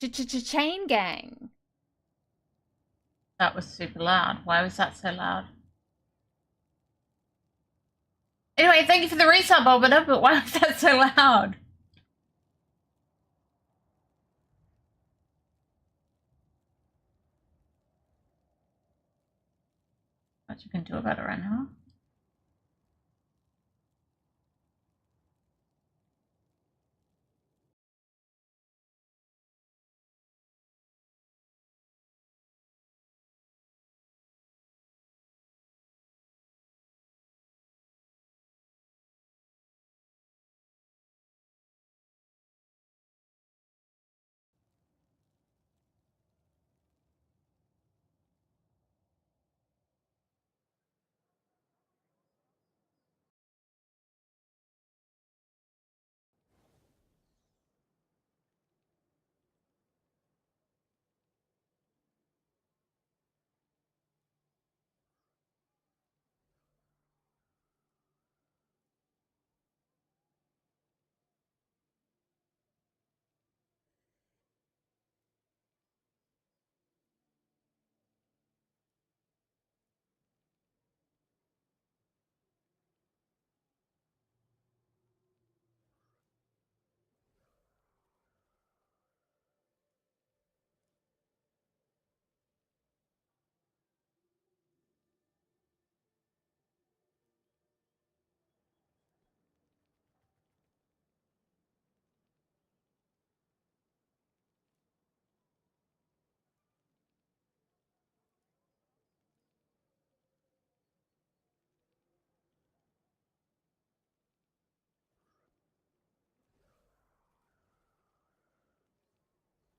Chain gang. That was super loud. Why was that so loud? Anyway, thank you for the resub, Albert, but why was that so loud? What you can do about it right now?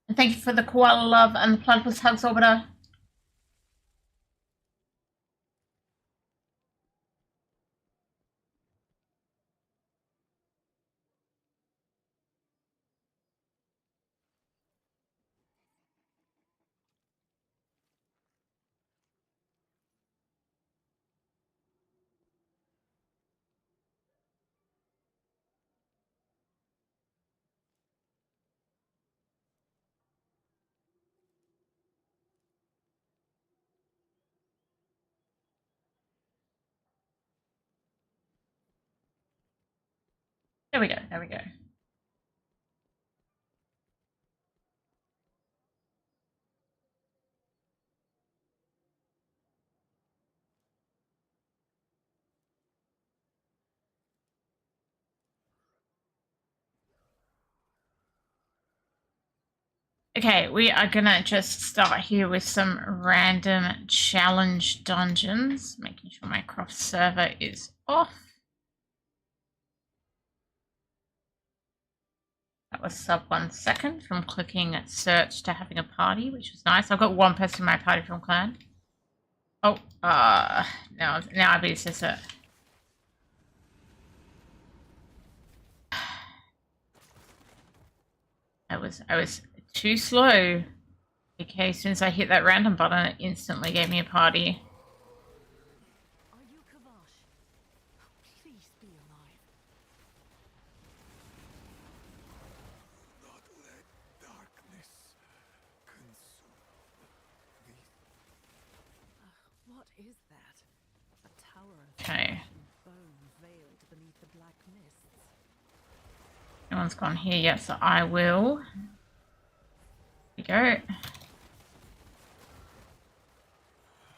And thank you for the koala love and the platypus hugs, Orbiter. There we go, there we go. Okay, we are gonna just start here with some random challenge dungeons, making sure my Croft server is off. That was sub 1 second from clicking search to having a party, which was nice. I've got one person in my party from clan. Oh, now I beat this it. I was too slow. Okay, as soon as I hit that random button, it instantly gave me a party. Are you Kavash? Please be alive. Not let darkness consume me. What is that? A tower of Okay. bone veiled beneath the black mists. No one's gone here yet, so I will. There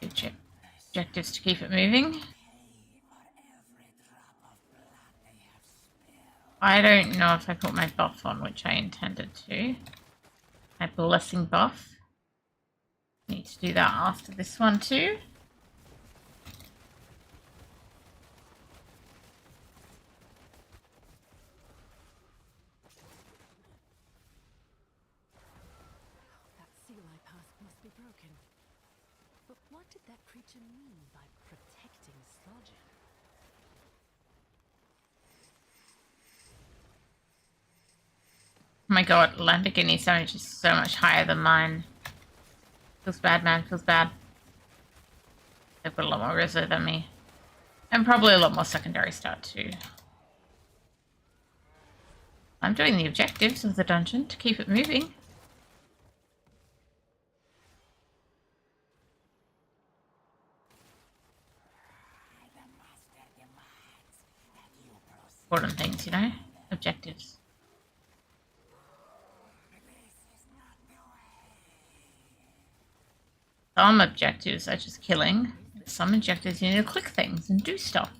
we go. Objectives to keep it moving. I don't know if I put my buff on, which I intended to. My blessing buff. Need to do that after this one too. That seal I passed must be broken. But what did that creature mean by protecting Slogic? Oh my god, Lamborghini's damage is so much higher than mine. Feels bad, man. Feels bad. They've got a lot more reserve than me. And probably a lot more secondary start too. I'm doing the objectives of the dungeon to keep it moving. important things, you know? Objectives. Some objectives are just killing. Some objectives you need to click things and do stuff.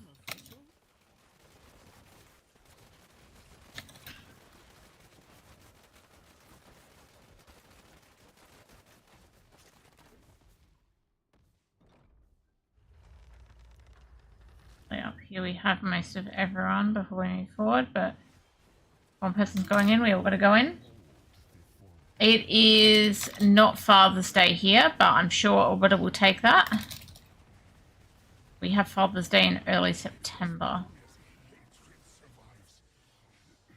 Up here we have most of everyone before we move forward, but one person's going in, we all gotta go in. It is not Father's Day here, but I'm sure Orbiter will take that. We have Father's Day in early September.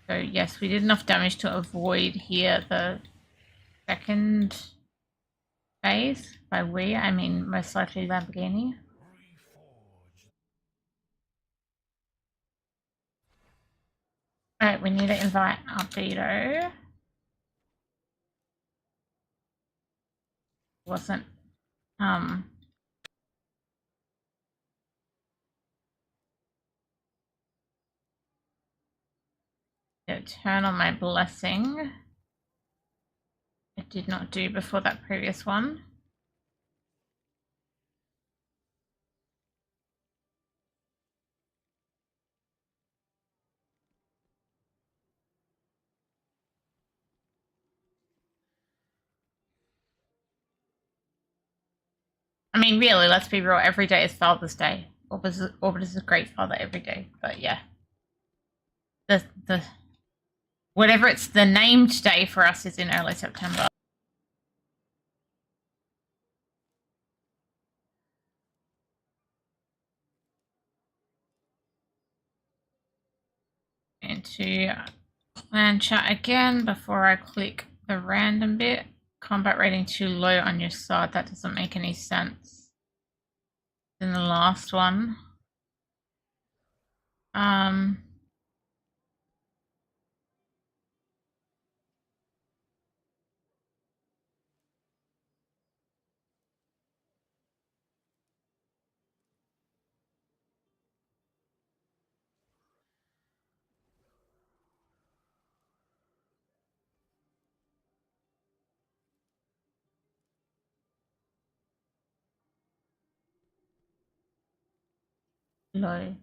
So yes, we did enough damage to avoid here the second phase. By we, I mean most likely Lamborghini. Alright, we need to invite Albedo. Wasn't turn on my blessing. I did not do before that previous one. I mean, really, let's be real. Every day is Father's Day. Orbiter's a great father every day. But yeah, the whatever it's the named day for us is in early September. Into clan chat again before I click the random bit. Combat rating too low on your side. That doesn't make any sense. In the last one. Low.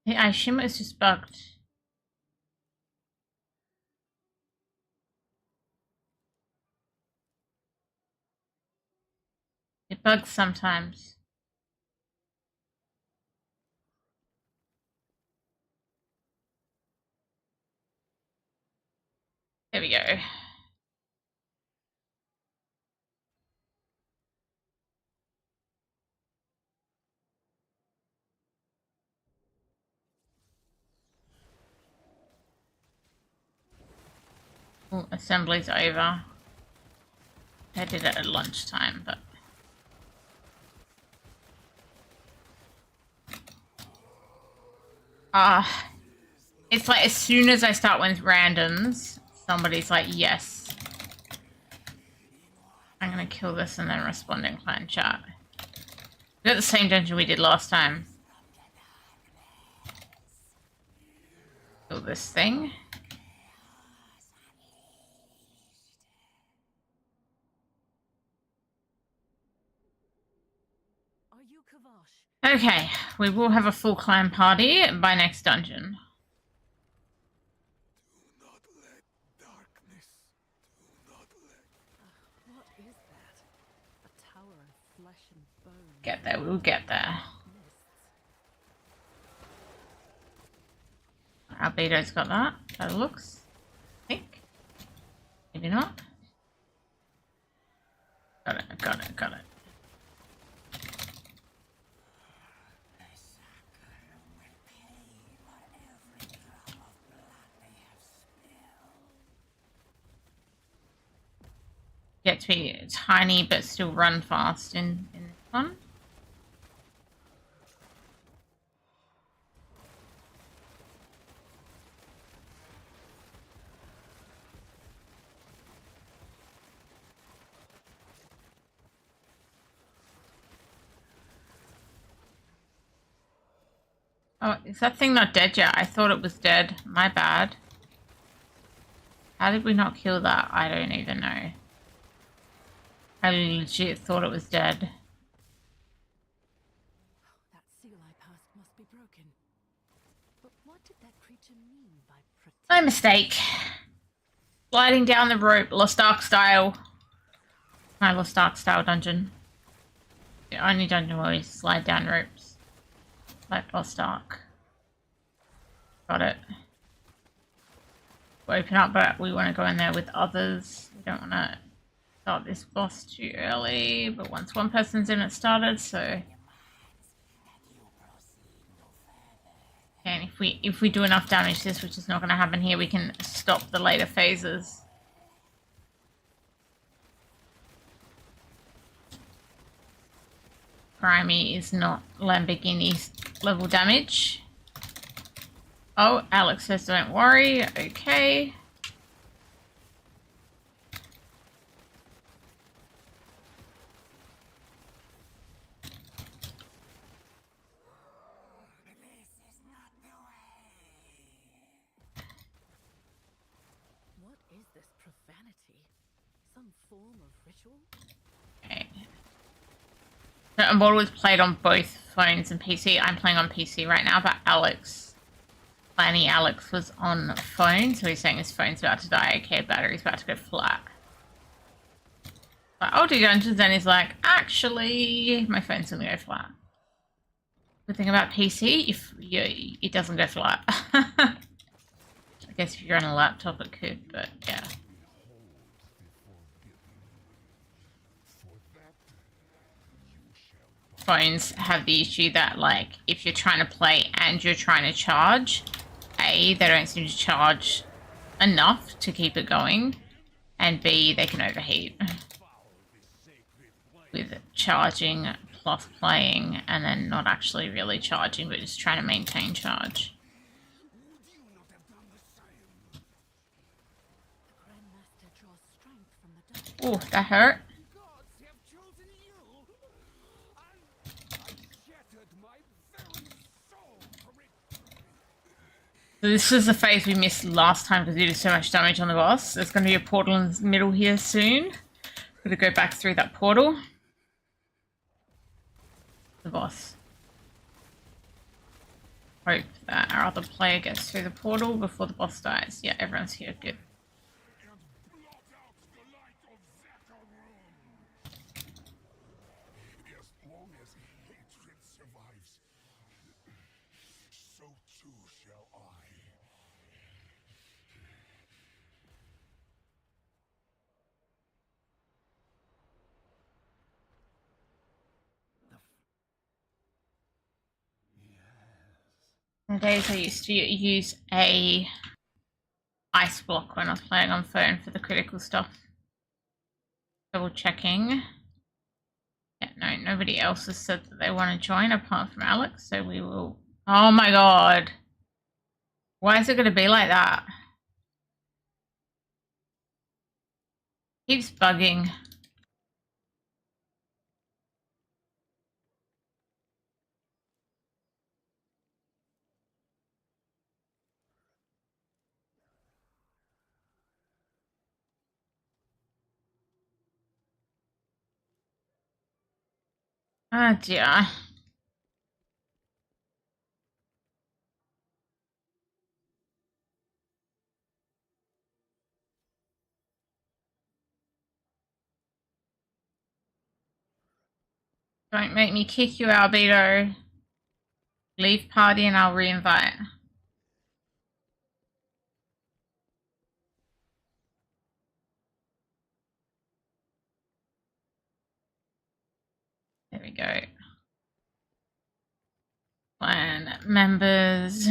Yeah, I assume it's just bugged. It bugs sometimes. There we go. Ooh, assembly's over. I did it at lunchtime, but it's like as soon as I start with randoms, somebody's like, yes. I'm gonna kill this and then respond in clan chat. We got the same dungeon we did last time. Kill this thing. Okay, we will have a full clan party by next dungeon. Do not let darkness. Do not let. What is that? A tower of flesh and bone. Get there, we'll get there. Albedo's got that. That looks. I think. Maybe not. Got it, got it, got it. Get to be tiny but still run fast in this one. Oh, is that thing not dead yet? I thought it was dead. My bad. How did we not kill that? I don't even know. I legit thought it was dead. That seal I passed must be broken. But what did that creature mean by protecting? My mistake. Sliding down the rope, Lost Ark style. My Lost Ark style dungeon. The only dungeon where we slide down ropes. Like Lost Ark. Got it. We open up, but we want to go in there with others. We don't want to start this boss too early, but once one person's in, it started, so. And if we do enough damage to this, which is not going to happen here, we can stop the later phases. Grimy is not Lamborghini level damage. Oh, Alex says don't worry. Okay. What is this profanity? Some form of ritual? Okay. So Immortal was played on both phones and PC. I'm playing on PC right now, but Planny Alex was on phone, so he's saying his phone's about to die. Okay, battery's about to go flat. But I'll do dungeons, and he's like, actually, my phone's gonna go flat. Good thing about PC, it doesn't go flat. I guess if you're on a laptop, it could, but yeah. Phones have the issue that, like, if you're trying to play and you're trying to charge, A, they don't seem to charge enough to keep it going, and B, they can overheat with charging plus playing and then not actually really charging, but just trying to maintain charge. Oh, that hurt. So this is the phase we missed last time because we did so much damage on the boss. There's going to be a portal in the middle here soon. Got to go back through that portal. The boss. Hope that our other player gets through the portal before the boss dies. Yeah, everyone's here. Good. As long as hatred survives, so too shall I. In the days I used to use a ice block when I was playing on phone for the critical stuff. Double checking. Yeah, no, nobody else has said that they want to join apart from Alex, so we will. Oh my god. Why is it going to be like that? Keeps bugging. Oh dear. Don't make me kick you, Albedo. Leave party and I'll re-invite. There we go. Clan members.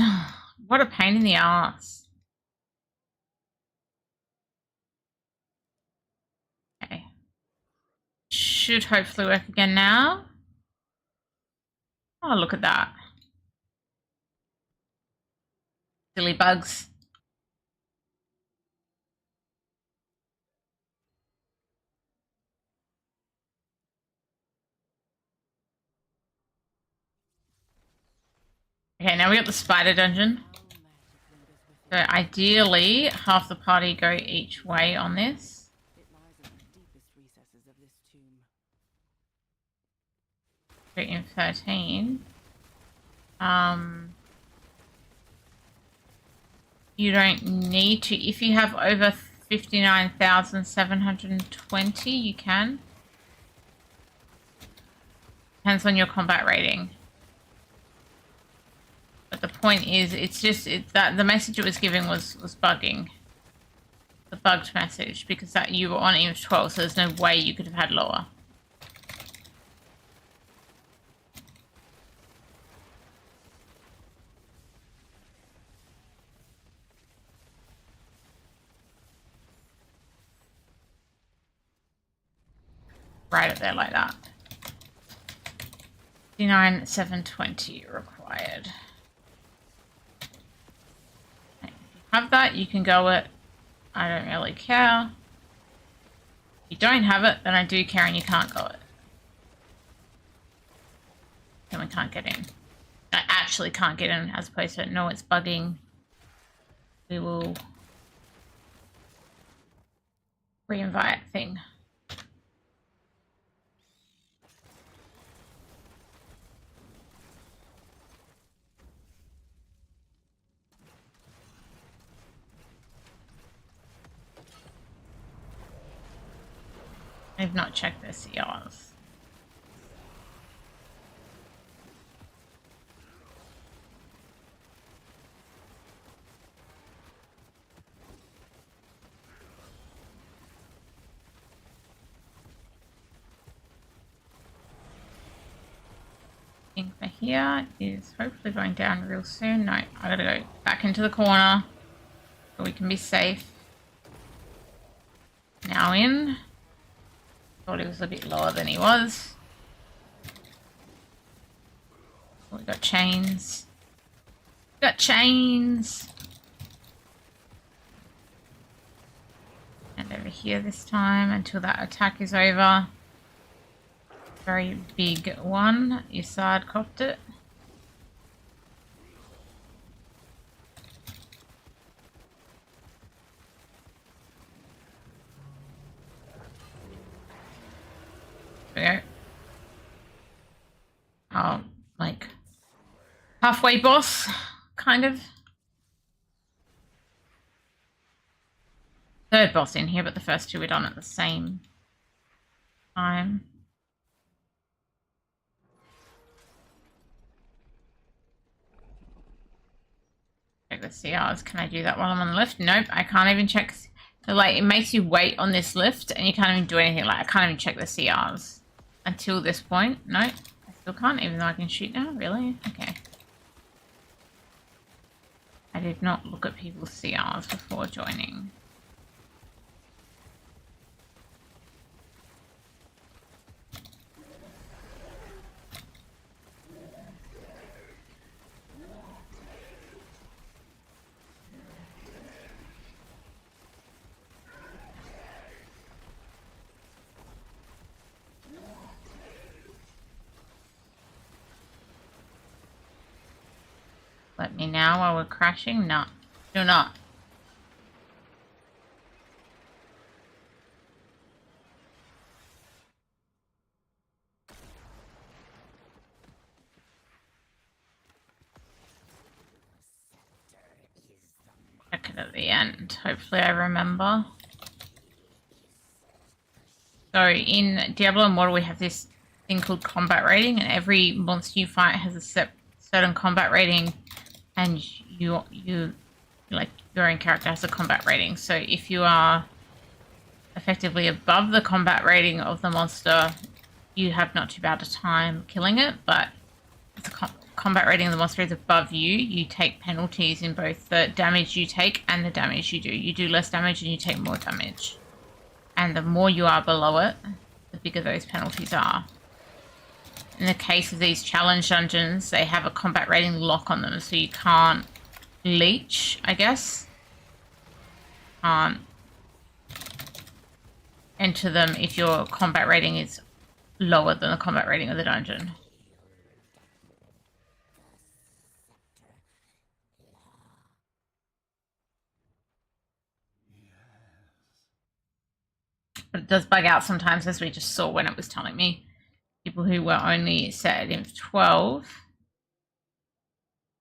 What a pain in the ass. Okay. Should hopefully work again now. Oh, look at that. Silly bugs. Okay, now we got the spider dungeon. So ideally, half the party go each way on this. It lies in the deepest recesses of this tomb. So in 13. You don't need to. If you have over 59,720, you can. Depends on your combat rating. But the point is, it's that the message it was giving was bugging. The bugged message, because that you were on image 12, so there's no way you could have had lower. Right up there like that. 59,720 required. If you have that, you can go it. I don't really care. If you don't have it, then I do care and you can't go it. Then we can't get in. I actually can't get in as opposed to no, it's bugging. We will re-invite thing. I've not checked their CRs. Thing for here is hopefully going down real soon. No, I gotta go back into the corner so we can be safe. Now in. Thought he was a bit lower than he was. We got chains. Got chains. And over here this time until that attack is over. Very big one. Isard copped it. There we go. Oh, like halfway boss, kind of. Third boss in here, but the first two were done at the same time. Check the CRs. Can I do that while I'm on the lift? Nope, I can't even check. So, like, it makes you wait on this lift, and you can't even do anything. Like, I can't even check the CRs until this point. Nope, I still can't, even though I can shoot now. Really? Okay. I did not look at people's CRs before joining. Let me now while we're crashing? No. Do not. Check it at the end. Hopefully I remember. So in Diablo Immortal we have this thing called combat rating, and every monster you fight has a certain combat rating, and you like your own character has a combat rating. So if you are effectively above the combat rating of the monster, you have not too bad a time killing it, but if the combat rating of the monster is above you, you take penalties in both the damage you take and the damage you do. You do less damage and you take more damage. And the more you are below it, the bigger those penalties are. In the case of these challenge dungeons, they have a combat rating lock on them, so you can't leech, I guess. Can't enter them if your combat rating is lower than the combat rating of the dungeon. it does bug out sometimes, as we just saw when it was telling me people who were only set at inf 12.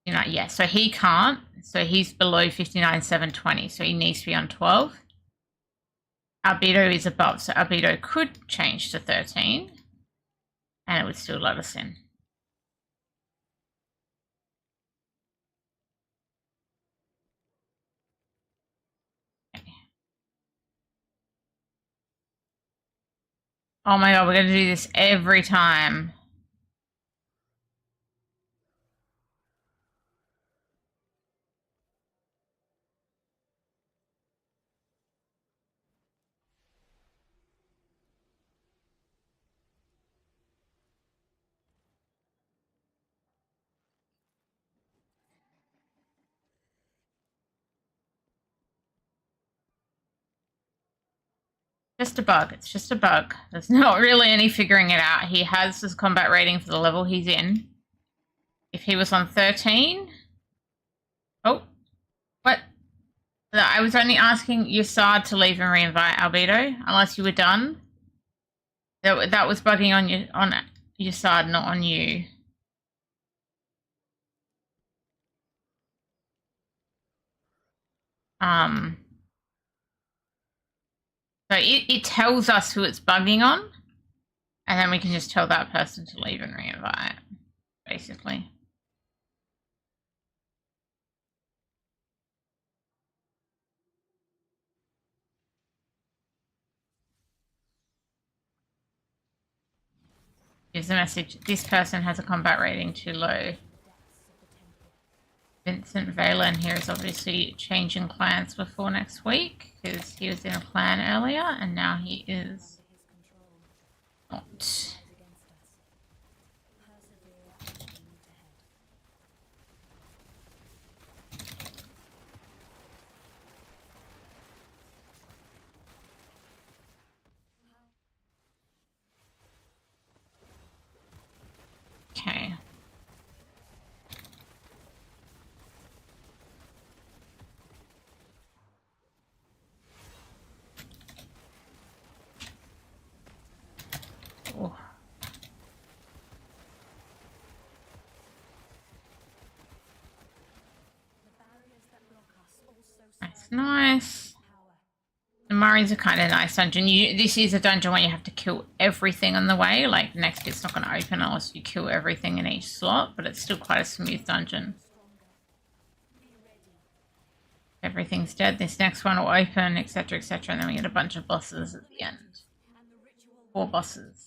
You know, yeah, so he can't. So he's below 59,720, so he needs to be on 12. Albedo is above, so albedo could change to 13, and it would still let us in. Okay. Oh my god, we're going to do this every time. Just a bug. It's just a bug. There's not really any figuring it out. He has his combat rating for the level he's in. If he was on 13... Oh. What? I was only asking Yasard to leave and reinvite Albedo, unless you were done. That was bugging on Yasard, not on you. So it tells us who it's bugging on, and then we can just tell that person to leave and reinvite, basically. Gives a message, this person has a combat rating too low. Vincent Valen here is obviously changing clans before next week, because he was in a clan earlier, and now he is not. Okay. Oh. Nice. The Murray's a kind of nice dungeon. This is a dungeon where you have to kill everything on the way. Like, the next bit's not going to open unless you kill everything in each slot, but it's still quite a smooth dungeon. Everything's dead. This next one will open, etc., etc., and then we get a bunch of bosses at the end. 4 bosses.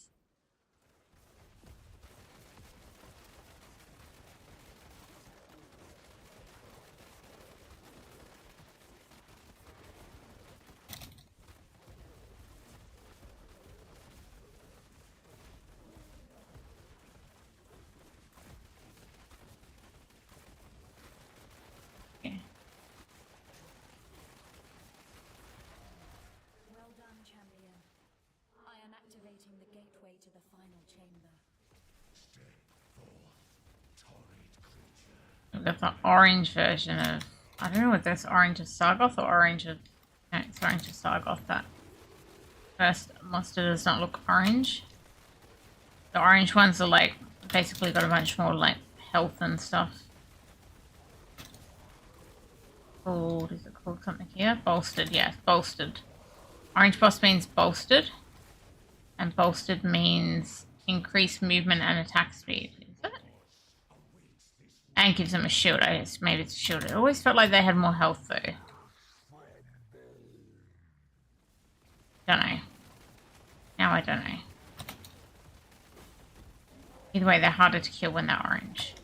To the final chamber. We've got the orange version of... I don't know whether it's Orange of Sargoth or Orange of... No, it's Orange of Sargoth. That first monster does not look orange. The orange ones are like... basically got a bunch more like health and stuff. Called... is it called something here? Bolstered, yes, bolstered. Orange boss means bolstered. And bolstered means increased movement and attack speed. Is it? And gives them a shield. I guess maybe it's a shield. It always felt like they had more health though. Don't know. Now I don't know. Either way, they're harder to kill when they're orange.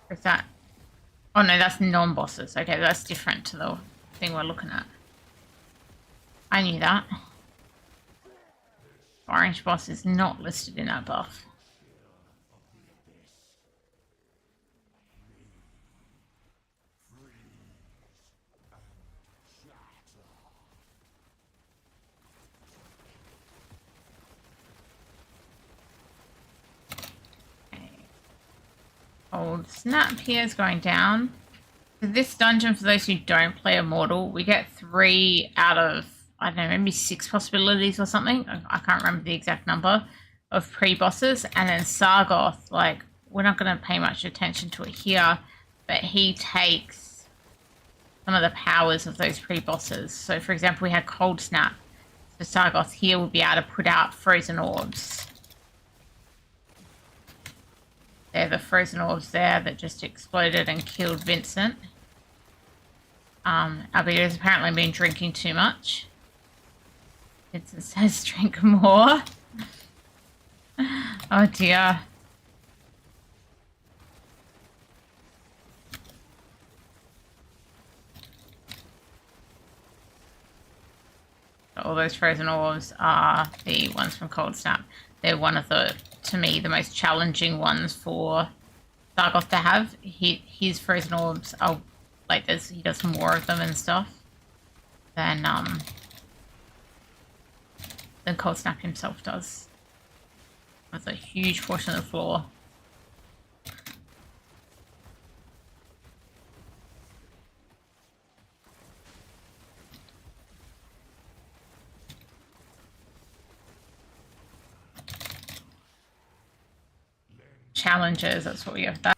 Or is that... oh no, that's non-bosses. Okay, that's different to the thing we're looking at. I knew that. Orange boss is not listed in that buff. Okay. Old snap here is going down. For this dungeon, for those who don't play Immortal, we get 3 out of I don't know, maybe 6 possibilities or something. I can't remember the exact number of pre-bosses. And then Sargoth, like, we're not going to pay much attention to it here, but he takes some of the powers of those pre-bosses. So, for example, we had Cold Snap. So Sargoth here will be able to put out frozen orbs. They're the frozen orbs there that just exploded and killed Vincent. Albedo's apparently been drinking too much. Vincent says drink more. Oh dear. All those frozen orbs are the ones from Cold Snap. They're one of the, to me, the most challenging ones for Sargoth to have. His frozen orbs are like this. He does more of them and stuff than Cold Snap himself does. That's a huge portion of the floor. Challenges, that's what we have that.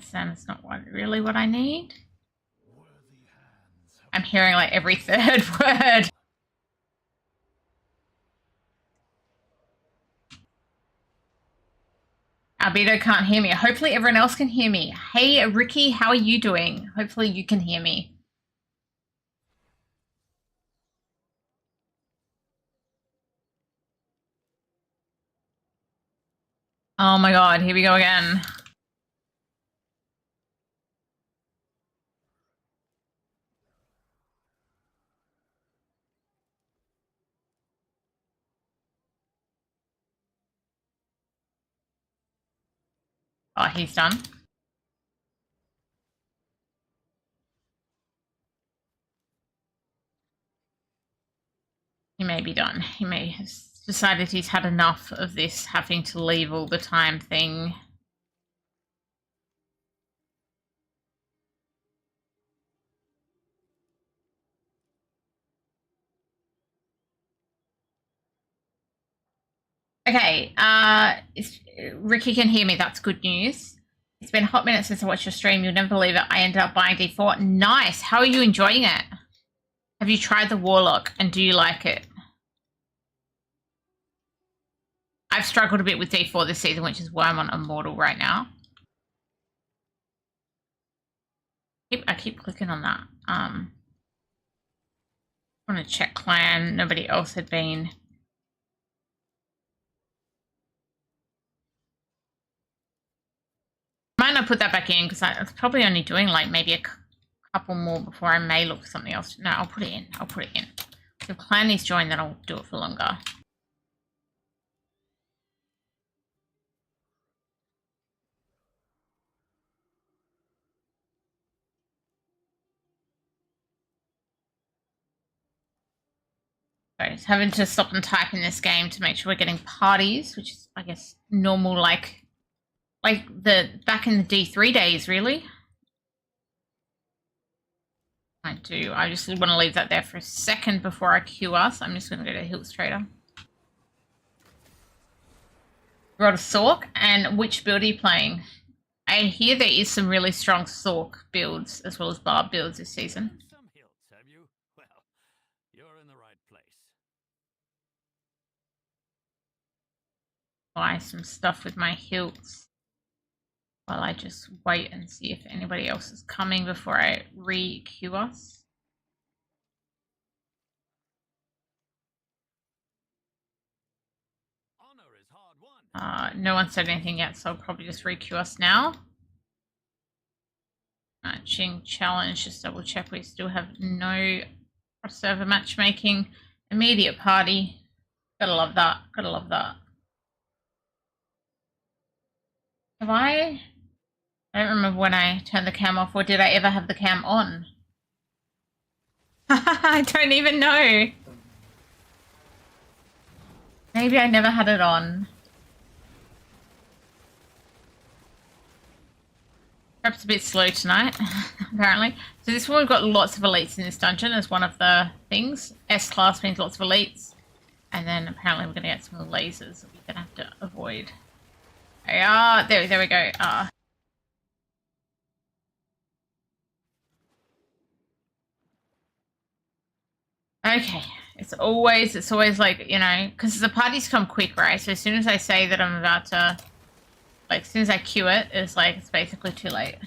Sam, it's not really what I need. I'm hearing like every third word. Albedo can't hear me. Hopefully everyone else can hear me. Hey, Ricky, how are you doing? Hopefully you can hear me. Oh my god, here we go again. Oh, he's done. He may be done. He may have decided he's had enough of this having to leave all the time thing. Okay, Ricky can hear me. That's good news. It's been a hot minute since I watched your stream. You'll never believe it. I ended up buying D4. Nice. How are you enjoying it? Have you tried the Warlock and do you like it? I've struggled a bit with D4 this season, which is why I'm on Immortal right now. I keep clicking on that. I want to check clan. Nobody else had been. I might not put that back in because I was probably only doing like maybe a couple more before I may look for something else. No, I'll put it in. I'll put it in. If clan is joined, then I'll do it for longer. So just having to stop and type in this game to make sure we're getting parties, which is, I guess, normal, like the back in the D3 days, really. I do. I just want to leave that there for a second before I queue us. I'm just going to go to Hills Trader. Got a Sork, and which build are you playing? I hear there is some really strong Sork builds as well as Barb builds this season. Some hilts, have you? Well, you're in the right place. Buy some stuff with my hilts while I just wait and see if anybody else is coming before I re-queue us. No one said anything yet, so I'll probably just re-queue us now. Matching challenge, just double check we still have no cross-server matchmaking. Immediate party. Gotta love that. Gotta love that. Have I don't remember when I turned the cam off, or did I ever have the cam on? I don't even know. Maybe I never had it on. Perhaps a bit slow tonight, apparently. So this one, we've got lots of elites in this dungeon as one of the things. S-class means lots of elites. And then apparently we're going to get some lasers that we're going to have to avoid. There we go. Okay. It's always like, you know, because the parties come quick, right? So as soon as I say that I'm about to, like, as soon as I cue it, it's like, it's basically too late.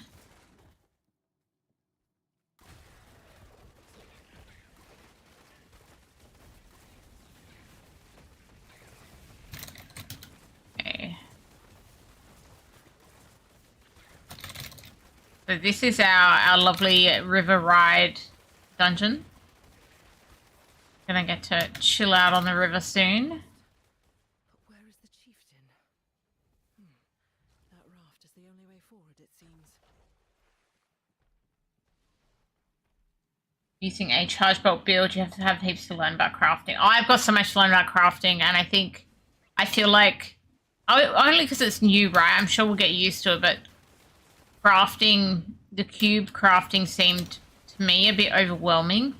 Okay. So this is our lovely river ride dungeon. Gonna get to chill out on the river soon. But where is the chieftain? That raft is the only way forward, it seems. Using a charge bolt build, you have to have heaps to learn about crafting. I've got so much to learn about crafting, and I feel like, only because it's new, right? I'm sure we'll get used to it, but crafting, the cube crafting seemed to me a bit overwhelming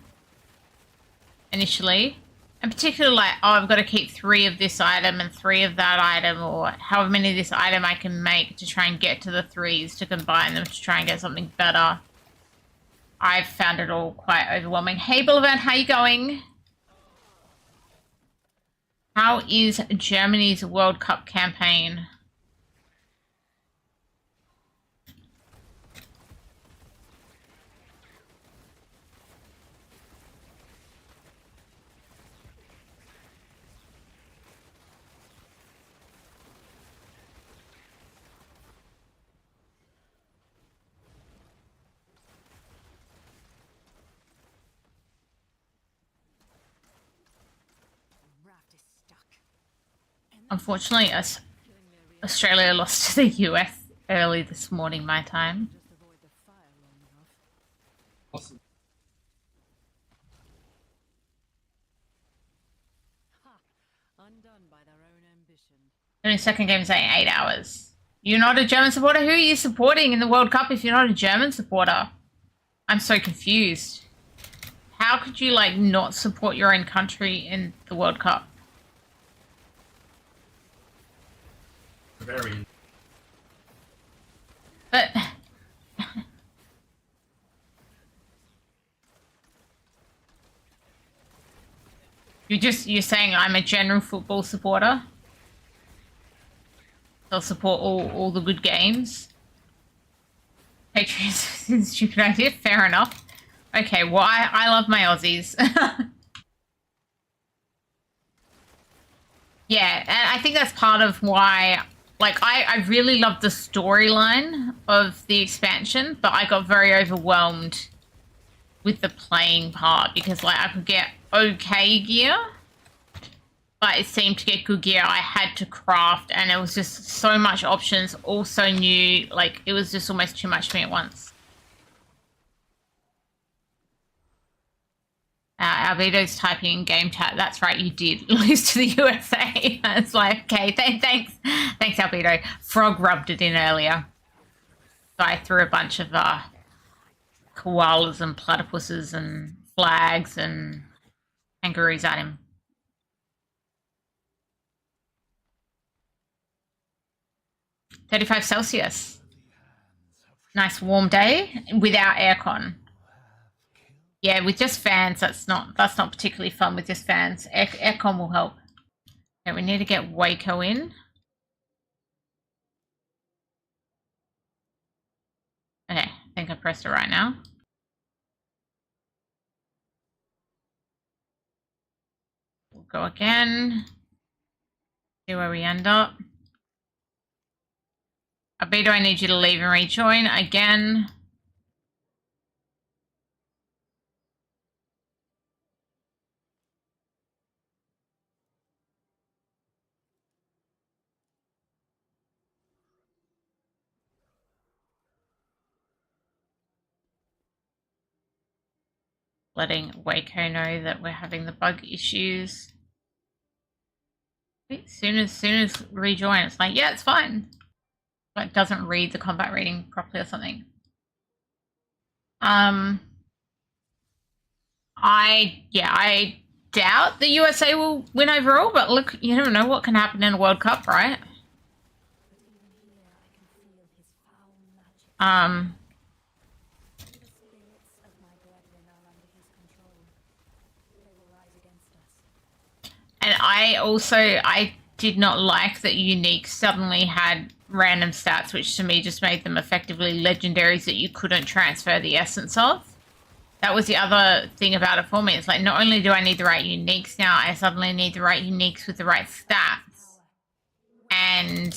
initially. And particularly like, oh, I've got to keep 3 of this item and 3 of that item, or however many of this item I can make to try and get to the 3s to combine them to try and get something better. I've found it all quite overwhelming. Hey, Boulevard, how you going? How is Germany's World Cup campaign? Unfortunately, Australia lost to the US early this morning, my time. Awesome. Undone by their own ambition. 22nd game is saying 8 hours. You're not a German supporter? Who are you supporting in the World Cup if you're not a German supporter? I'm so confused. How could you, like, not support your own country in the World Cup? Very. But you're saying I'm a general football supporter? I'll support all the good games. Patriots is a stupid idea. Fair enough. Okay, well I love my Aussies. Yeah, and I think that's part of why, like, I really loved the storyline of the expansion, but I got very overwhelmed with the playing part because, like, I could get okay gear, but it seemed to get good gear I had to craft, and it was just so much options, all so new, like, it was just almost too much for me at once. Albedo's typing in game chat. That's right, you did lose to the USA. It's like, okay, thanks, Albedo. Frog rubbed it in earlier. So I threw a bunch of koalas and platypuses and flags and kangaroos at him. -35°C. Nice warm day without aircon. Yeah, with just fans, that's not particularly fun with just fans. Aircon will help. Okay, we need to get Waco in. Okay, I think I pressed it right now. We'll go again. See where we end up. Albedo, I need you to leave and rejoin again. Letting Waco know that we're having the bug issues. Soon as rejoin, it's like, yeah, it's fine. like doesn't read the combat reading properly or something. I doubt the USA will win overall, but look, you never know what can happen in a World Cup, right? And I did not like that Unique suddenly had random stats, which to me just made them effectively legendaries that you couldn't transfer the essence of. That was the other thing about it for me. It's like, not only do I need the right uniques now, I suddenly need the right uniques with the right stats. And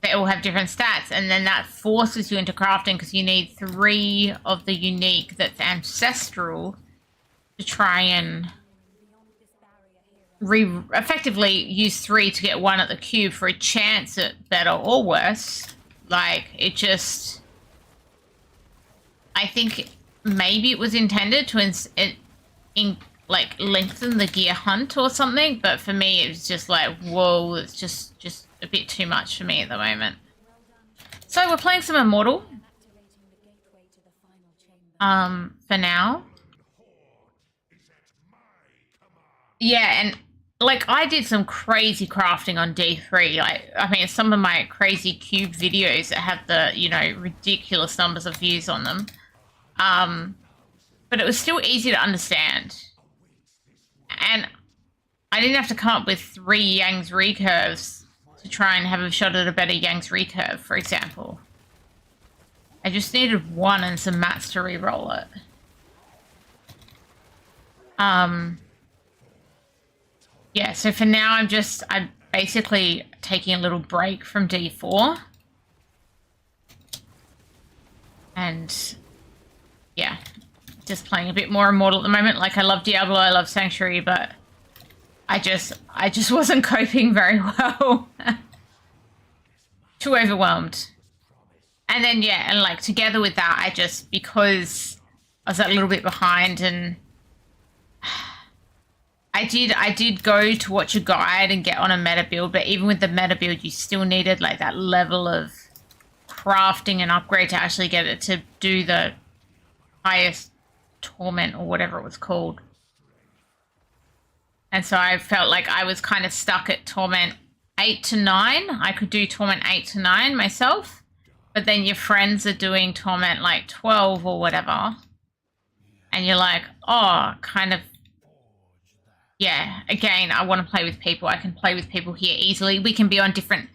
they all have different stats. And then that forces you into crafting because you need 3 of the unique that's ancestral to try and effectively use 3 to get 1 at the cube for a chance at better or worse. Like, it just... I think maybe it was intended to like lengthen the gear hunt or something, but for me it was just like, whoa, it's just a bit too much for me at the moment. So we're playing some Immortal for now. Yeah, and like I did some crazy crafting on D3. Like, I mean, some of my crazy cube videos that have the, you know, ridiculous numbers of views on them. But it was still easy to understand. And I didn't have to come up with 3 Yang's recurves to try and have a shot at a better Yang's recurve, for example. I just needed 1 and some mats to re-roll it. Yeah, so for now I'm basically taking a little break from D4. And yeah, just playing a bit more Immortal at the moment. Like, I love Diablo, I love Sanctuary, but I just wasn't coping very well. Too overwhelmed. And then, yeah, and like together with that, because I was a little bit behind, and I did go to watch a guide and get on a meta build, but even with the meta build, you still needed like that level of crafting and upgrade to actually get it to do the highest torment or whatever it was called. And so I felt like I was kind of stuck at torment 8 to 9. I could do torment 8 to 9 myself, but then your friends are doing torment like 12 or whatever. And you're like, oh, kind of, yeah, again, I want to play with people. I can play with people here easily. We can be on different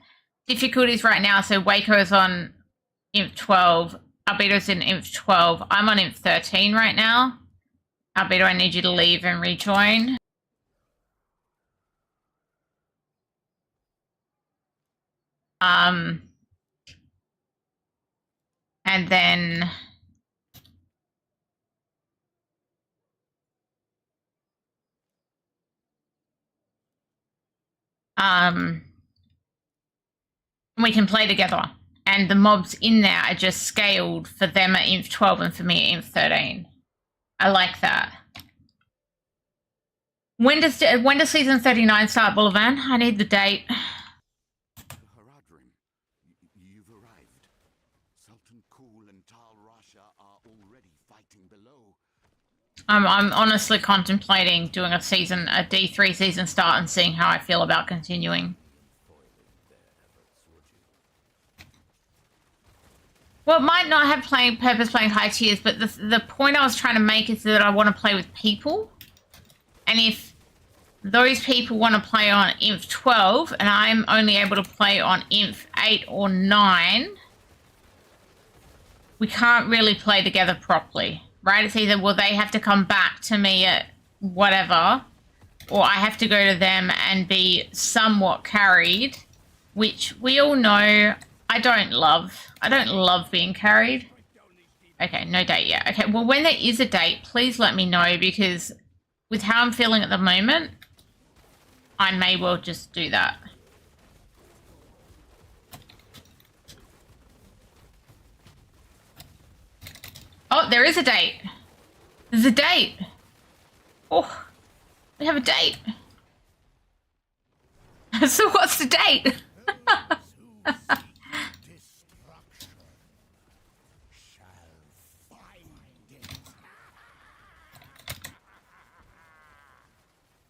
difficulties right now. So Waco is on Inf 12. Albedo's in Inf 12. I'm on Inf 13 right now. Albedo, I need you to leave and rejoin. And then we can play together. And the mobs in there are just scaled for them at Inf 12 and for me at Inf 13. I like that. When does season 39 start, Bolivan? I need the date. Haradrim, you've arrived. Sultan Kul and Tal Rasha are already fighting below. I'm honestly contemplating doing a D3 season start and seeing how I feel about continuing. Well, it might not have playing high tiers, but the point I was trying to make is that I want to play with people. And if those people want to play on Inf 12 and I'm only able to play on Inf 8 or 9, we can't really play together properly, right? It's either, well, they have to come back to me at whatever, or I have to go to them and be somewhat carried, which we all know I don't love. I don't love being carried. Okay, no date yet. Okay, well, when there is a date, please let me know, because with how I'm feeling at the moment, I may well just do that. Oh, there is a date. There's a date. Oh, we have a date. So what's the date? Destruction shall find it.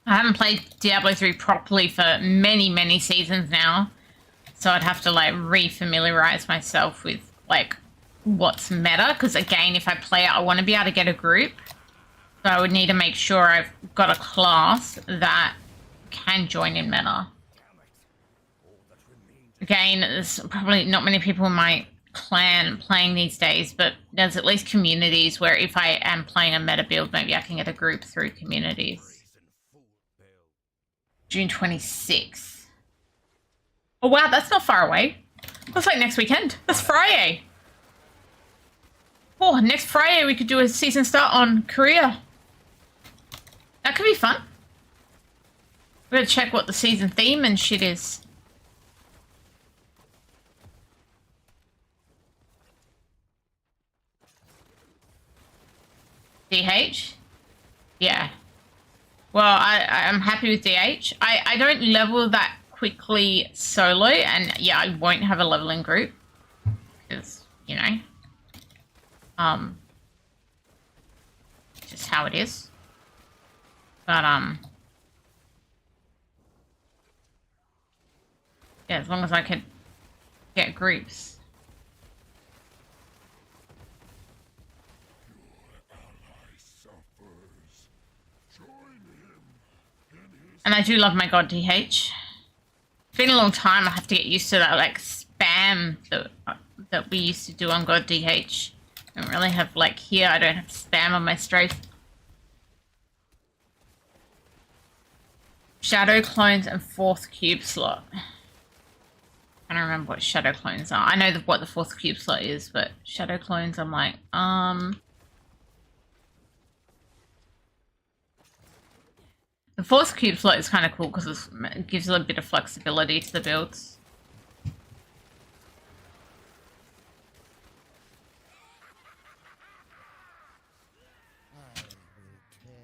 I haven't played Diablo 3 properly for many, many seasons now. So I'd have to, like, re-familiarize myself with, like, what's meta. Because, again, if I play it, I want to be able to get a group. So I would need to make sure I've got a class that can join in meta. Again, there's probably not many people in my clan playing these days, but there's at least communities where if I am playing a meta build, maybe I can get a group through communities. June 26th. Oh, wow, that's not far away. That's like next weekend. That's Friday. Oh, next Friday we could do a season start on Korea. That could be fun. We gotta check what the season theme and shit is. DH? Yeah. Well, I'm happy with DH. I don't level that quickly solo, and yeah, I won't have a leveling group. Because, you know. Just how it is. But, yeah, as long as I can get groups. And I do love my god DH. It's been a long time. I have to get used to that, like, spam that we used to do on god DH. I don't really have, like, here, I don't have spam on my strafe. Shadow clones and 4th cube slot. I don't remember what shadow clones are. I know what the 4th cube slot is, but shadow clones, I'm like, The 4th cube slot is kind of cool because it gives a little bit of flexibility to the builds.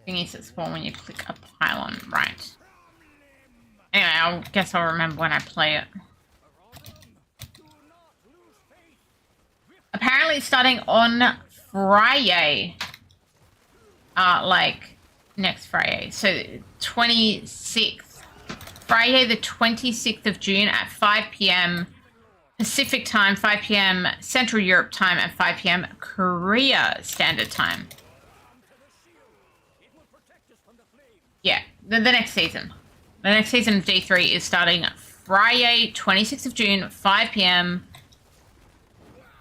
Thingies that spawn when you click a pylon, right. Anyway, I guess I'll remember when I play it. Apparently it's starting on Friday. Like, next Friday. So, 26th. Friday the 26th of June at 5 p.m. Pacific time, 5 p.m. Central Europe time, and 5 p.m. Korea Standard Time. Yeah, the next season. The next season of D3 is starting Friday, 26th of June, 5 p.m.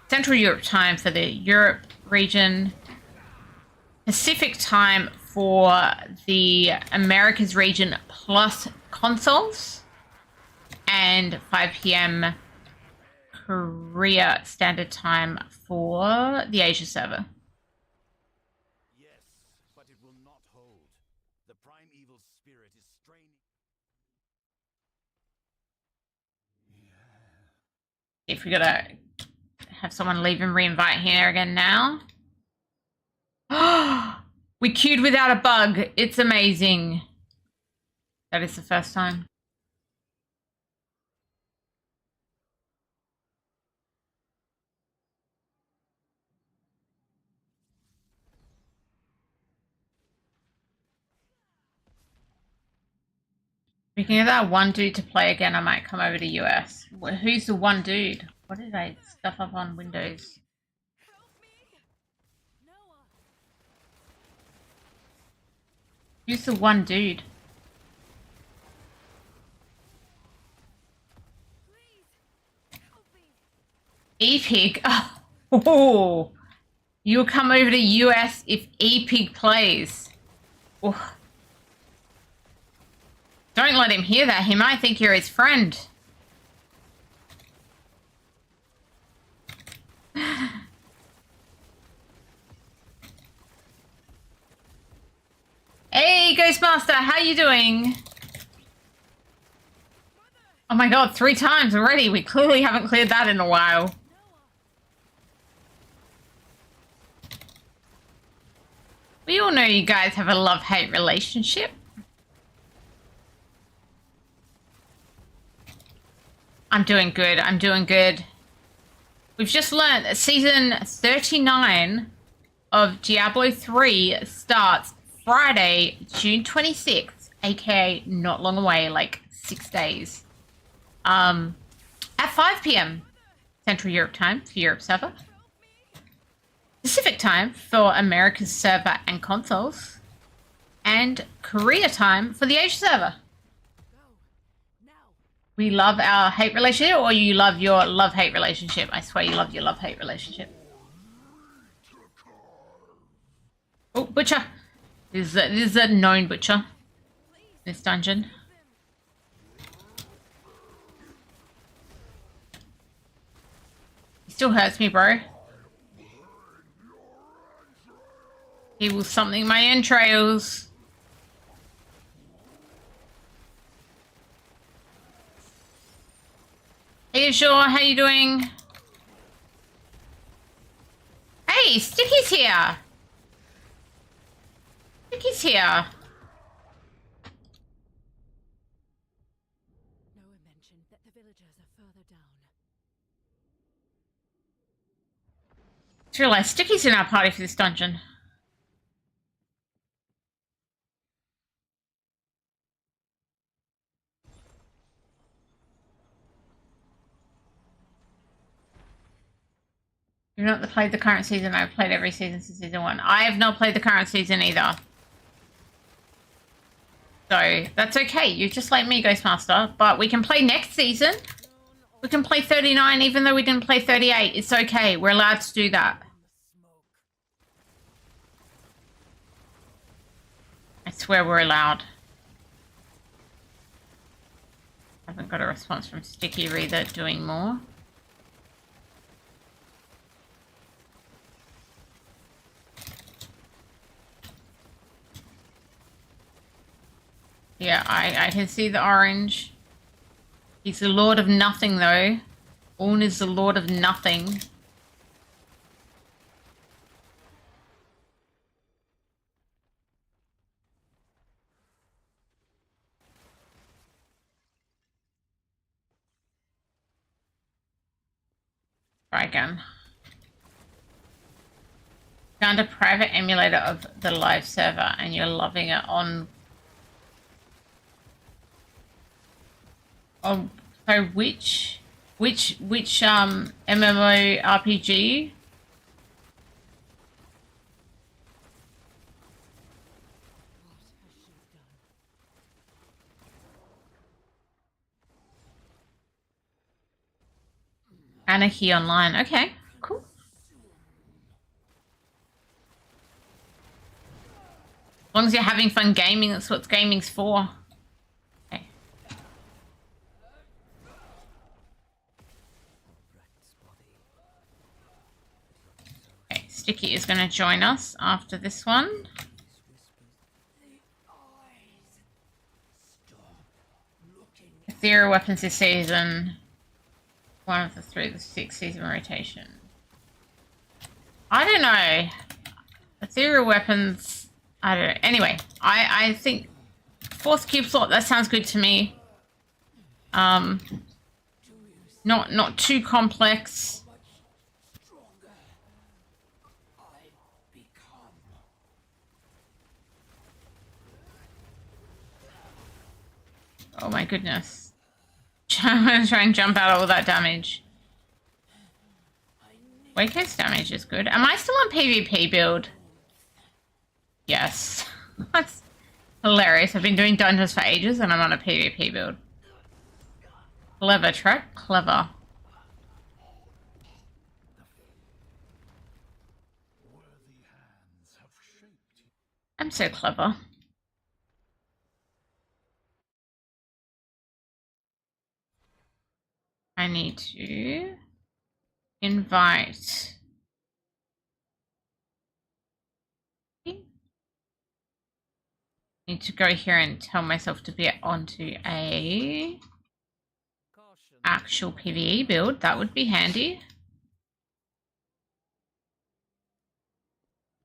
Central Europe time for the Europe region. Pacific time for the Americas region plus consoles. And 5 p.m. Korea Standard Time for the Asia server. Yes, but it will not hold. The prime evil spirit is straining. If we gotta have someone leave and re-invite here again now. We queued without a bug. It's amazing. That is the first time. We can get that one dude to play again. I might come over to US. Who's the one dude? What did I stuff up on Windows? Who's the one dude? E-Pig? Oh, you'll come over to US if E-Pig plays. Oh. Don't let him hear that. He might think you're his friend. Hey, Ghostmaster, how you doing? Oh my god, 3 times already. We clearly haven't cleared that in a while. We all know you guys have a love-hate relationship. I'm doing good. I'm doing good. We've just learned that season 39 of Diablo 3 starts Friday, June 26th, aka not long away, like 6 days. At 5 p.m. Central Europe time for Europe server. Pacific time for America's server and consoles. And Korea time for the Asia server. We love our hate relationship, or you love your love-hate relationship? I swear you love your love-hate relationship. Oh, Butcher. This is a known Butcher. This dungeon. He still hurts me, bro. He will something my entrails. Hey, sure. How you doing? Hey, Sticky's here. Sticky's here. Noah mentioned that the villagers are further down. Just realised Sticky's in our party for this dungeon. You've not played the current season. I've played every season since season 1. I have not played the current season either. So, that's okay. You're just like me, Ghostmaster. But we can play next season. We can play 39 even though we didn't play 38. It's okay. We're allowed to do that. I swear we're allowed. I haven't got a response from Sticky either doing more. Yeah, I can see the orange. He's the Lord of Nothing, though. Orn is the Lord of Nothing. Try again. Found a private emulator of the live server, and you're loving it on... Oh, so which MMORPG? Anarchy Online. Okay, cool. As long as you're having fun gaming, that's what gaming's for. Okay. Okay, Sticky is going to join us after this one. Ethereal weapons this season. One of the 3 of the 6 season rotation. I don't know. Ethereal weapons. I don't know. Anyway, I think 4th cube slot, that sounds good to me. Not too complex. Oh my goodness. I'm gonna try and jump out all that damage. Wakehouse damage is good. Am I still on PvP build? Yes. That's hilarious. I've been doing dungeons for ages and I'm on a PvP build. Clever, Trek. Clever. I'm so clever. I need to invite... Need to go here and tell myself to get onto a actual PvE build. That would be handy.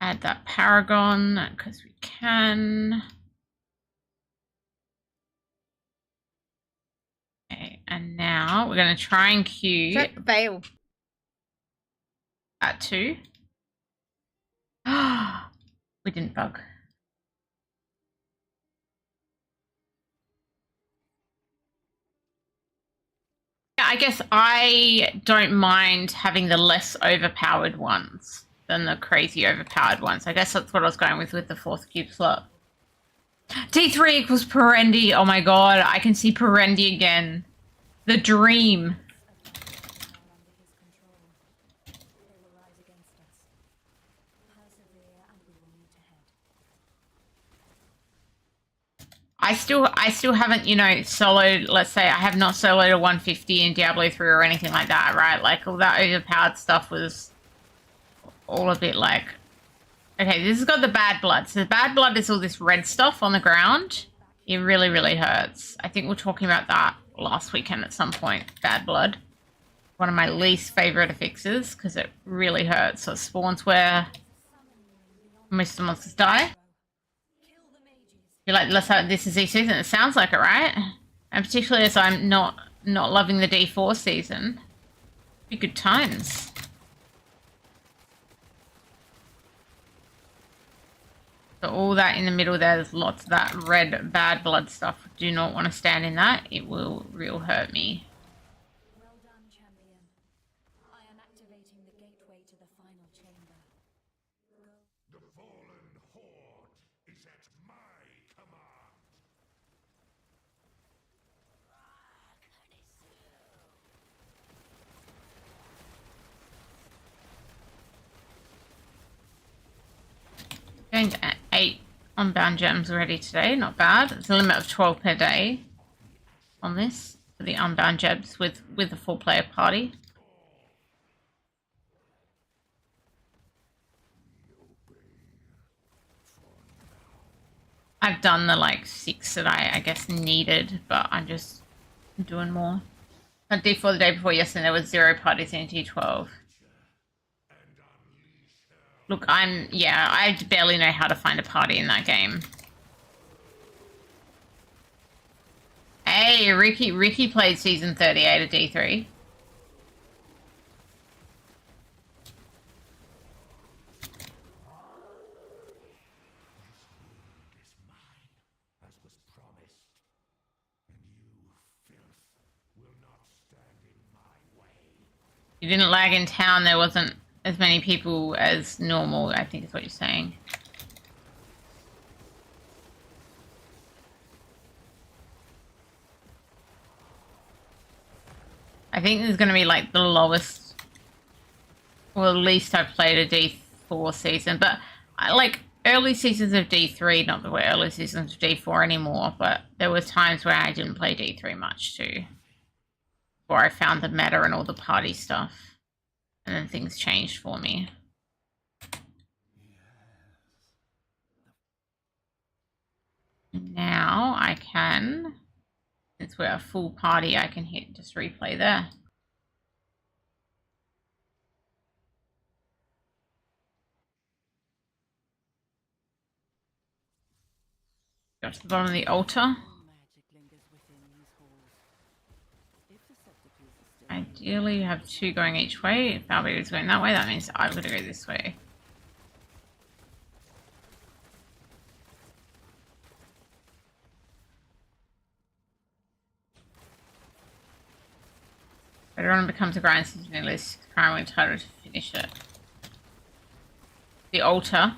Add that Paragon because we can. Okay, and now now. We're going to try and queue Fail. at 2. We didn't bug. Yeah, I guess I don't mind having the less overpowered ones than the crazy overpowered ones. I guess that's what I was going with the 4th cube slot. D3 equals Perendi. Oh my god, I can see Perendi again. The dream. I still haven't, you know, soloed, let's say I have not soloed a 150 in Diablo 3 or anything like that, right? Like, all that overpowered stuff was all a bit like... Okay, this has got the bad blood. So the bad blood is all this red stuff on the ground. It really, really hurts. I think we were talking about that last weekend at some point. Bad blood. One of my least favorite affixes, because it really hurts. So it spawns where most of the monsters die. You're like, let's have this is E season. It sounds like it, right? And particularly as I'm not loving the D4 season. Be good times. So all that in the middle there's lots of that red bad blood stuff. Do not want to stand in that. It will real hurt me. Well done, champion. I am activating the gateway to the final chamber. The fallen horde is at my command. Going to 8 unbound gems already today. Not bad. It's a limit of 12 per day on this for the unbound gems with a 4-player party. I've done the like 6 that I guess needed, but I'm just doing more. On D4 the day before yesterday there was 0 parties in D12. Look, I barely know how to find a party in that game. Hey, Ricky played season 38 of D3. You didn't lag in town, there wasn't as many people as normal, I think is what you're saying. I think there's going to be like the lowest, or at least I've played a D4 season, but I like early seasons of D3, not that we're early seasons of D4 anymore, but there was times where I didn't play D3 much too. Before I found the meta and all the party stuff. And then things changed for me. Now I can, since we're a full party, I can hit just replay there. Go to the bottom of the altar. Ideally, you have 2 going each way. If Albert is going that way, that means I've got to go this way. Everyone becomes a grind season list. Currently entitled to finish it. The altar.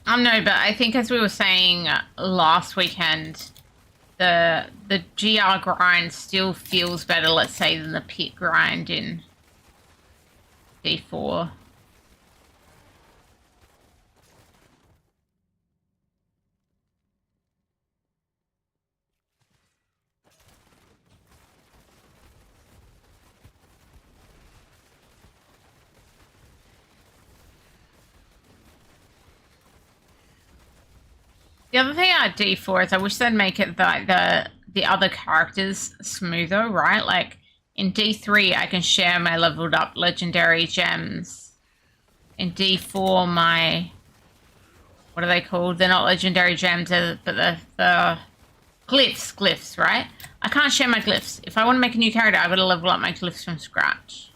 No, but I think as we were saying last weekend, the GR grind still feels better, let's say, than the pit grind in D4. The other thing about D4 is I wish they'd make it like the other characters smoother, right? Like in D3, I can share my leveled up legendary gems. In D4, my... What are they called? They're not legendary gems, but the Glyphs, right? I can't share my glyphs. If I want to make a new character, I've got to level up my glyphs from scratch.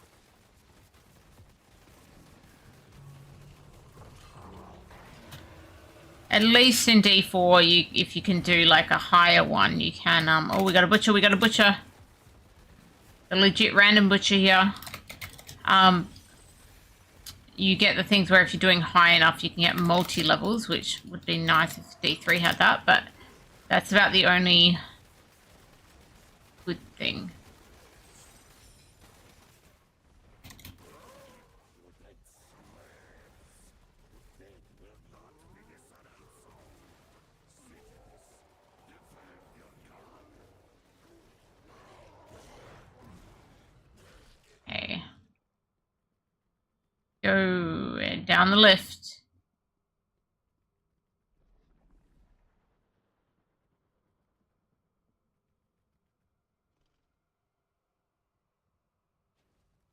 At least in D4, if you can do like a higher one, you can. Oh, we got a butcher. We got a butcher. A legit random butcher here. You get the things where if you're doing high enough, you can get multi-levels, which would be nice if D3 had that, but that's about the only good thing. Okay. Go down the lift.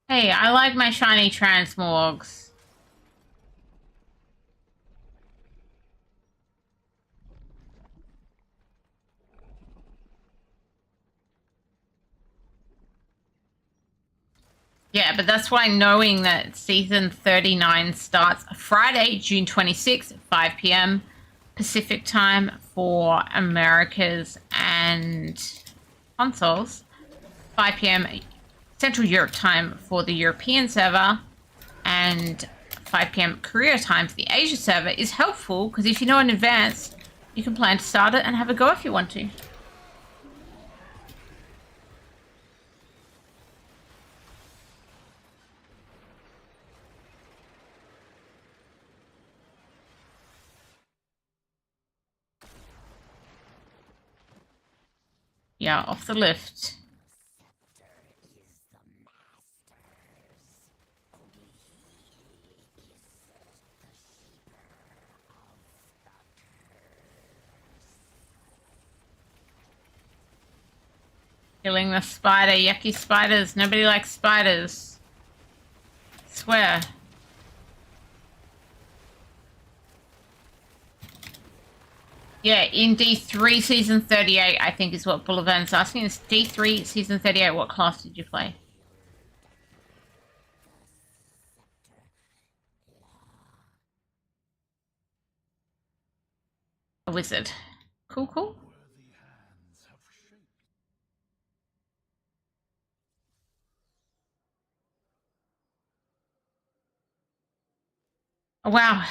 Hey, I like my shiny transmorgs. Yeah, but that's why knowing that season 39 starts Friday, June 26th, 5 p.m. Pacific time for Americas and consoles, 5 p.m. Central Europe time for the European server, and 5 p.m. Korea time for the Asia server is helpful because if you know in advance, you can plan to start it and have a go if you want to. Yeah, off the lift. Killing the spider. Yucky spiders. Nobody likes spiders. I swear. Yeah, in D3 season 38, I think is what Bullivan's asking. It's D3 season 38. What class did you play? A wizard. Cool, cool. Oh, wow.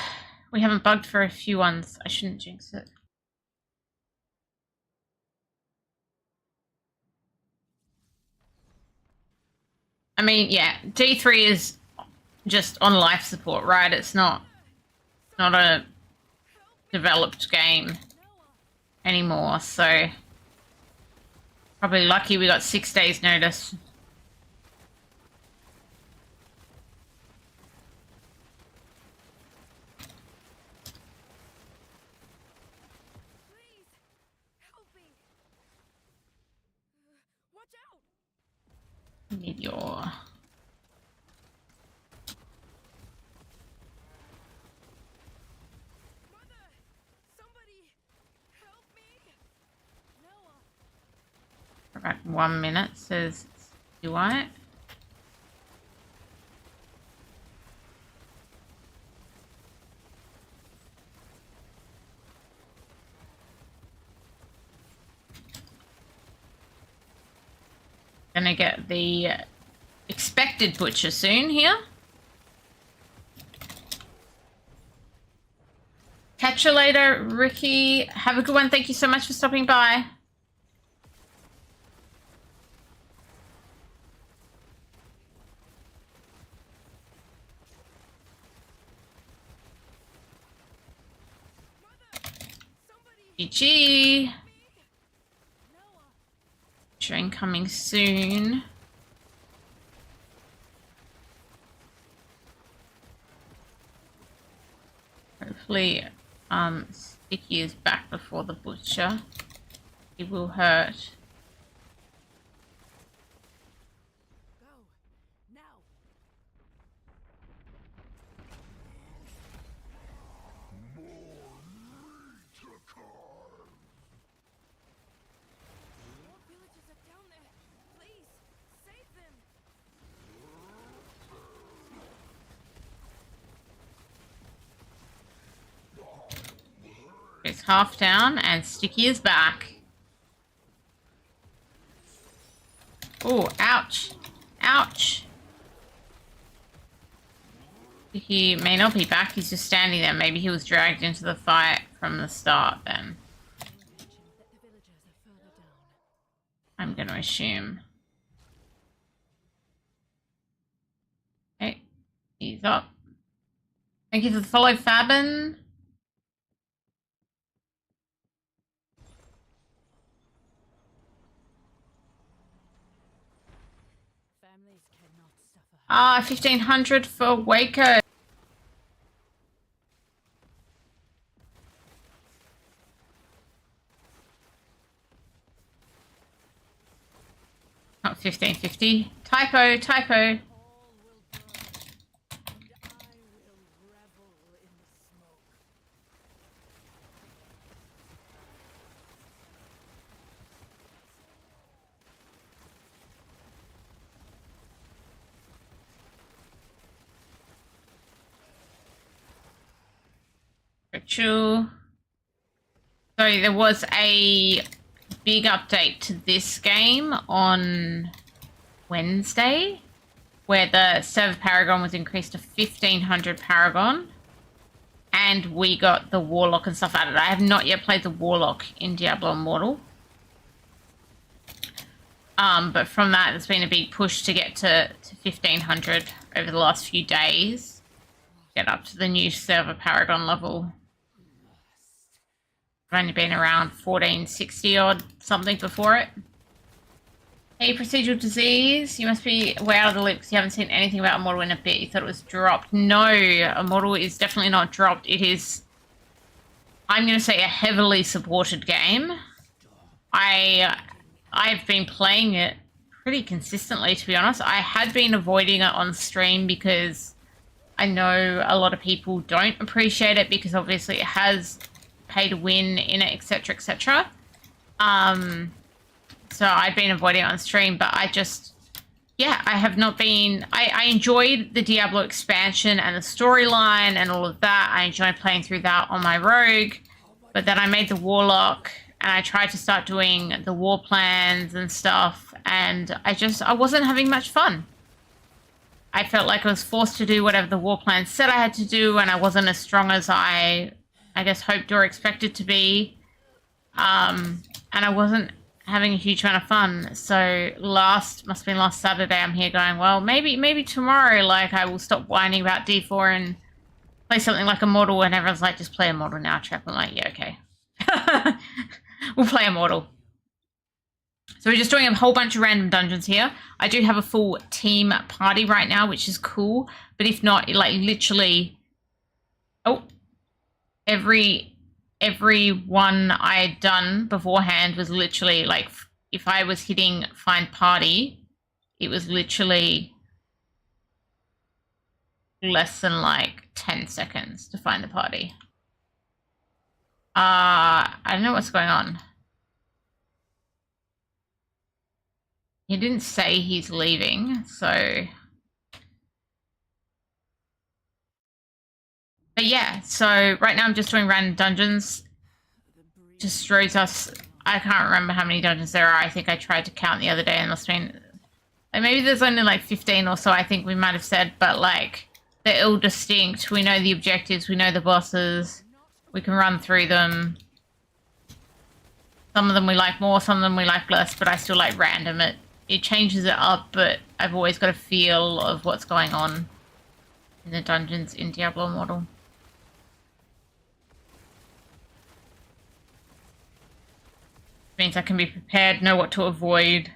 We haven't bugged for a few ones. I shouldn't jinx it. I mean, yeah, D3 is just on life support, right? It's not a developed game anymore, so probably lucky we got 6 days notice. Please, help me. Watch out. Need your... Mother, somebody help me. Noah. About 1 minute says you want it. Gonna get the expected butcher soon here. Catch you later, Ricky. Have a good one. Thank you so much for stopping by. GG. Train coming soon. Hopefully, Sticky is back before the butcher. He will hurt. Go now. is half down and Sticky is back. Oh, ouch. Ouch. He may not be back, he's just standing there. Maybe he was dragged into the fight from the start then. I'm going to assume. Okay, he's up. Thank you for the follow, Fabin. Families cannot suffer. 1500 for Waco. Not 1550. Typo, typo. All will burn, and I will revel in the smoke. Ritual. So there was a big update to this game on Wednesday where the server Paragon was increased to 1500 Paragon and we got the Warlock and stuff added. I have not yet played the Warlock in Diablo Immortal. But from that, there's been a big push to get to 1500 over the last few days. Get up to the new server Paragon level. I've only been around 1460 odd something before it. Hey, procedural disease. You must be way out of the loop because you haven't seen anything about Immortal in a bit. You thought it was dropped. No, Immortal is definitely not dropped. It is, I'm going to say, a heavily supported game. I've been playing it pretty consistently, to be honest. I had been avoiding it on stream because I know a lot of people don't appreciate it because obviously it has pay to win in it, etc., etc. So I've been avoiding it on stream, but I have not been... I enjoyed the Diablo expansion and the storyline and all of that. I enjoyed playing through that on my rogue, but then I made the Warlock and I tried to start doing the war plans and stuff, and I wasn't having much fun. I felt like I was forced to do whatever the war plan said I had to do, and I wasn't as strong as I guess hoped or expected to be. And I wasn't having a huge amount of fun. So must have been last Saturday, I'm here going, well, maybe tomorrow, like, I will stop whining about D4 and play something like Immortal, and everyone's like, just play Immortal now, Trep. I'm like, yeah, okay. We'll play Immortal. So we're just doing a whole bunch of random dungeons here. I do have a full team party right now, which is cool. But if not, like, literally... Oh. Every one I had done beforehand was literally, like, if I was hitting find party, it was literally less than, like, 10 seconds to find the party. I don't know what's going on. He didn't say he's leaving, so... But yeah, so right now I'm just doing random dungeons. Just throws us... I can't remember how many dungeons there are. I think I tried to count the other day and must have been... Like, maybe there's only like 15 or so, I think we might have said, but like, they're all distinct. We know the objectives, we know the bosses, we can run through them. Some of them we like more, some of them we like less, but I still like random. It changes it up, but I've always got a feel of what's going on in the dungeons in Diablo Immortal. Means I can be prepared, know what to avoid,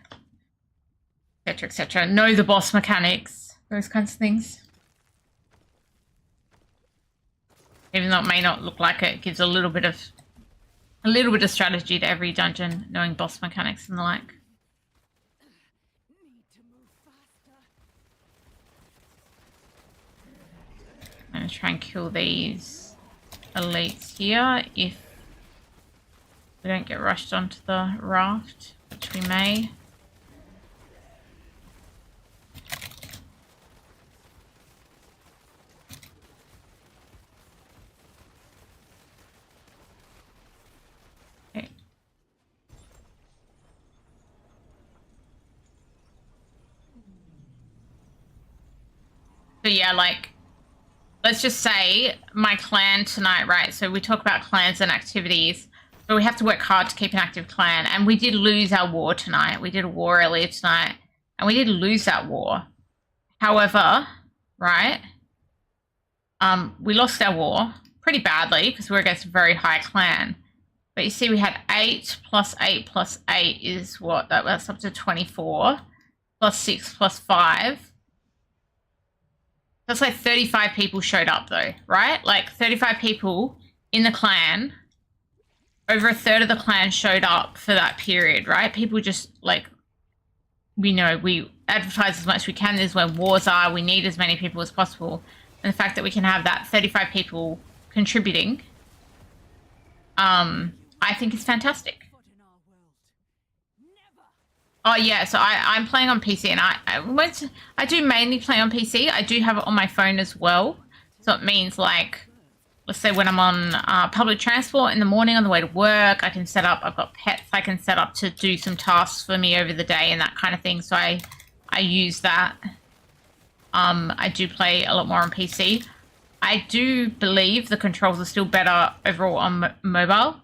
etc., etc. Know the boss mechanics, those kinds of things. Even though it may not look like it, it gives a little bit of strategy to every dungeon, knowing boss mechanics and the like. I'm going to try and kill these elites here if we don't get rushed onto the raft, which we may. So yeah, like, let's just say my clan tonight, right? So we talk about clans and activities, but we have to work hard to keep an active clan. And we did lose our war tonight. We did a war earlier tonight, and we did lose that war. However, right, we lost our war pretty badly because we were against a very high clan. But you see, we had 8 plus 8 plus 8 is what? That's up to 24. Plus 6 plus 5. That's like 35 people showed up though, right? Like 35 people in the clan. Over a third of the clan showed up for that period, right? People just like, we know we advertise as much as we can. This is where wars are. We need as many people as possible. And the fact that we can have that 35 people contributing, I think is fantastic. Oh yeah, so I'm playing on PC, and I do mainly play on PC. I do have it on my phone as well. So it means, like, let's say when I'm on public transport in the morning on the way to work, I can set up, I've got pets I can set up to do some tasks for me over the day and that kind of thing. So I use that. I do play a lot more on PC. I do believe the controls are still better overall on mobile.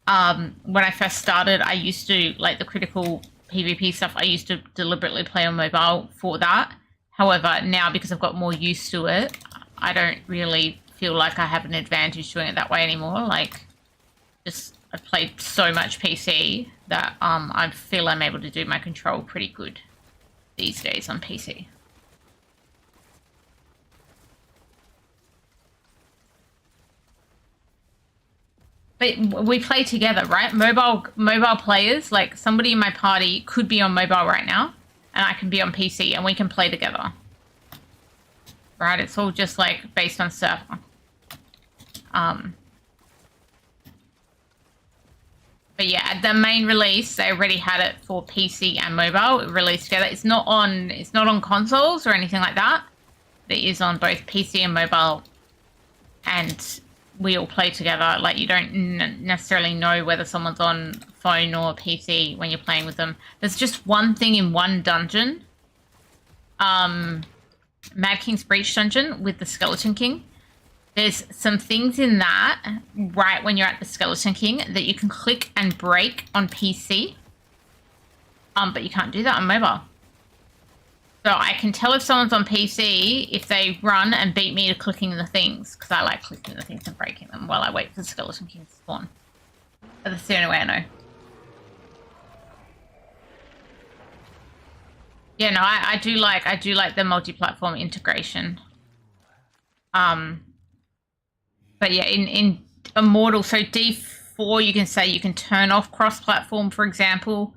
When I first started, I used to, like the critical PvP stuff, I used to deliberately play on mobile for that. However, now because I've got more used to it, I don't really feel like I have an advantage doing it that way anymore. Like, just I've played so much PC that I feel I'm able to do my control pretty good these days on PC. But we play together, right? Mobile players, like somebody in my party could be on mobile right now, and I can be on PC, and we can play together. Right? It's all just like based on server. But yeah, at the main release, they already had it for PC and mobile. It released together. It's not on consoles or anything like that. It is on both PC and mobile, and we all play together. Like, you don't necessarily know whether someone's on phone or PC when you're playing with them. There's just one thing in one dungeon, Mad King's Breach dungeon with the Skeleton King. There's some things in that right when you're at the Skeleton King that you can click and break on PC, but you can't do that on mobile. So I can tell if someone's on PC if they run and beat me to clicking the things, because I like clicking the things and breaking them while I wait for the Skeleton King to spawn. But that's the only way I know. Yeah, no, I do like the multi-platform integration. But yeah, in Immortal, so D4, you can say you can turn off cross-platform, for example.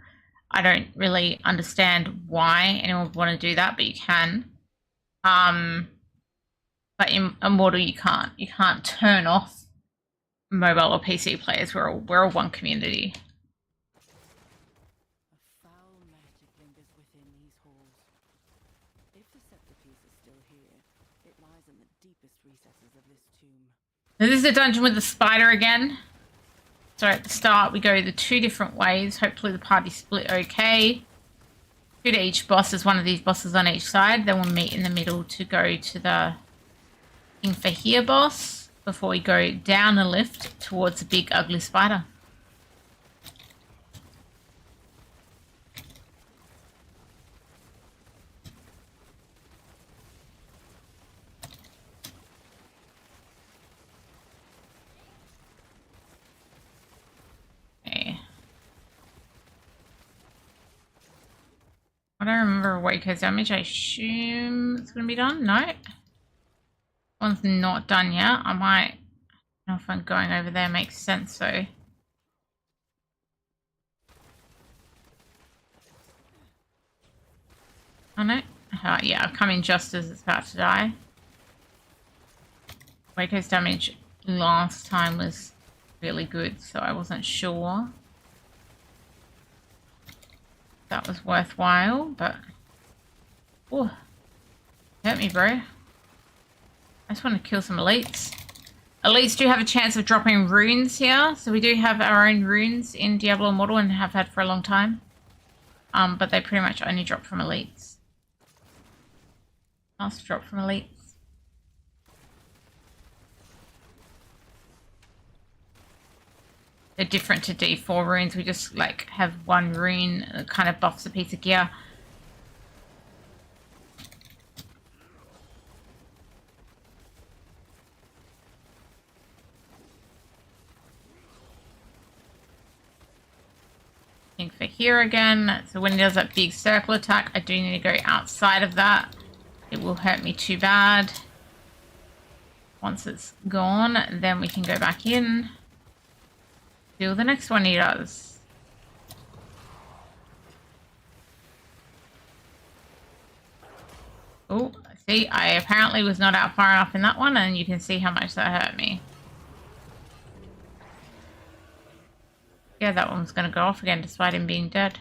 I don't really understand why anyone would want to do that, but you can. But in Immortal, you can't. You can't turn off mobile or PC players. We're all one community. A foul magic lingers within these halls. If the scepterpiece is still here, it lies in the deepest recesses of this tomb. Now, this is the dungeon with the spider again. So at the start, we go the 2 different ways. Hopefully the party's split okay. 2 to each boss. There's one of these bosses on each side. Then we'll meet in the middle to go to the King for Here boss before we go down a lift towards the big ugly spider. I don't remember Waco's damage. I assume it's going to be done. No. One's not done yet. I might, I don't know if I'm going over there makes sense though. Oh no. Yeah, I've come in just as it's about to die. Waco's damage last time was really good, so I wasn't sure that was worthwhile, but oh, hurt me, bro. I just want to kill some elites. Elites do have a chance of dropping runes here, so we do have our own runes in Diablo Immortal and have had for a long time, but they pretty much only drop from elites. Last drop from elites. They're different to D4 runes. We just like have one rune that kind of buffs a piece of gear. For here again, so when it does that big circle attack, I do need to go outside of that. It will hurt me too bad. Once it's gone, then we can go back in. Do the next one he does. Oh, see, I apparently was not out far enough in that one, and you can see how much that hurt me. Yeah, that one's going to go off again despite him being dead.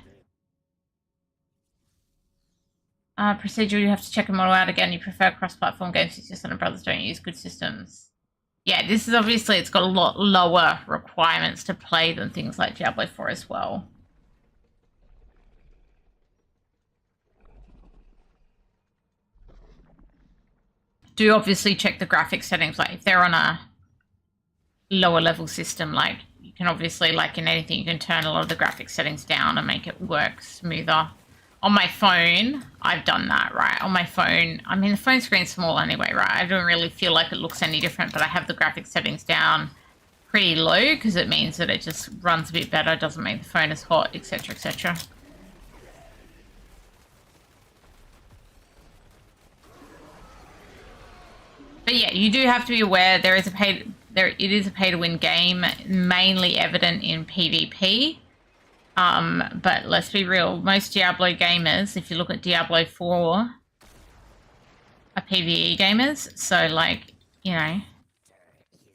Procedure, you have to check a model out again. You prefer cross-platform games. It's just that brothers don't use good systems. Yeah, this is obviously, it's got a lot lower requirements to play than things like Diablo 4 as well. Do obviously check the graphics settings. Like if they're on a lower level system, like you can obviously, like in anything, you can turn a lot of the graphics settings down and make it work smoother. On my phone, I've done that, right? On my phone, I mean, the phone screen's small anyway, right? I don't really feel like it looks any different, but I have the graphics settings down pretty low because it means that it just runs a bit better, doesn't make the phone as hot, etc., etc. But yeah, you do have to be aware it is a pay-to-win game, mainly evident in PvP. But let's be real, most Diablo gamers, if you look at Diablo 4, are PvE gamers. So, like, you know,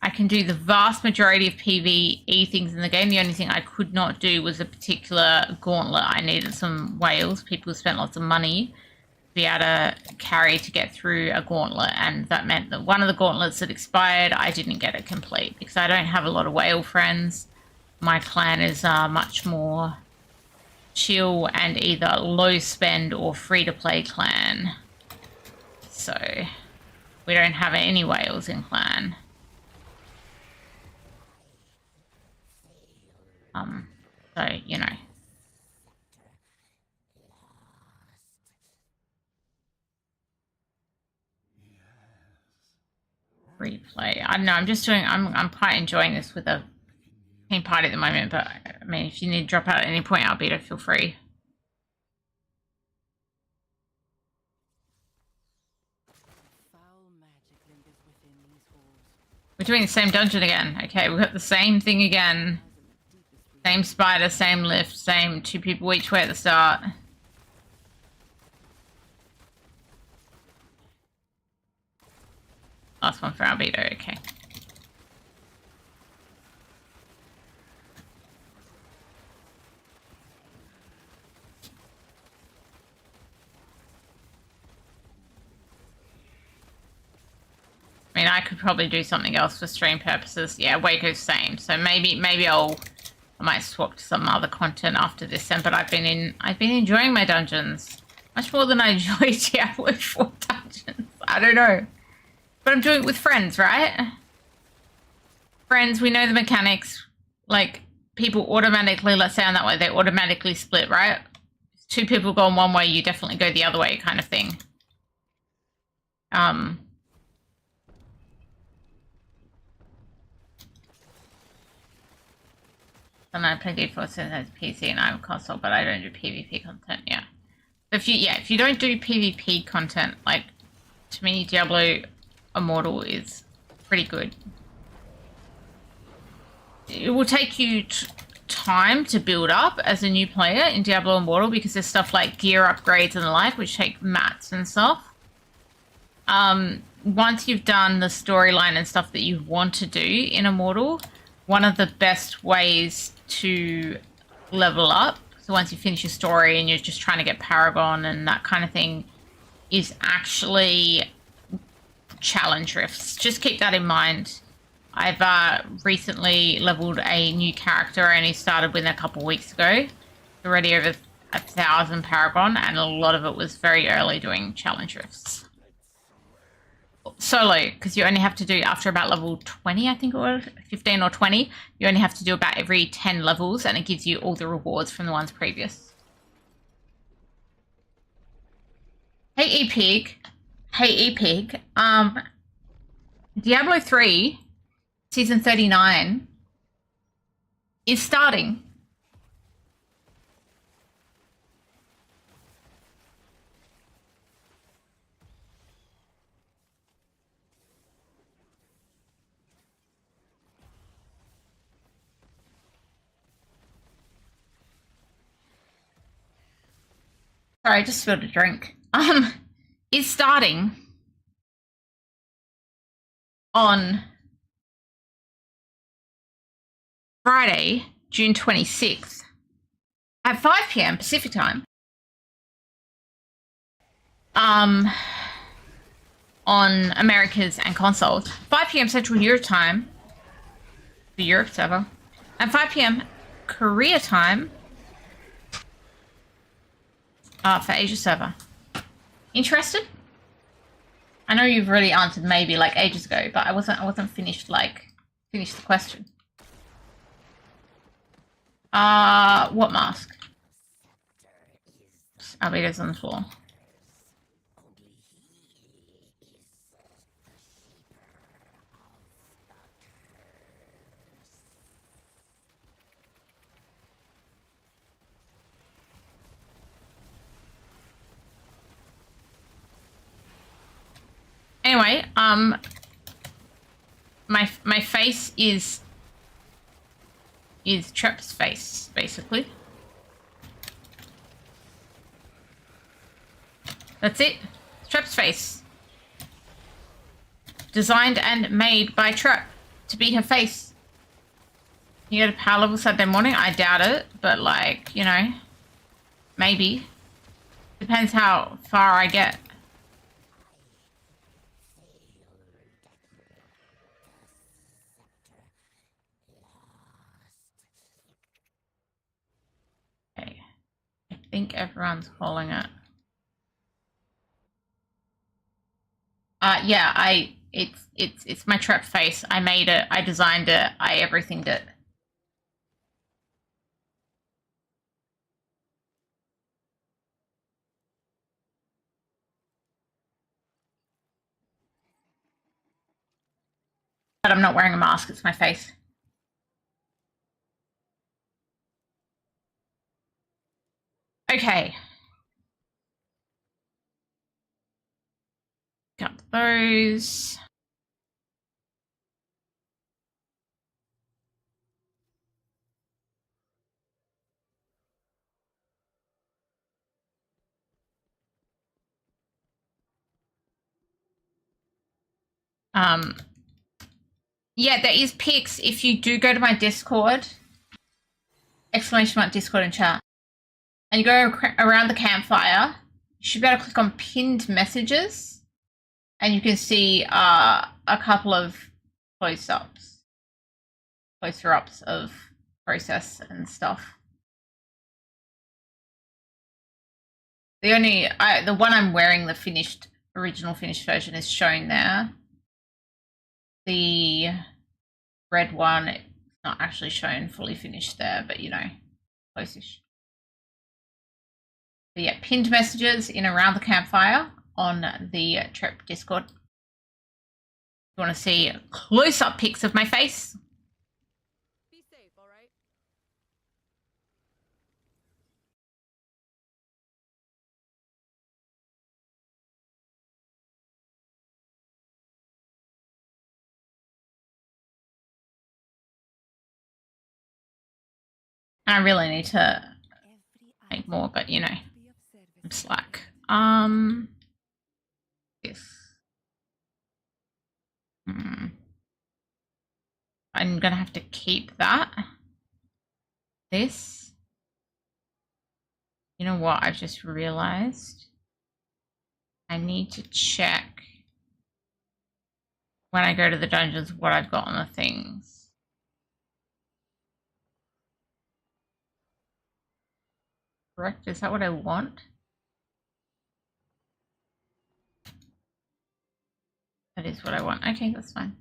I can do the vast majority of PvE things in the game. The only thing I could not do was a particular gauntlet. I needed some whales. People spent lots of money to be able to carry to get through a gauntlet, and that meant that one of the gauntlets that expired, I didn't get it complete because I don't have a lot of whale friends. My clan is much more chill and either low spend or free to play clan. So we don't have any whales in clan. So, you know. Replay. I don't know, I'm quite enjoying this with a team party at the moment, but I mean, if you need to drop out at any point, Albedo, feel free. We're doing the same dungeon again. Okay, we've got the same thing again. Same spider, same lift, same 2 people each way at the start. Last one for Albedo, okay. I mean, I could probably do something else for stream purposes. Yeah, Waco's same. So maybe I might swap to some other content after this then, but I've been enjoying my dungeons. Much more than I enjoy Diablo 4 dungeons. I don't know. But I'm doing it with friends, right? Friends, we know the mechanics. Like, people automatically, let's say on that way, they automatically split, right? 2 people going one way, you definitely go the other way kind of thing. And I play D4 since it's PC and I have a console, but I don't do PvP content, yeah. So if you don't do PvP content, like, to me, Diablo Immortal is pretty good. It will take you time to build up as a new player in Diablo Immortal because there's stuff like gear upgrades and the like, which take mats and stuff. Once you've done the storyline and stuff that you want to do in Immortal, one of the best ways to level up, so once you finish your story and you're just trying to get Paragon and that kind of thing, is actually challenge rifts. Just keep that in mind. I've recently leveled a new character. I only started with a couple weeks ago. Already over 1,000 Paragon, and a lot of it was very early doing challenge rifts. solo, because you only have to do after about level 20, I think it was 15 or 20. You only have to do about every 10 levels, and it gives you all the rewards from the ones previous. Hey Epig. Hey Epig. Diablo 3 Season 39 is starting. Sorry, I just spilled a drink. Is starting on Friday, June 26th at 5 p.m. Pacific time. On Americas and consoles. 5 p.m. Central Europe time, the Europe server, and 5 p.m. Korea time for Asia server. Interested? I know you've really answered maybe like ages ago, but I wasn't finished the question. What mask? Albedo's on the floor. Anyway, my face is Trep's face, basically. That's it. Trep's face. Designed and made by Trep to be her face. You get a power level Saturday morning? I doubt it, but like, you know, maybe. Depends how far I get. Okay. I think everyone's calling it. Yeah, it's my Trep face. I made it, I designed it, I everythinged it. But I'm not wearing a mask, it's my face. Okay. Got those. Yeah, there is pics if you do go to my Discord. Exclamation mark Discord in chat. And you go around the campfire. You should be able to click on pinned messages. And you can see a couple of close-ups of process and stuff. The one I'm wearing, the original finished version is shown there. The red one, it's not actually shown fully finished there, but you know, close-ish. But yeah, pinned messages in around the campfire on the Trep Discord. If you want to see close-up pics of my face. Be safe, all right? I really need to make more, but you know, I'm slack. This. I'm gonna have to keep that. This. You know what? I've just realized. I need to check when I go to the dungeons what I've got on the things. Correct? Is that what I want? That is what I want. Okay, that's fine.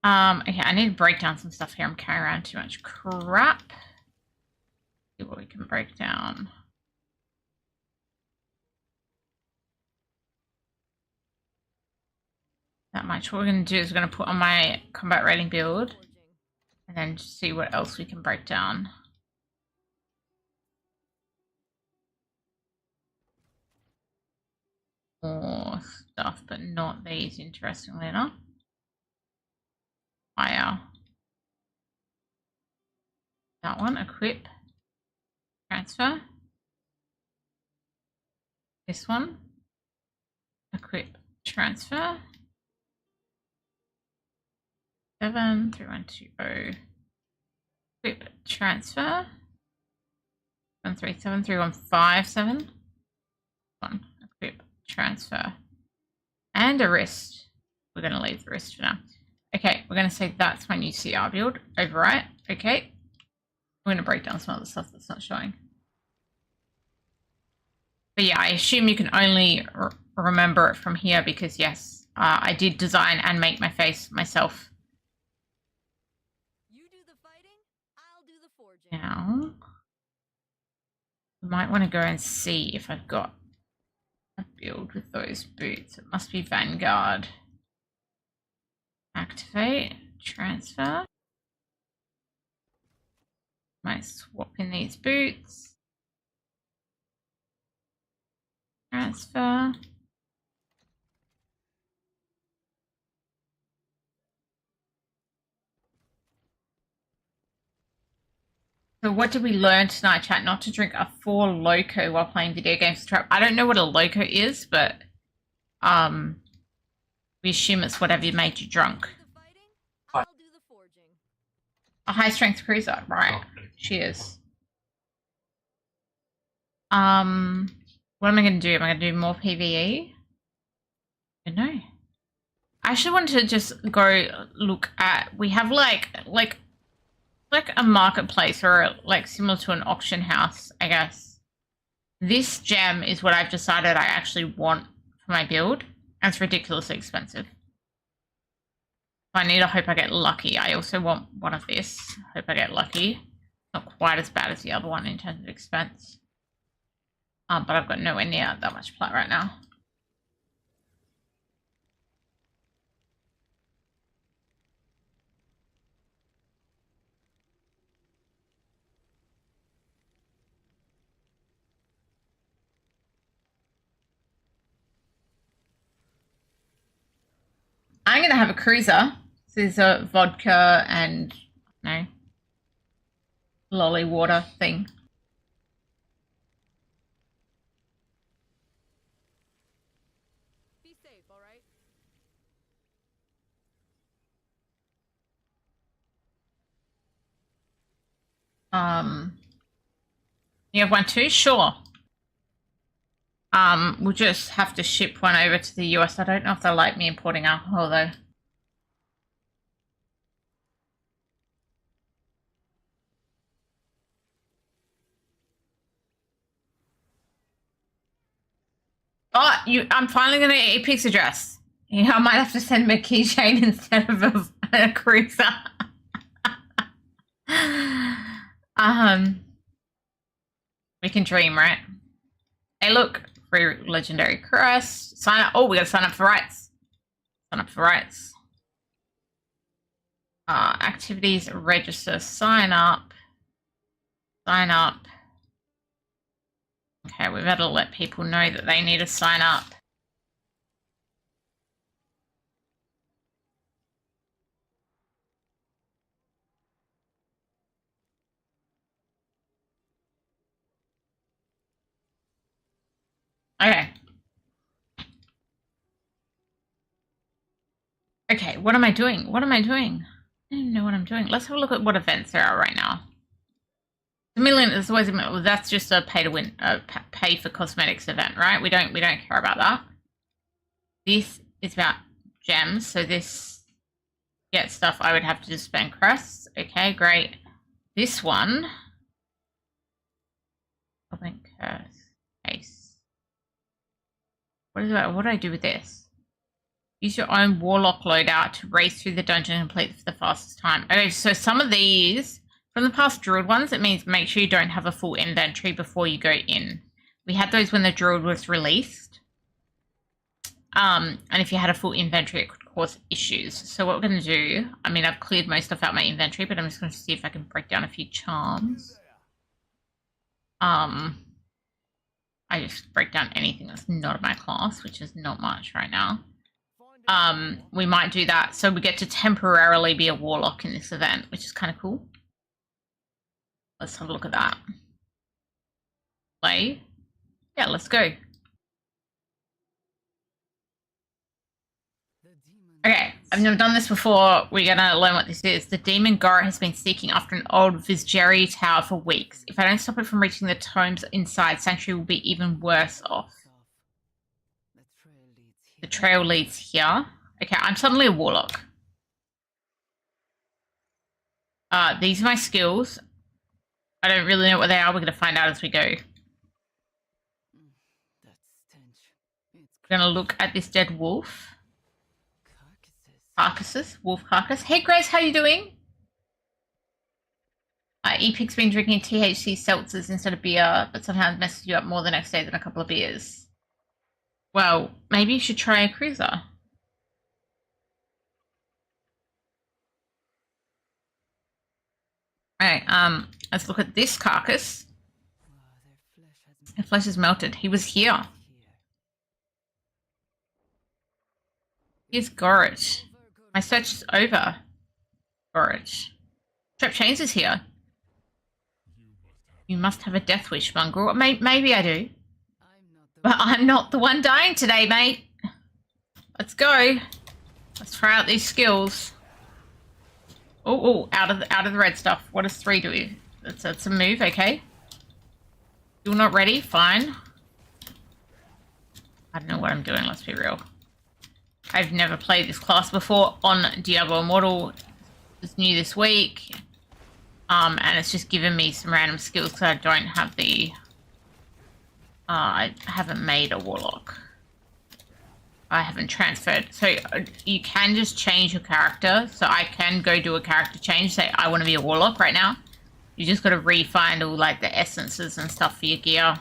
Okay, I need to break down some stuff here. I'm carrying around too much crap. See what we can break down. That much. What we're going to do is we're going to put on my combat rating build and then see what else we can break down. More stuff, but not these, interestingly enough. Fire. That one, equip. Transfer. This one. Equip. Transfer. 73120. Equip. Transfer. 1373157. One. Equip. Transfer. And a wrist. We're going to leave the wrist for now. Okay, we're going to say that's my new CR build. Overwrite. Okay. We're going to break down some other stuff that's not showing. But yeah, I assume you can only remember it from here because, yes, I did design and make my face myself. You do the fighting, I'll do the forging. Now, we might want to go and see if I've got a build with those boots. It must be Vanguard. Activate, transfer. Might swap in these boots. Transfer. So what did we learn tonight, chat? Not to drink a 4 Loco while playing video games. I don't know what a Loco is, but we assume it's whatever made you drunk. I'll do the forging. A high strength cruiser, right? She is. What am I going to do? Am I going to do more PvE? I don't know. I actually wanted to just go look at. We have like a marketplace or like similar to an auction house, I guess. This gem is what I've decided I actually want for my build. And it's ridiculously expensive. I need to hope I get lucky. I also want one of this. Hope I get lucky. Not quite as bad as the other one in terms of expense. But I've got nowhere near that much plat right now. I'm going to have a cruiser. This is a vodka and, no, lolly water thing. Be safe, all right? You have one too? Sure. We'll just have to ship one over to the US. I don't know if they'll like me importing alcohol though. Oh, I'm finally gonna get a pizza dress. Yeah, I might have to send him a keychain instead of a cruiser. We can dream, right? Hey, look. Free legendary crest. Sign up. Oh, we gotta sign up for rights. Sign up for rights. Activities, register, sign up. Sign up. Okay, we better let people know that they need to sign up. Okay. Okay, what am I doing? What am I doing? I don't even know what I'm doing. Let's have a look at what events there are right now. There's always a million. Well, that's just a pay to win, pay for cosmetics event, right? We don't care about that. This is about gems, so this get stuff I would have to just spend crests. Okay, great. This one, Hellbent Curse. Case. What do I do with this? Use your own Warlock loadout to race through the dungeon and complete for the fastest time. Okay, so some of these, from the past Druid ones, it means make sure you don't have a full inventory before you go in. We had those when the Druid was released. And if you had a full inventory, it could cause issues. So what we're going to do, I mean, I've cleared most stuff out my inventory, but I'm just going to see if I can break down a few charms. I just break down anything that's not in my class, which is not much right now. We might do that. So we get to temporarily be a Warlock in this event, which is kind of cool. Let's have a look at that. Play. Yeah, let's go. Okay, I've never done this before. We're gonna learn what this is. The demon Gorot has been seeking after an old Vizjeri tower for weeks. If I don't stop it from reaching the tomes inside, Sanctuary will be even worse off. The trail leads here. Okay, I'm suddenly a Warlock. These are my skills. I don't really know what they are. We're gonna find out as we go. We're gonna look at this dead wolf. Carcasses, wolf carcass. Hey Grace, how you doing? Epic's been drinking THC seltzers instead of beer, but sometimes messes you up more the next day than a couple of beers. Well, maybe you should try a cruiser. Alright, let's look at this carcass. Their flesh is melted. He was here. Here's Gorot. My search is over. Gorot. TrepChains is here. You must have a death wish, mongrel. Maybe I do. But I'm not the one dying today, mate. Let's go. Let's try out these skills. Oh, out of the red stuff. What does 3 do? That's a move, okay. You're not ready? Fine. I don't know what I'm doing, let's be real. I've never played this class before on Diablo Immortal. It's new this week. And it's just given me some random skills because I don't have the... I haven't made a Warlock. I haven't transferred. So you can just change your character. So I can go do a character change. Say I want to be a Warlock right now. You just got to re-find all like the essences and stuff for your gear.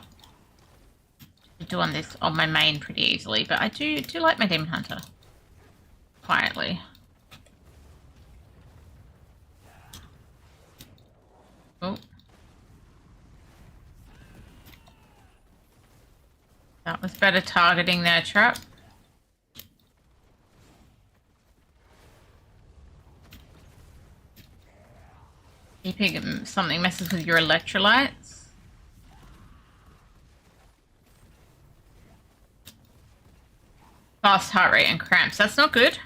I'm doing this on my main pretty easily. But I do like my Demon Hunter. Quietly. Oh. That was better targeting their trap. Keeping something messes with your electrolytes. Fast heart rate and cramps. That's not good.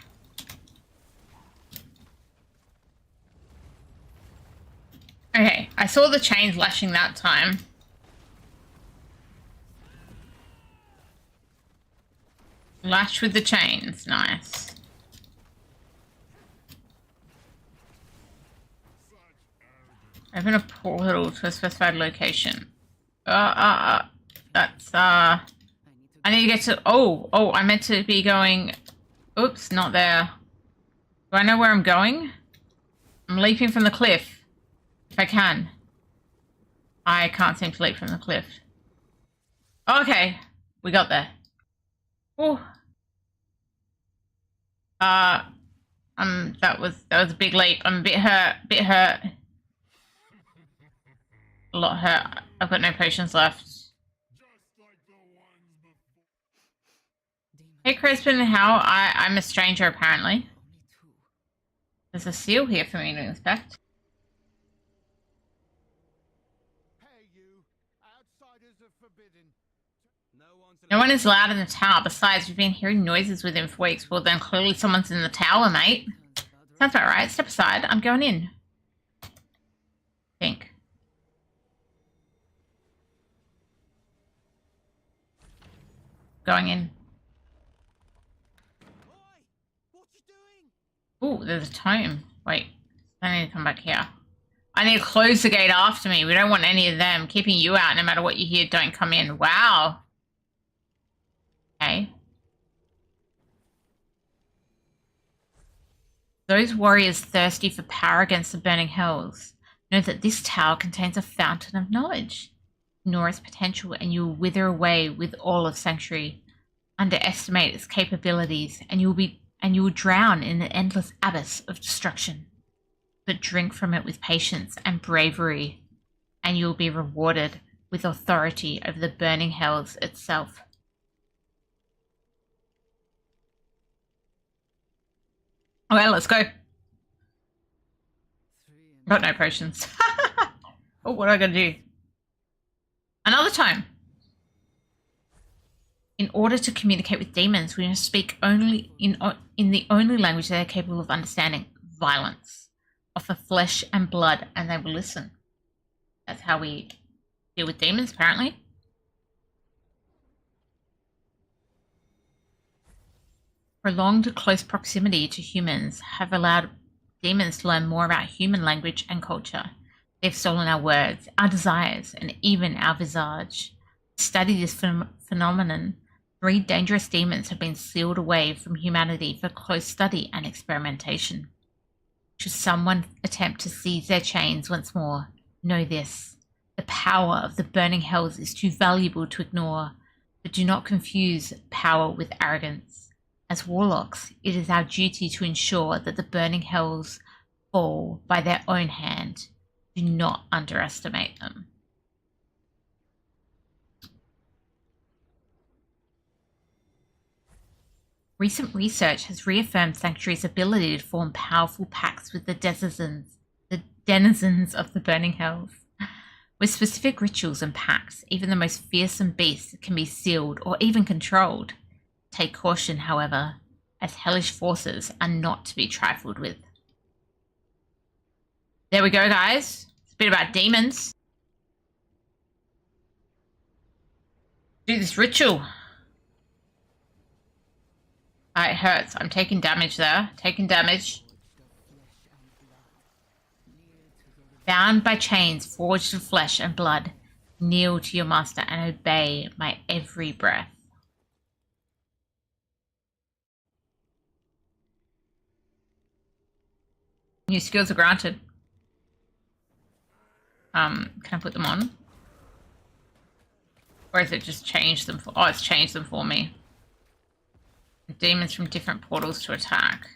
Okay, I saw the chains lashing that time. Lash with the chains. Nice. Open a portal to a specified location. That's, I need to get to... Oh, I meant to be going... Oops, not there. Do I know where I'm going? I'm leaping from the cliff. If I can. I can't seem to leap from the cliff. Okay, we got there. Oh. That was a big leap. I'm a bit hurt. A lot hurt. I've got no potions left. Hey Crispin, how? I'm a stranger apparently. There's a seal here for me to inspect. Hey you, outsiders are forbidden. No one is allowed in the tower. Besides, we've been hearing noises within for weeks. Well, then clearly someone's in the tower, mate. Sounds about right. Step aside. I'm going in. Think. Going in. Oi, what you doing? Ooh, there's a tome. Wait, I need to come back here. I need to close the gate after me. We don't want any of them keeping you out. No matter what you hear, don't come in. Wow. Okay. Those warriors thirsty for power against the burning hells know that this tower contains a fountain of knowledge. Ignore its potential and you will wither away with all of Sanctuary. Underestimate its capabilities and you will drown in an endless abyss of destruction. But drink from it with patience and bravery, and you will be rewarded with authority over the burning hells itself. Okay, let's go. Got no potions. Oh, what am I gonna do? Another time. In order to communicate with demons, we must speak only in the only language they are capable of understanding: violence. Offer flesh and blood, and they will listen. That's how we deal with demons, apparently. Prolonged close proximity to humans have allowed demons to learn more about human language and culture. They've stolen our words, our desires, and even our visage. To study this phenomenon, 3 dangerous demons have been sealed away from humanity for close study and experimentation. Should someone attempt to seize their chains once more, know this: the power of the burning hells is too valuable to ignore, but do not confuse power with arrogance. As warlocks, it is our duty to ensure that the burning hells fall by their own hand. Do not underestimate them. Recent research has reaffirmed Sanctuary's ability to form powerful pacts with the denizens of the burning hells. With specific rituals and pacts, even the most fearsome beasts can be sealed or even controlled. Take caution, however, as hellish forces are not to be trifled with. There we go, guys. It's a bit about demons. Do this ritual. It hurts. I'm taking damage there. Taking damage. Bound by chains forged of flesh and blood, kneel to your master and obey my every breath. New skills are granted. Can I put them on? Or is it just changed them for... Oh, it's changed them for me. Demons from different portals to attack.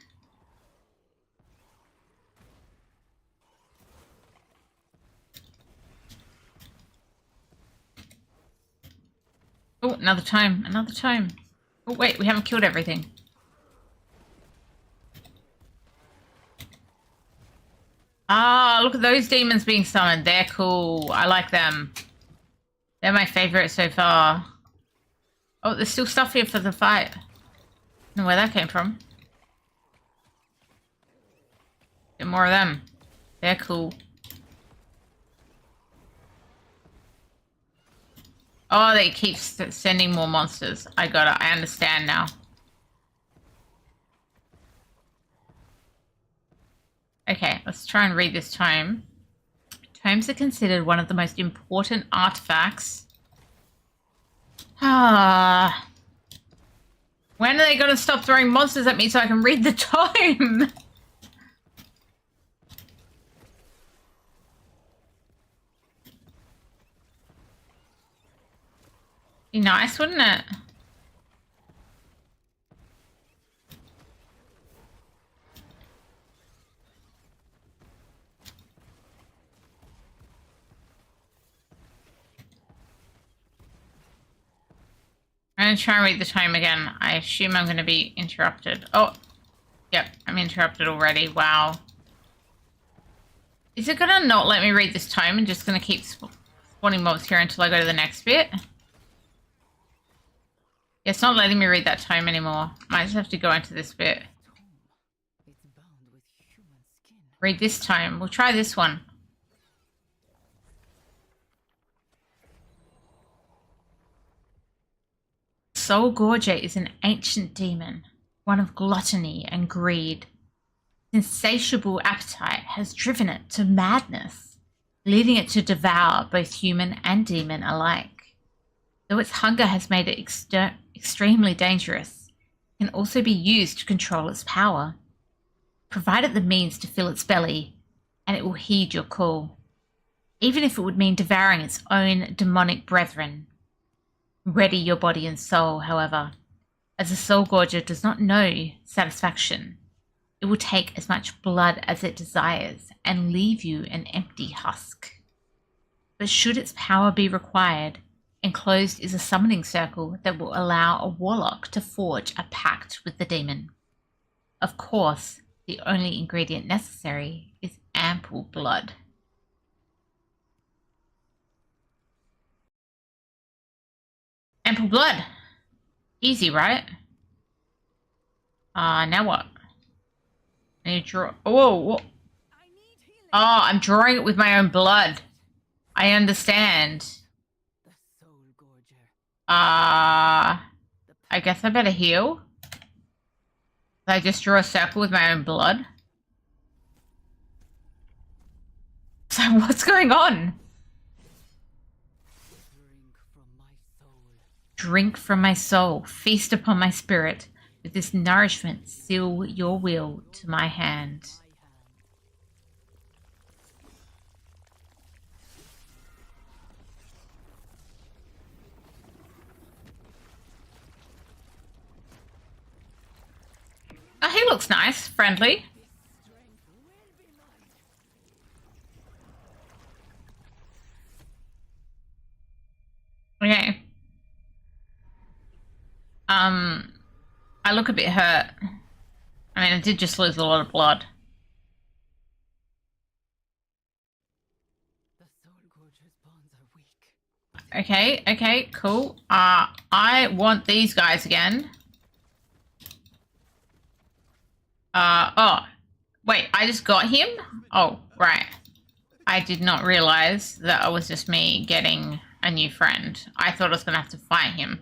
Oh, another time. Another time. Oh, wait. We haven't killed everything. Ah, look at those demons being summoned. They're cool. I like them. They're my favorite so far. Oh, there's still stuff here for the fight. I don't know where that came from. Get more of them. They're cool. Oh, they keep sending more monsters. I got it. I understand now. Okay, let's try and read this tome. Tomes are considered one of the most important artifacts. When are they going to stop throwing monsters at me so I can read the tome? Be nice, wouldn't it? I'm going to try and read the tome again. I assume I'm going to be interrupted. Oh, yep, I'm interrupted already. Wow. Is it going to not let me read this tome and just going to keep spawning mobs here until I go to the next bit? Yeah, it's not letting me read that tome anymore. Might just have to go into this bit. It's bound with human skin. Read this tome. We'll try this one. Soul Gorger is an ancient demon, one of gluttony and greed. Insatiable appetite has driven it to madness, leading it to devour both human and demon alike. Though its hunger has made it extremely dangerous, it can also be used to control its power. Provide it the means to fill its belly, and it will heed your call, even if it would mean devouring its own demonic brethren. Ready your body and soul, however, as the soul gorger does not know satisfaction. It will take as much blood as it desires and leave you an empty husk. But should its power be required, enclosed is a summoning circle that will allow a warlock to forge a pact with the demon. Of course, the only ingredient necessary is ample blood. Ample blood. Easy, right? Now what? I need to draw. Whoa, whoa. Oh, I'm drawing it with my own blood. I understand. The soul gorger. I guess I better heal. I just draw a circle with my own blood. So what's going on? Drink from my soul, feast upon my spirit. With this nourishment, seal your will to my hand. Oh, he looks nice, friendly. Okay. I look a bit hurt. I mean, I did just lose a lot of blood. The soul gorger's bonds are weak. Okay, cool. I want these guys again. Oh. Wait, I just got him? Oh, right. I did not realize that it was just me getting a new friend. I thought I was gonna have to fight him.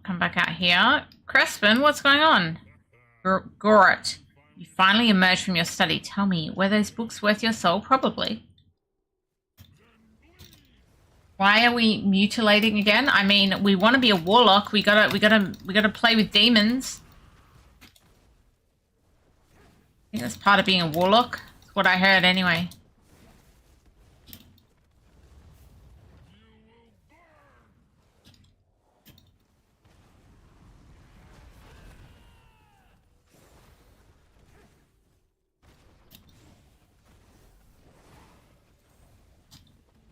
Come back out here. Crespin, what's going on? Gorat, you finally emerged from your study. Tell me, were those books worth your soul? Probably. Why are we mutilating again? I mean, we want to be a warlock. We gotta play with demons. I think that's part of being a warlock. That's what I heard anyway.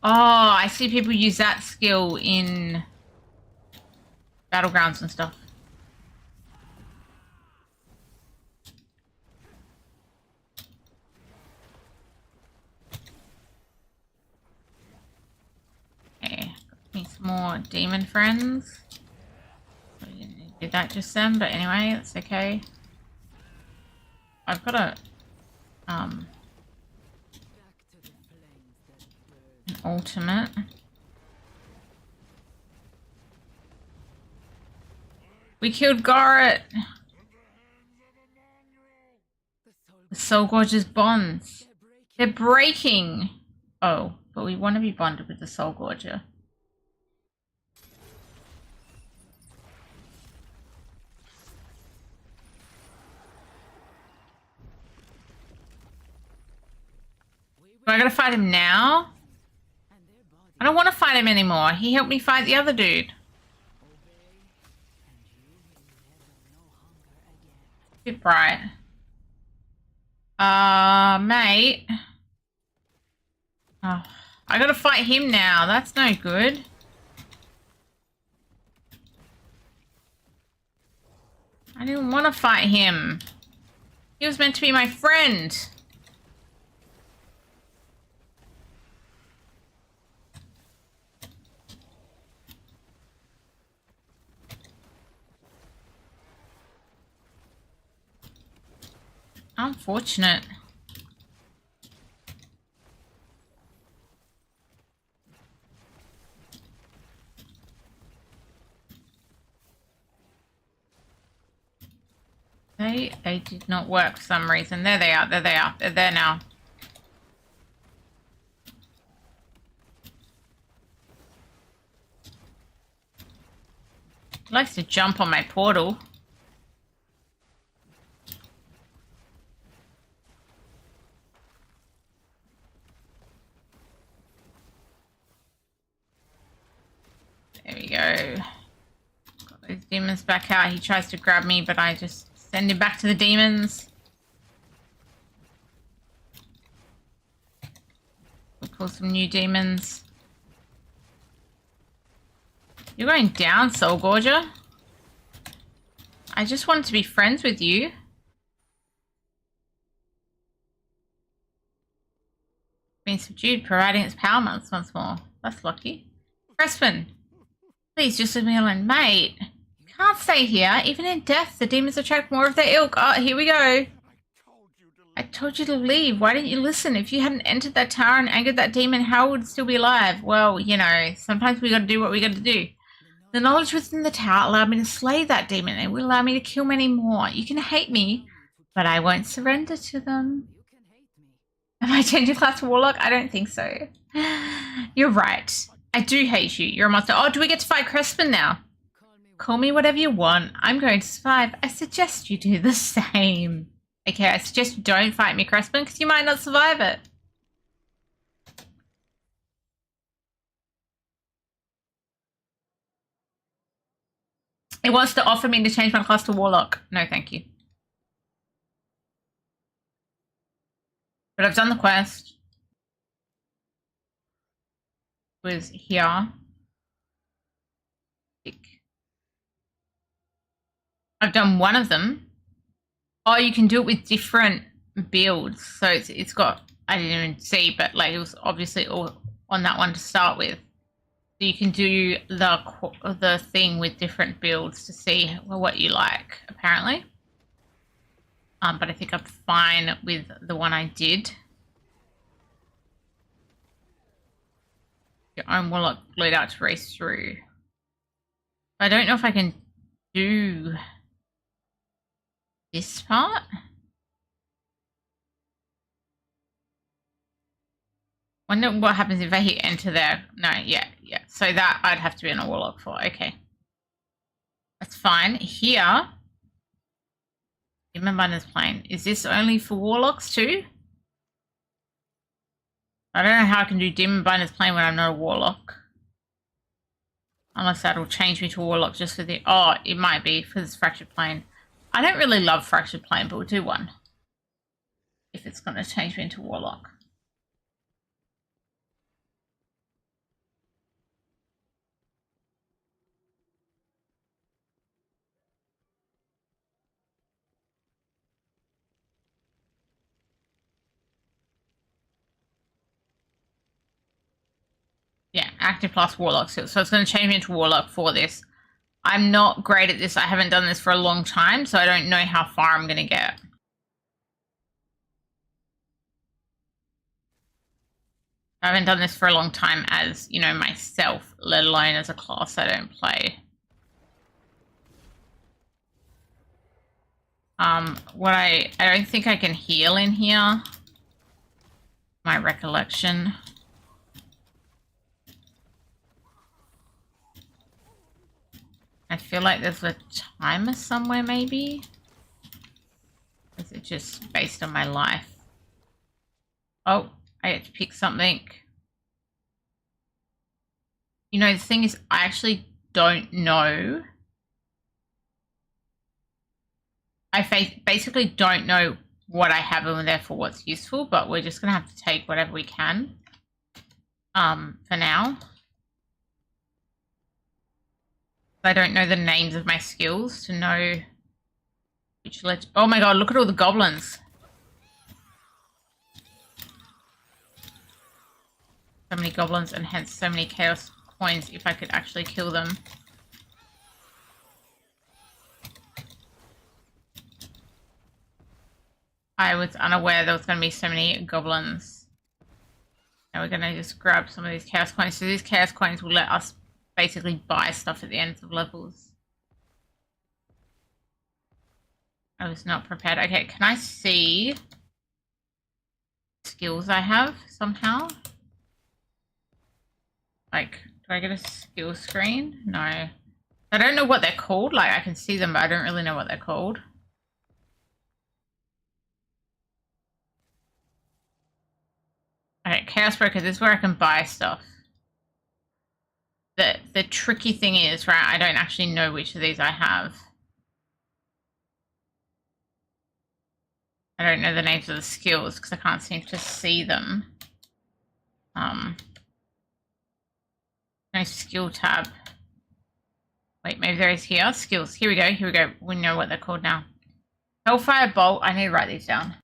Oh, I see people use that skill in battlegrounds and stuff. Okay, need some more demon friends. We did that just then, but anyway, that's okay. I've got a an ultimate. We killed Garrett. The Soul Gorge's bonds. They're breaking. Oh, but we want to be bonded with the Soul Gorger. Am I gonna fight him now? I don't want to fight him anymore. He helped me fight the other dude. Bit bright. Mate. Oh, I gotta fight him now. That's no good. I didn't want to fight him. He was meant to be my friend. Unfortunate. Okay, they did not work for some reason. There they are, there they are. They're there now. He likes to jump on my portal. There we go. Got those demons back out. He tries to grab me, but I just send him back to the demons. We'll pull some new demons. You're going down, Soul Gorger. I just wanted to be friends with you. Being subdued, providing its power once more. That's lucky. Crespin, please just leave me alone. Mate, you can't stay here. Even in death, the demons attract more of their ilk. Oh, here we go. I told you to leave. Why didn't you listen? If you hadn't entered that tower and angered that demon, how would it still be alive? Well, you know, sometimes we gotta do what we gotta do. The knowledge within the tower allowed me to slay that demon and will allow me to kill many more. You can hate me, but I won't surrender to them. You can hate me. Am I changing class to Warlock? I don't think so. You're right. I do hate you. You're a monster. Oh, do we get to fight Crespin now? Call me whatever you want. I'm going to survive. I suggest you do the same. Okay, I suggest you don't fight me, Crespin, because you might not survive it. It wants to offer me to change my class to Warlock. No, thank you. But I've done the quest. It was here. I've done one of them. Oh, you can do it with different builds. So it's got, I didn't even see, but like it was obviously all on that one to start with. So you can do the thing with different builds to see what you like, apparently. But I think I'm fine with the one I did. Your own Warlock bleed out to race through. I don't know if I can do this part. Wonder what happens if I hit enter there. No, yeah. So that I'd have to be in a Warlock for. Okay. That's fine. Here, Demon Binder's Plane. Is this only for Warlocks too? I don't know how I can do Demon Binder's Plane when I'm not a Warlock. Unless that'll change me to a Warlock just for the... Oh, it might be for this Fractured Plane. I don't really love Fractured Plane, but we'll do one. If it's going to change me into Warlock. Yeah, active plus Warlock. So it's going to change me into Warlock for this. I'm not great at this. I haven't done this for a long time, so I don't know how far I'm going to get. I haven't done this for a long time as, you know, myself, let alone as a class I don't play. I don't think I can heal in here. My recollection. I feel like there's a timer somewhere, maybe? Or is it just based on my life? Oh, I had to pick something. You know, the thing is, I actually don't know. I basically don't know what I have in there for what's useful, but we're just going to have to take whatever we can for now. I don't know the names of my skills to know which oh my god, look at all the goblins. So many goblins and hence so many chaos coins if I could actually kill them. I was unaware there was going to be so many goblins. Now we're going to just grab some of these chaos coins. So these chaos coins will let us basically buy stuff at the ends of levels. I was not prepared. Okay, can I see skills I have somehow? Like, do I get a skill screen? No. I don't know what they're called. Like, I can see them, but I don't really know what they're called. Okay, Chaos Broker, this is where I can buy stuff. The tricky thing is, right, I don't actually know which of these I have. I don't know the names of the skills because I can't seem to see them. No skill tab. Wait, maybe there is here. Skills. Here we go. Here we go. We know what they're called now. Hellfire Bolt. I need to write these down.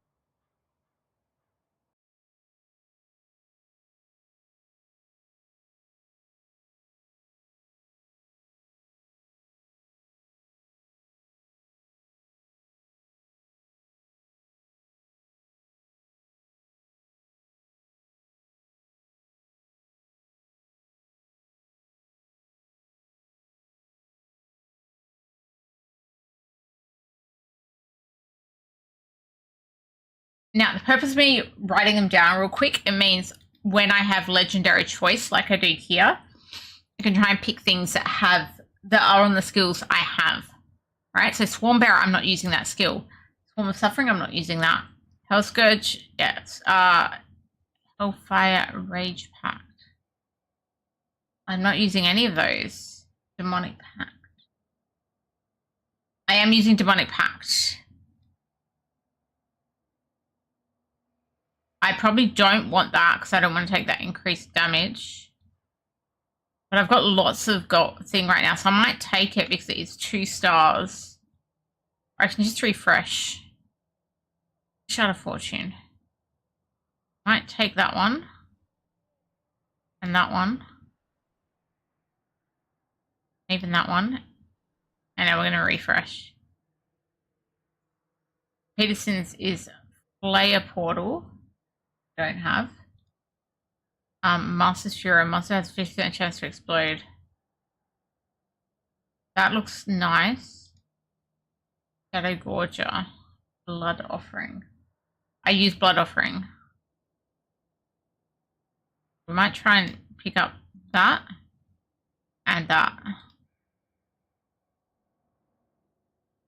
Now, the purpose of me writing them down real quick, it means when I have legendary choice, like I do here, I can try and pick things that are on the skills I have. Right? So Swarm Bearer, I'm not using that skill. Swarm of Suffering, I'm not using that. Hell Scourge, yes. Hellfire Rage Pact. I'm not using any of those. Demonic Pact. I am using Demonic Pact. I probably don't want that because I don't want to take that increased damage. But I've got lots of gold thing right now, so I might take it because it is 2 stars. Or I can just refresh. Shard of Fortune. Might take that one. And that one. Even that one. And now we're going to refresh. Peterson's is Player Portal. Don't have. Master's Fury. Monster has 50% chance to explode. That looks nice. Shadow Gorger. Blood Offering. I use Blood Offering. We might try and pick up that. And that.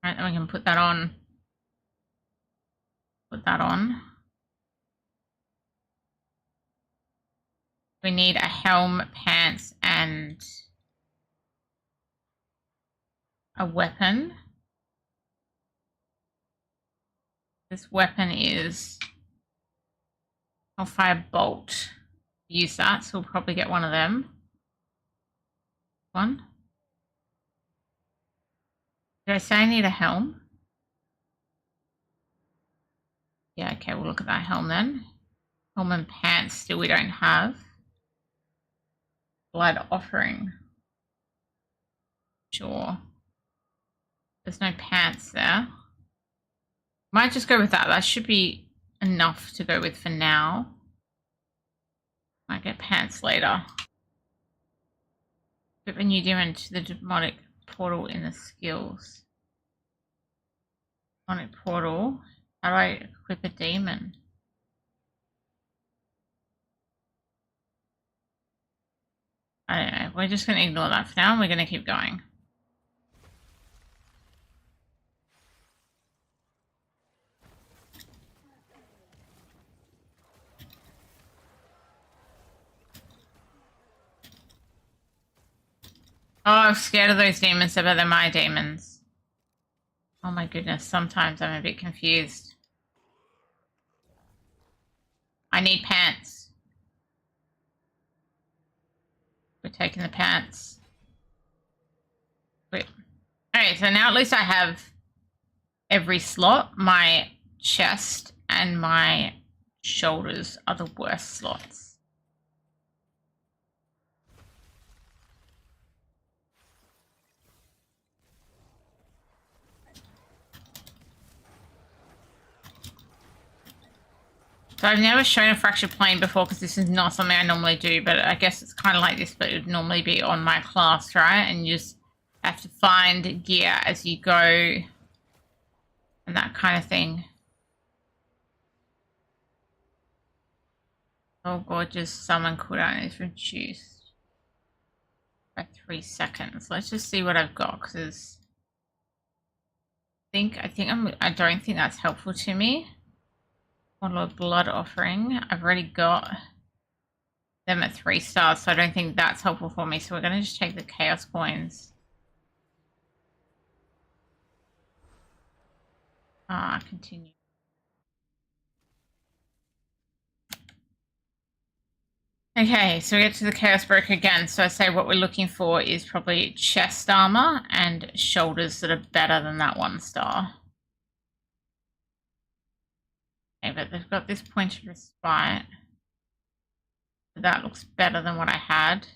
Alright, then we can put that on. Put that on. We need a helm, pants, and a weapon. This weapon is Hellfire Bolt. Use that, so we'll probably get one of them. One. Did I say I need a helm? Yeah, okay, we'll look at that helm then. Helm and pants still we don't have. Blood Offering. Sure. There's no pants there. Might just go with that. That should be enough to go with for now. Might get pants later. Equip a new demon to the demonic portal in the skills. Demonic portal. How do I equip a demon? I don't know. We're just going to ignore that for now and we're going to keep going. Oh, I'm scared of those demons, but they're my demons. Oh my goodness, sometimes I'm a bit confused. I need pants. We're taking the pants. Wait. Okay, so now at least I have every slot. My chest and my shoulders are the worst slots. So I've never shown a fractured plane before because this is not something I normally do, but I guess it's kind of like this, but it would normally be on my class, right? And you just have to find gear as you go and that kind of thing. Oh, gorgeous. Summon cooldown is reduced by 3 seconds. Let's just see what I've got, because I don't think that's helpful to me. Warlord Blood Offering. I've already got them at 3 stars, so I don't think that's helpful for me. So we're going to just take the Chaos Coins. Continue. Okay, so we get to the Chaos Broker again. So I say what we're looking for is probably chest armor and shoulders that are better than that 1 star. Okay, but they've got this point of respite. That looks better than what I had.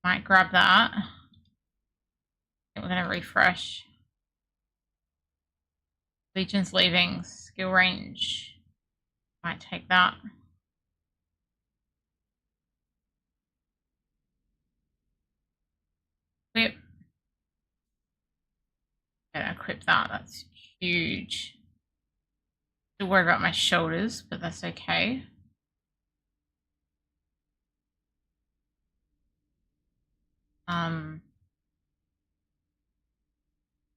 Might grab that. Okay, we're going to refresh. Legion's leaving. Skill range. Might take that. Equip. Yeah, equip that. That's huge. Still worry about my shoulders, but that's okay.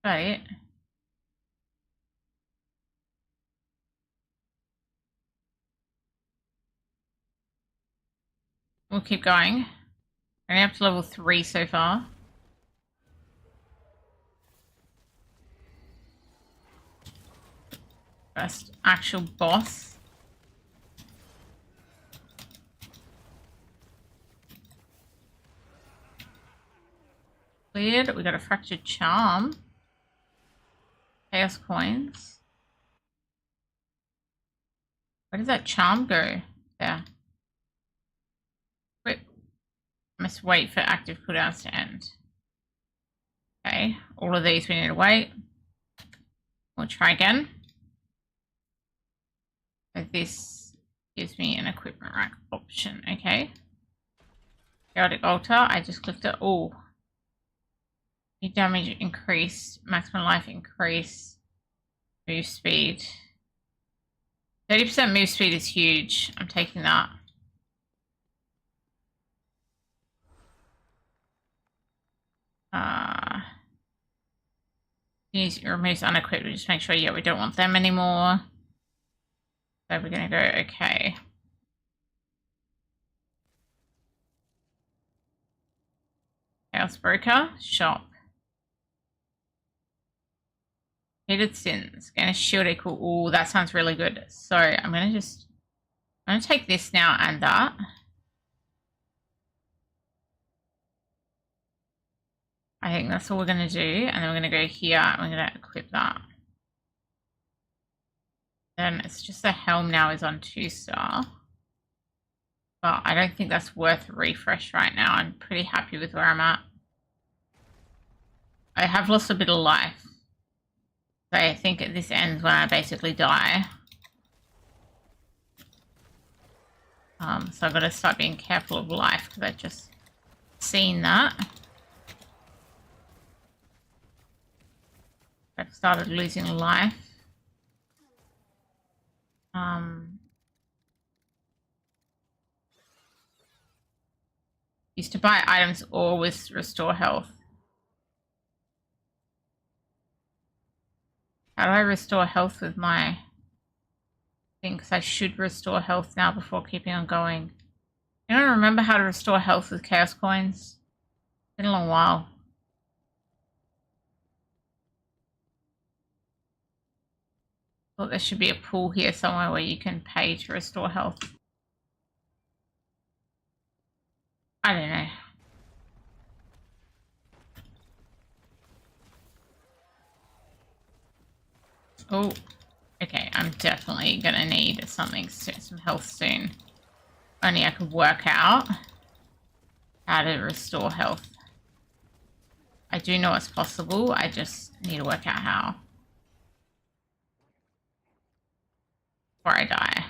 Right. We'll keep going. We're only up to level 3 so far. First actual boss. Cleared. We got a fractured charm. Chaos coins. Where did that charm go? There. Quick. I must wait for active cooldowns to end. Okay. All of these we need to wait. We'll try again. So this gives me an equipment rack option. Okay. Chaotic altar. I just clicked it. Oh. Need damage increase. Maximum life increase. Move speed. 30% move speed is huge. I'm taking that. Removes unequipped. Just make sure, yeah, we don't want them anymore. So we're going to go, okay. Chaos Broker, shop. Heated Sins. Gain a shield equal. Ooh, that sounds really good. So I'm going to take this now and that. I think that's all we're going to do. And then we're going to go here and we're going to equip that. Then it's just the helm now is on 2 star. But I don't think that's worth a refresh right now. I'm pretty happy with where I'm at. I have lost a bit of life. So I think this ends when I basically die. So I've got to start being careful of life because I've just seen that. I've started losing life. Used to buy items all with restore health. How do I restore health with my thing? Because I should restore health now before keeping on going. I don't remember how to restore health with chaos coins. It's been a long while. Thought there should be a pool here somewhere where you can pay to restore health. I don't know. Oh, okay. I'm definitely gonna need something, some health soon. Only I could work out how to restore health. I do know it's possible. I just need to work out how. Before I die.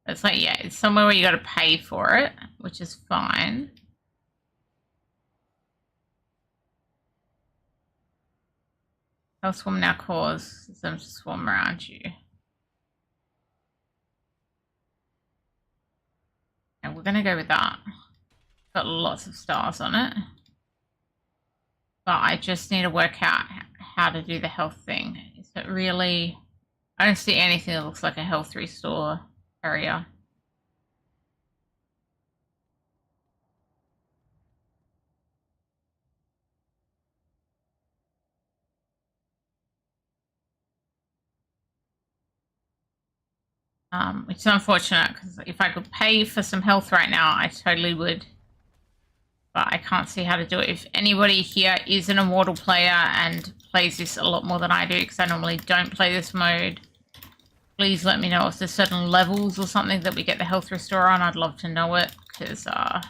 It's like, yeah, it's somewhere where you gotta pay for it, which is fine. Health Swarm now causes them to swarm around you. And we're going to go with that. Got lots of stars on it. But I just need to work out how to do the health thing. Is it really... I don't see anything that looks like a health restore area. Which is unfortunate, because if I could pay for some health right now, I totally would. But I can't see how to do it. If anybody here is an Immortal player and plays this a lot more than I do, because I normally don't play this mode, please let me know if there's certain levels or something that we get the health restore on. I'd love to know it, because I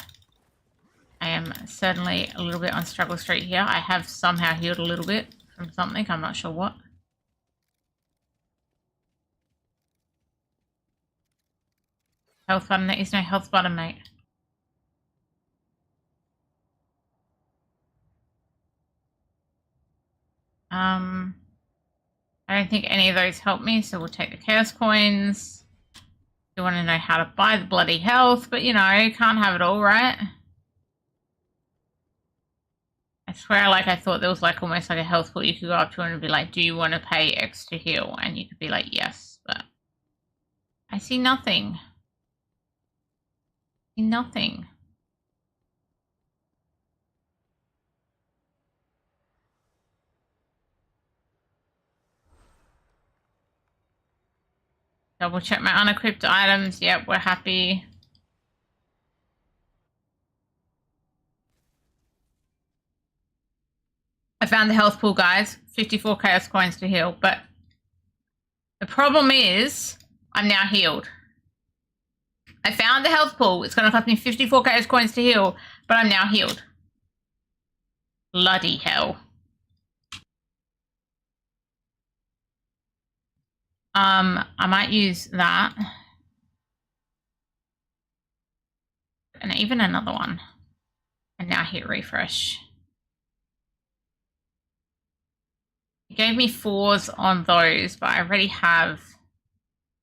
am certainly a little bit on struggle street here. I have somehow healed a little bit from something. I'm not sure what. Health button. There is no health button, mate. I don't think any of those help me, so we'll take the Chaos Coins. You want to know how to buy the bloody health, but you know, can't have it all, right? I swear, like, I thought there was like almost like a health pool you could go up to and be like, do you want to pay X to heal? And you could be like, yes, but I see nothing. I see nothing. Double check my unequipped items. Yep, we're happy. I found the health pool, guys. 54 Chaos Coins to heal, but the problem is I'm now healed. I found the health pool. It's going to cost me 54 Chaos Coins to heal, but I'm now healed. Bloody hell. I might use that. And even another one. And now hit refresh. It gave me 4s on those, but I already have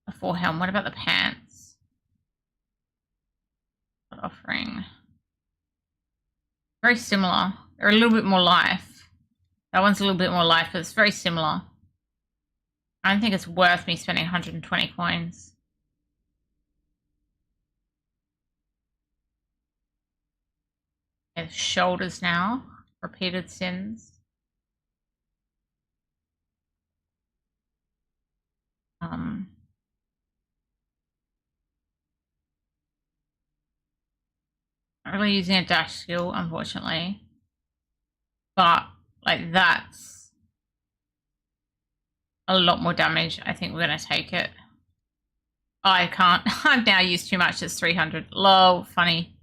a 4 helm. What about the pants? What offering? Very similar. They're a little bit more life. That one's a little bit more life, but it's very similar. I don't think it's worth me spending 120 coins. There's shoulders now. Repeated sins. Not really using a dash skill, unfortunately. But, like, that's a lot more damage. I think we're going to take it. Oh, I can't. I've now used too much. It's 300. Lol, funny.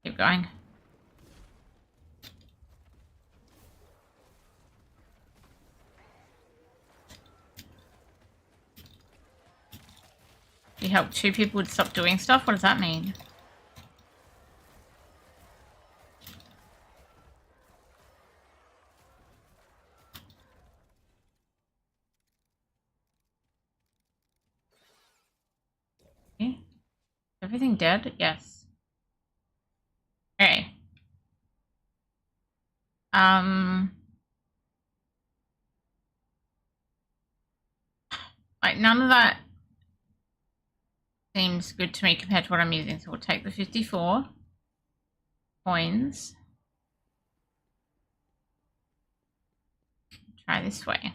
Keep going. You help 2 people to stop doing stuff? What does that mean? Okay. Everything dead? Yes. Okay. Like, none of that seems good to me compared to what I'm using, so we'll take the 54 coins. Try this way.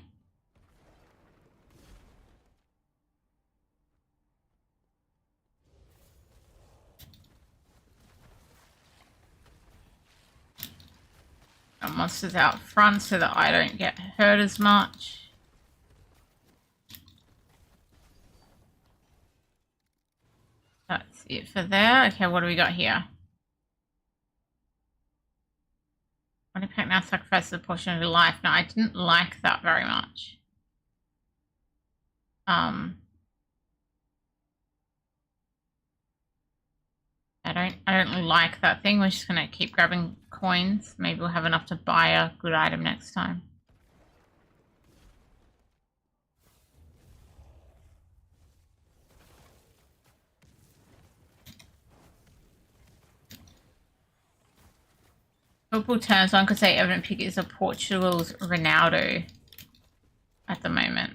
Got monsters out front so that I don't get hurt as much. That's it for there. Okay, what do we got here? When you pack now sacrifices a portion of your life. No, I didn't like that very much. I don't like that thing. We're just gonna keep grabbing coins. Maybe we'll have enough to buy a good item next time. Football terms, one could say evident pick is a Portugal's Ronaldo at the moment.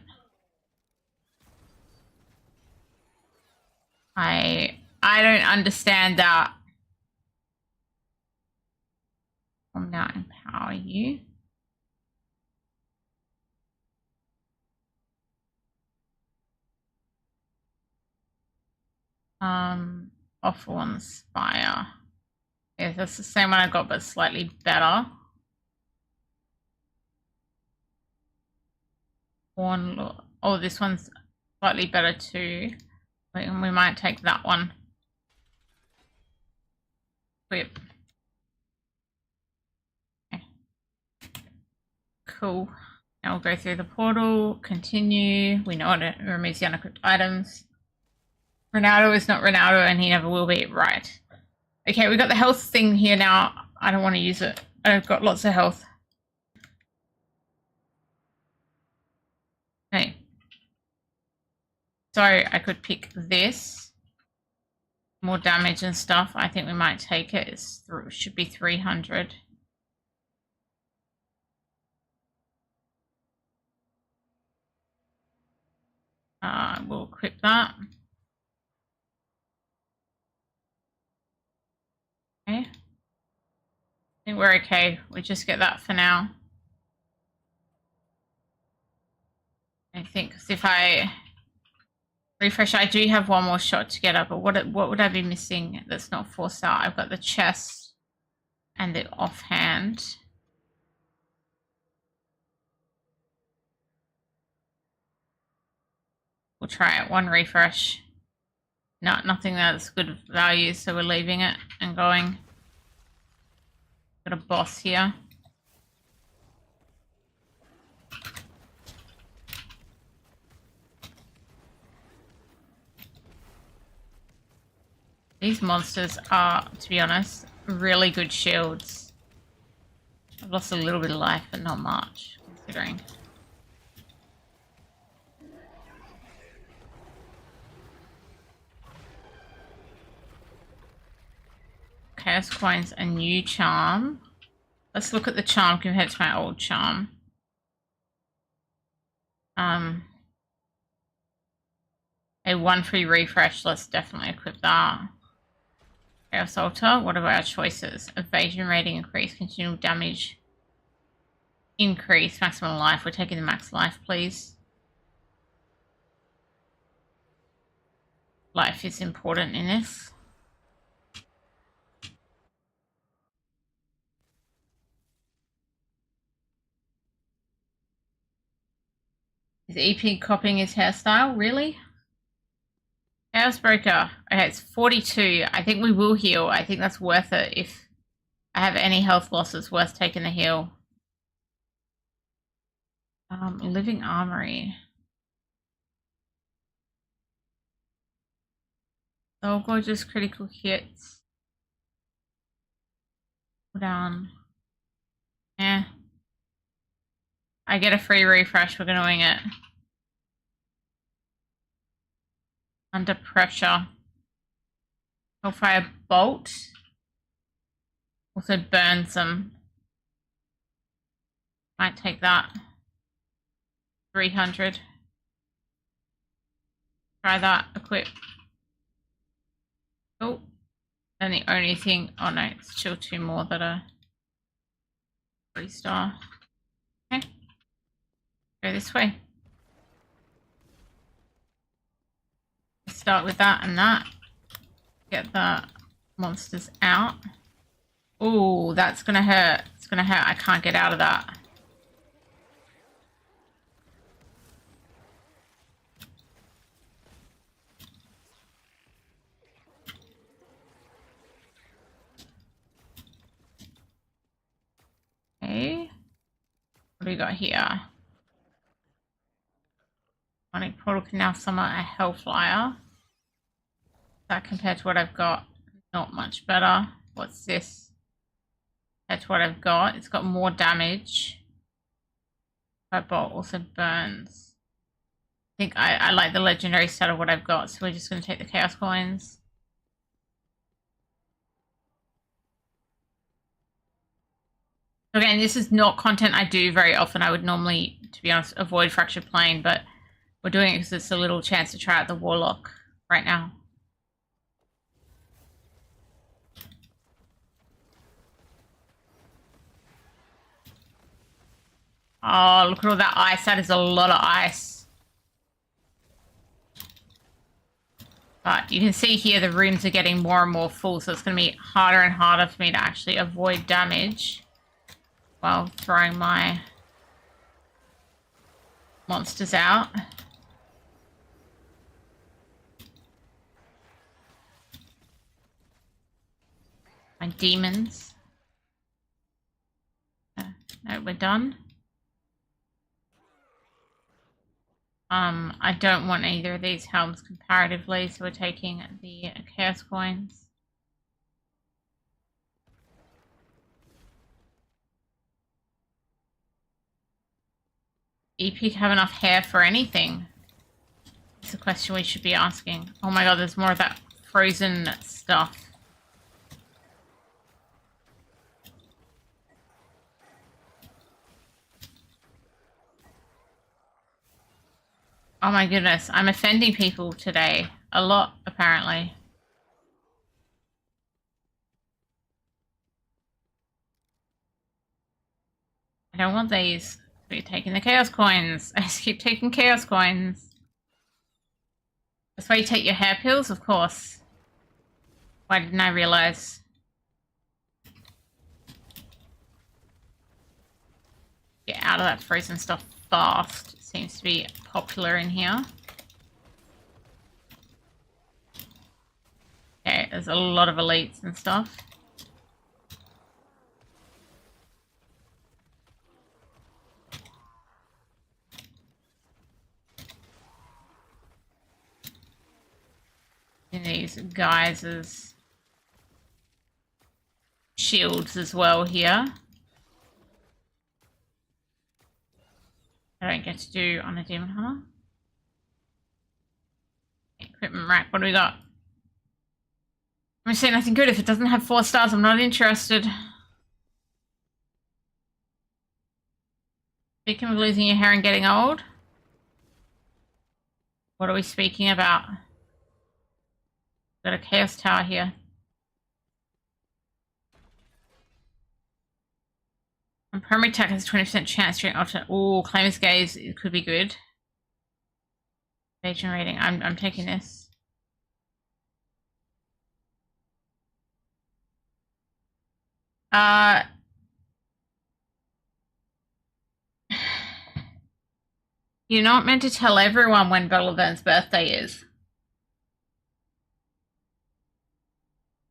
I don't understand that. I'll now empower you. Offer one Spire. Yeah, that's the same one I got, but slightly better. Oh, this one's slightly better too. We might take that one. Whip. Okay. Cool. Now we'll go through the portal, continue. We know it removes the unequipped items. Ronaldo is not Ronaldo and he never will be, right. Okay, we got the health thing here now. I don't want to use it. I've got lots of health. Okay. So I could pick this. More damage and stuff. I think we might take it. It should be 300. We'll equip that. Okay. I think we're okay. We just get that for now. I think if I refresh, I do have one more shot to get up, but what would I be missing that's not 4-star? I've got the chest and the offhand. We'll try it. One refresh. No, nothing that's good value, so we're leaving it and going. Got a boss here. These monsters are, to be honest, really good shields. I've lost a little bit of life, but not much, considering. Chaos coins, a new charm. Let's look at the charm compared to my old charm. A 1 free refresh. Let's definitely equip that. Chaos Altar. What are our choices? Evasion rating increase, continual damage increase, maximum life. We're taking the max life, please. Life is important in this. Is EP copying his hairstyle? Really? Housebreaker. Okay, it's 42. I think we will heal. I think that's worth it. If I have any health losses, worth taking the heal. Living Armory. Oh, gorgeous critical hits. Hold on. Yeah. I get a free refresh. We're going to wing it. Under pressure. Hellfire Bolt. Also burns them. Might take that. 300. Try that. Equip. Oh. And the only thing... Oh no, it's still 2 more that are 3-star. Okay. Go this way. Start with that and that. Get the monsters out. Oh, that's gonna hurt. It's gonna hurt. I can't get out of that. Okay. What do we got here? Sonic Portal can now summon a Hellflyer. That compared to what I've got, not much better. What's this? That's what I've got. It's got more damage. That bolt also burns. I think I like the legendary set of what I've got, so we're just going to take the Chaos Coins. Again, this is not content I do very often. I would normally, to be honest, avoid Fractured Plane, but we're doing it because it's a little chance to try out the Warlock right now. Oh, look at all that ice. That is a lot of ice. But you can see here the rooms are getting more and more full, so it's going to be harder and harder for me to actually avoid damage while throwing my monsters out. My demons. No, we're done. I don't want either of these helms comparatively, so we're taking the Chaos Coins. Epic have enough hair for anything? It's a question we should be asking. Oh my god, there's more of that frozen stuff. Oh my goodness, I'm offending people today. A lot, apparently. I don't want these. We're taking the Chaos Coins. I just keep taking Chaos Coins. That's why you take your hair pills, of course. Why didn't I realize? Get out of that frozen stuff fast. It seems to be popular in here. Okay, there's a lot of elites and stuff. And these guys as shields as well here. I don't get to do on a Demon Hunter. Equipment rack, what do we got? I'm saying nothing good. If it doesn't have 4 stars, I'm not interested. Speaking of losing your hair and getting old, what are we speaking about? Got a Chaos Tower here. And primary attack has a 20% chance during alternate. Ooh, Claimer's Gaze, it could be good. Evasion rating. I'm taking this. You're not meant to tell everyone when Bellavern's birthday is.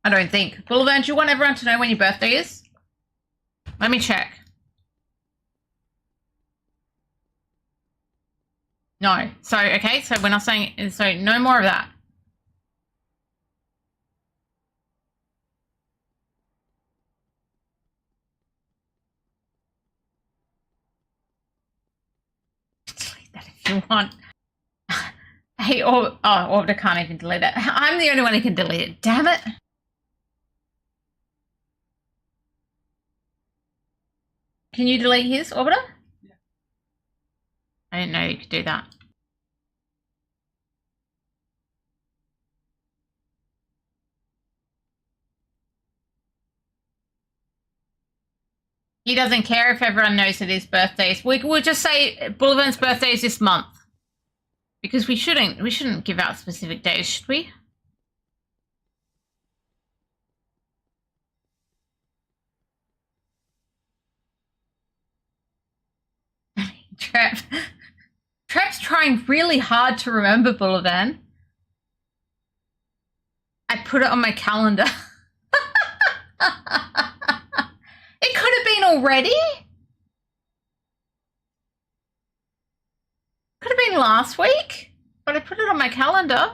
I don't think. Bellavern, do you want everyone to know when your birthday is? Let me check. No. So, okay, so we're not saying, so no more of that. Delete that if you want. Hey, Orbiter can't even delete it. I'm the only one who can delete it. Damn it. Can you delete his, Orbiter? Yeah. I didn't know you could do that. He doesn't care if everyone knows that his birthday is. We'll just say Bullivan's birthday is this month. Because we shouldn't give out specific days, should we? Trep's trying really hard to remember Bullivan. I put it on my calendar. It could have been already. Could have been last week, but I put it on my calendar.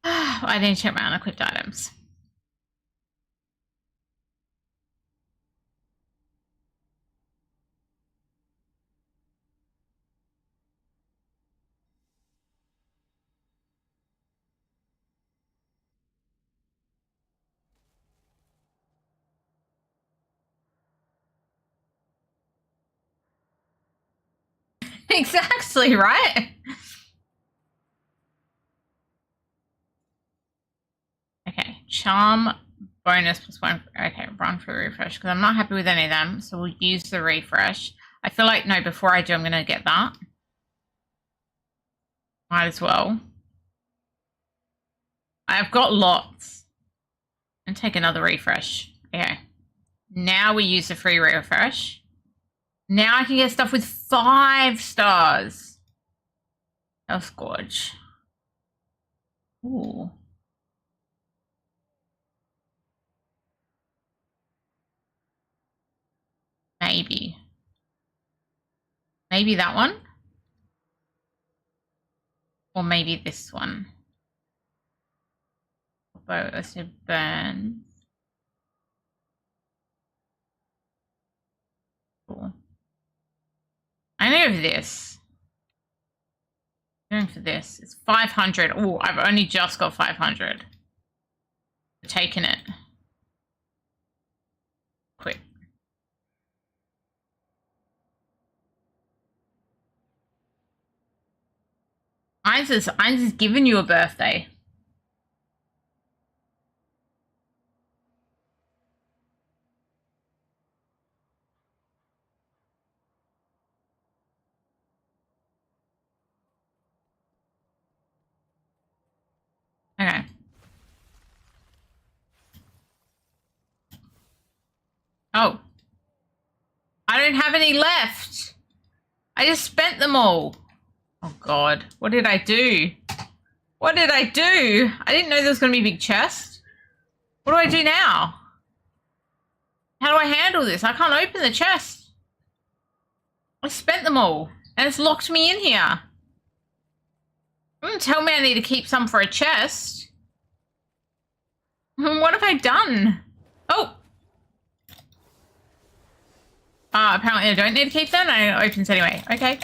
I didn't check my unequipped items. Exactly, right? Okay, charm bonus +1. Okay, run for refresh because I'm not happy with any of them, so we'll use the refresh. I feel like, no, before I do, I'm going to get that. Might as well. I've got lots. And take another refresh. Okay. Now we use the free refresh. Now I can get stuff with 5 stars. That's gorge. Ooh. Maybe. Maybe that one? Or maybe this one. Although I said burn. Cool. I know this. Going for this. It's 500. Oh, I've only just got 500. Taking it. Quick. Eins is giving you a birthday. Okay. Oh. I don't have any left. I just spent them all. Oh, God. What did I do? What did I do? I didn't know there was going to be a big chest. What do I do now? How do I handle this? I can't open the chest. I spent them all. And it's locked me in here. Tell me I need to keep some for a chest. What have I done? Oh! Apparently I don't need to keep them. It opens anyway. Okay.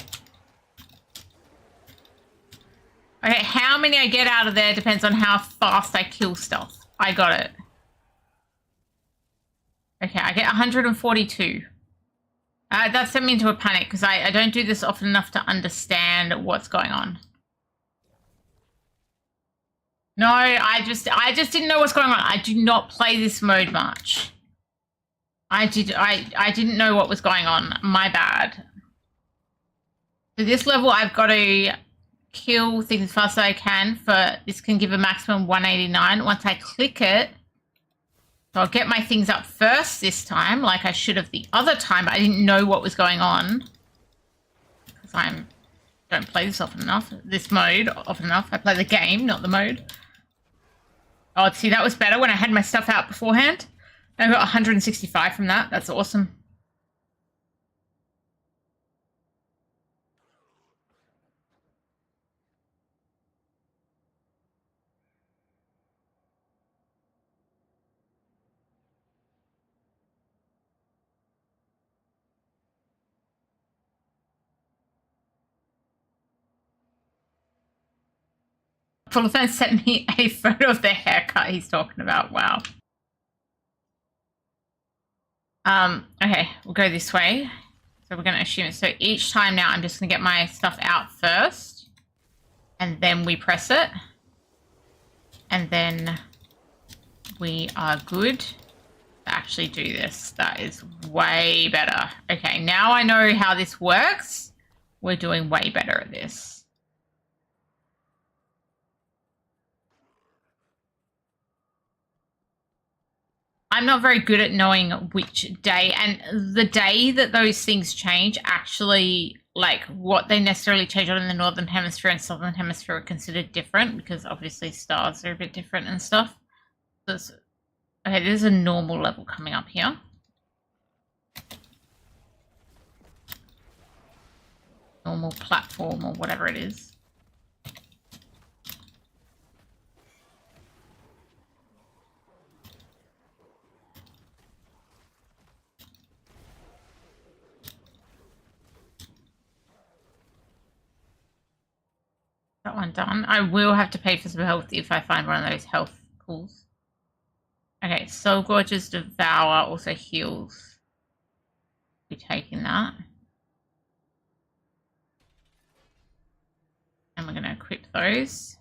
Okay, how many I get out of there depends on how fast I kill stuff. I got it. Okay, I get 142. That sent me into a panic because I don't do this often enough to understand what's going on. No, I just didn't know what's going on. I do not play this mode much. I didn't know what was going on. My bad. So this level I've got to kill things as fast as I can for this can give a maximum 189. Once I click it, so I'll get my things up first this time, like I should have the other time, but I didn't know what was going on. Because I don't play this often enough. This mode often enough. I play the game, not the mode. Oh, see, that was better when I had my stuff out beforehand. I got 165 from that. That's awesome. Fullerton sent me a photo of the haircut he's talking about. Wow. Okay, we'll go this way. So we're going to assume it. So each time now, I'm just going to get my stuff out first. And then we press it. And then we are good to actually do this. That is way better. Okay, now I know how this works. We're doing way better at this. I'm not very good at knowing which day, and the day that those things change, actually, like, what they necessarily change on in the Northern Hemisphere and Southern Hemisphere are considered different, because obviously stars are a bit different and stuff. So okay, there's a normal level coming up here. Normal platform or whatever it is. That one done. I will have to pay for some health if I find one of those health pools. Okay, Soul Gorge's Devour also heals. Be taking that. And we're going to equip those.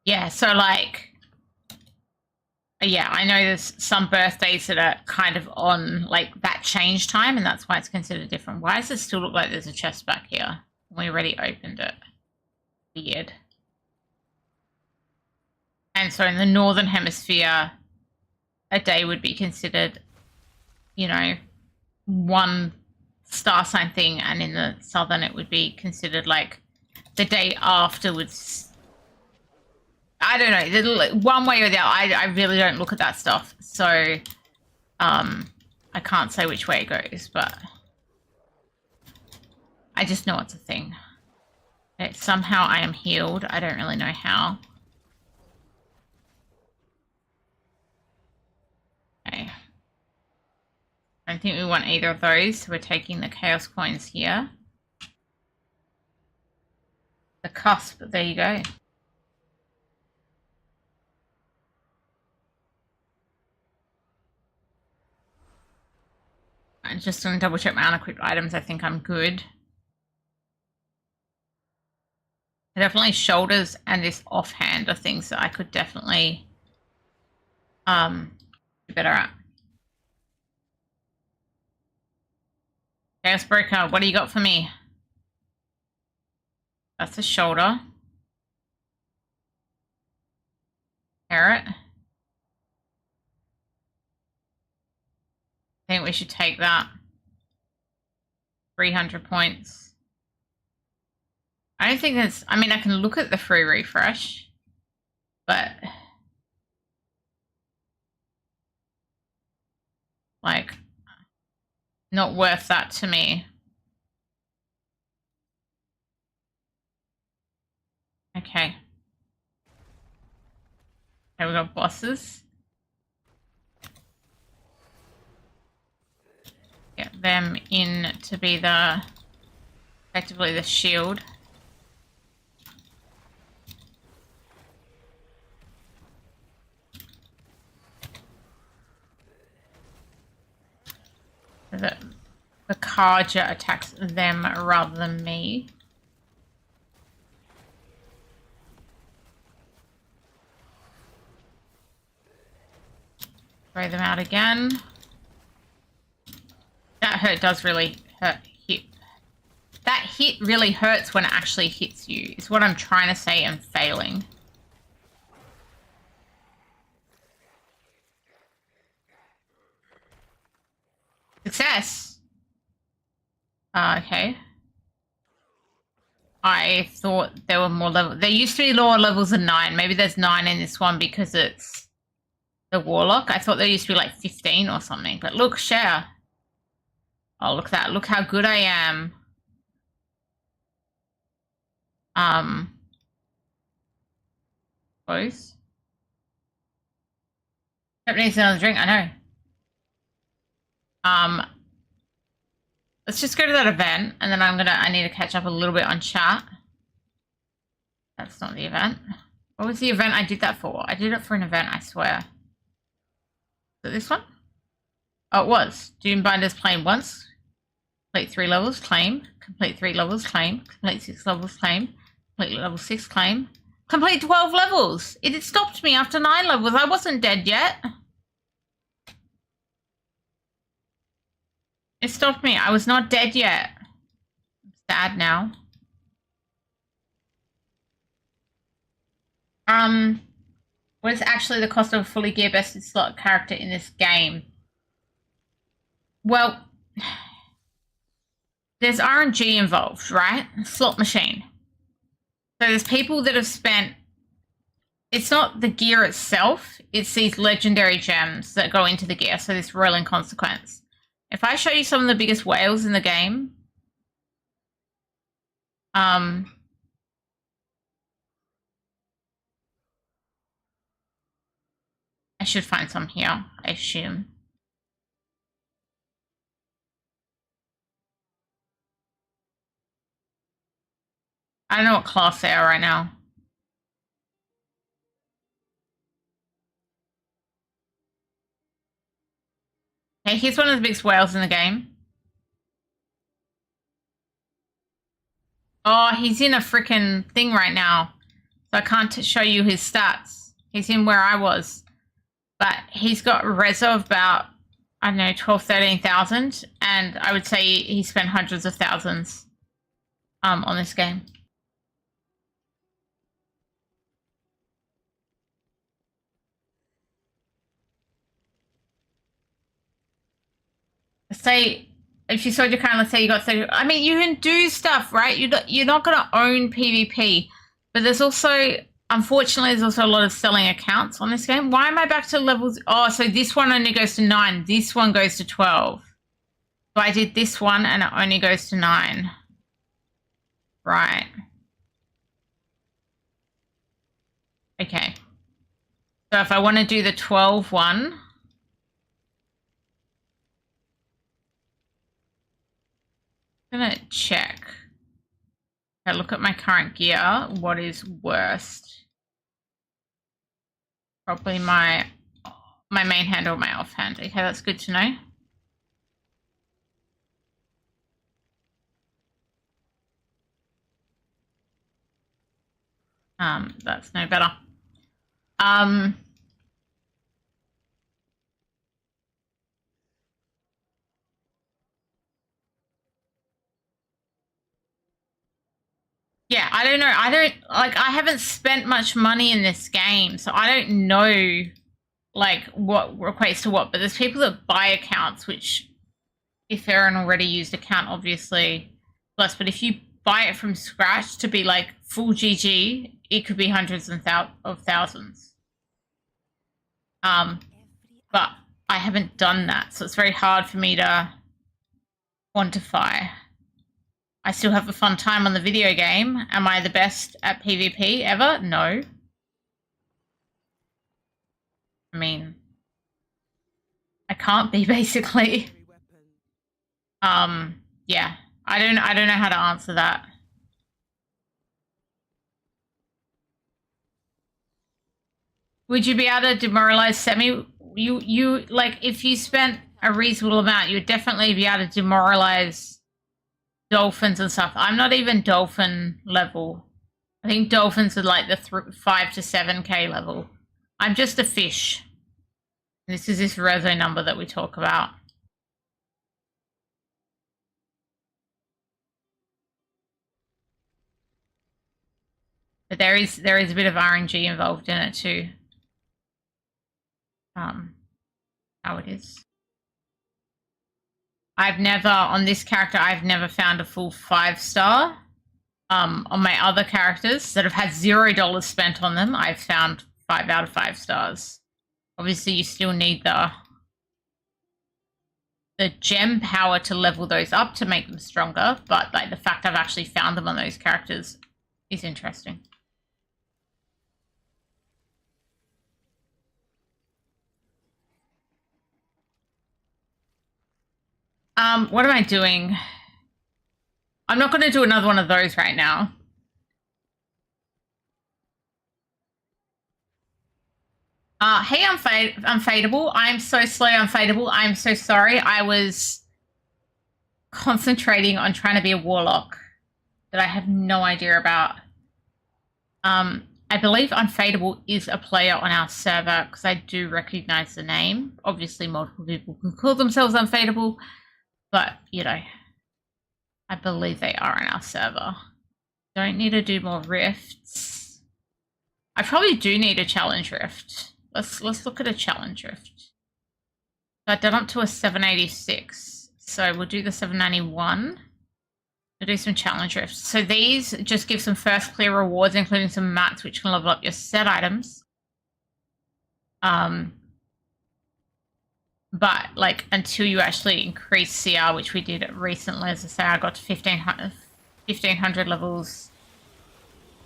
Yeah, so like, yeah, I know there's some birthdays that are kind of on like that change time, and that's why it's considered different. Why does it still look like there's a chest back here? We already opened it. Weird. And so in the northern hemisphere, a day would be considered, you know, one star sign thing, and in the southern it would be considered like the day afterwards. I don't know, one way or the other. I really don't look at that stuff, so I can't say which way it goes, but I just know it's a thing. Somehow I am healed. I don't really know how. Okay. I don't think we want either of those, so we're taking the chaos coins here. The cusp, there you go. I'm just going to double check my unequipped items. I think I'm good. Definitely shoulders and this offhand are things that I could definitely do better at. Chaos Broker, what do you got for me? That's a shoulder. Carrot. I think we should take that. 300 points. I don't think there's... I mean, I can look at the free refresh, but... like, not worth that to me. Okay. Okay, we got bosses. Get them in to be the... effectively the shield. The Karja attacks them rather than me. Throw them out again. That hurt does really hurt. That hit really hurts when it actually hits you, is what I'm trying to say and failing. Success! Okay. I thought there were more levels. There used to be lower levels than 9. Maybe there's 9 in this one because it's the Warlock. I thought there used to be like 15 or something. But look, share. Oh, look at that. Look how good I am. Close. Hope needs another drink, I know. Let's just go to that event, and then I need to catch up a little bit on chat. That's not the event. What was the event I did that for? I did it for an event, I swear. Is it this one? Oh, it was. Doombinder's playing once. Complete 3 levels, claim. Complete 3 levels, claim. Complete 6 levels, claim. Complete level 6, claim. Complete 12 levels! It had stopped me after 9 levels. I wasn't dead yet. It stopped me. I was not dead yet. I'm sad now. What is actually the cost of a fully gear-bested slot character in this game? Well, there's RNG involved, right? Slot machine. So there's people that have spent... It's not the gear itself. It's these legendary gems that go into the gear. So this rolling consequence. If I show you some of the biggest whales in the game, I should find some here, I assume. I don't know what class they are right now. Okay, here's one of the biggest whales in the game. Oh, he's in a freaking thing right now. So I can't show you his stats. He's in where I was. But he's got reso of about, I don't know, 12, 13,000. And I would say he spent hundreds of thousands on this game. Say, if you sold your current, let's say you got 30. I mean, you can do stuff, right? You're not going to own PvP. But there's also, unfortunately, there's also a lot of selling accounts on this game. Why am I back to levels? Oh, so this one only goes to 9. This one goes to 12. So I did this one and it only goes to 9. Right. Okay. So if I want to do the 12 one, I'm going to check. I look at my current gear. What is worst? Probably my main hand or my offhand. Okay, that's good to know. That's no better. Yeah, I don't know. I haven't spent much money in this game, so I don't know, like, what equates to what. But there's people that buy accounts, which, if they're an already used account, obviously less. But if you buy it from scratch to be, like, full GG, it could be hundreds of thousands. But I haven't done that, so it's very hard for me to quantify. I still have a fun time on the video game. Am I the best at PvP ever? No. I mean, I can't be, basically. Yeah. I don't know how to answer that. Would you be able to demoralize semi? You like, if you spent a reasonable amount, you would definitely be able to demoralize dolphins and stuff. I'm not even dolphin level. I think dolphins are like the 5 to 7k level. I'm just a fish. This is this reso number that we talk about. But there is a bit of RNG involved in it too. How it is. I've never, on this character, I've never found a full 5-star. On my other characters that have had $0 spent on them, I've found 5 out of 5 stars. Obviously, you still need the gem power to level those up to make them stronger, but like the fact I've actually found them on those characters is interesting. What am I doing? I'm not going to do another one of those right now. Hey, Unfadable. I'm so slow, Unfadable. I'm so sorry. I was concentrating on trying to be a warlock that I have no idea about. I believe Unfadable is a player on our server because I do recognize the name. Obviously, multiple people can call themselves Unfadable, but, you know, I believe they are on our server. Don't need to do more rifts. I probably do need a challenge rift. Let's look at a challenge rift. I've done up to a 786, so we'll do the 791. We'll do some challenge rifts. So these just give some first clear rewards, including some mats, which can level up your set items. But like until you actually increase CR, which we did recently, as I say, I got to 1500 levels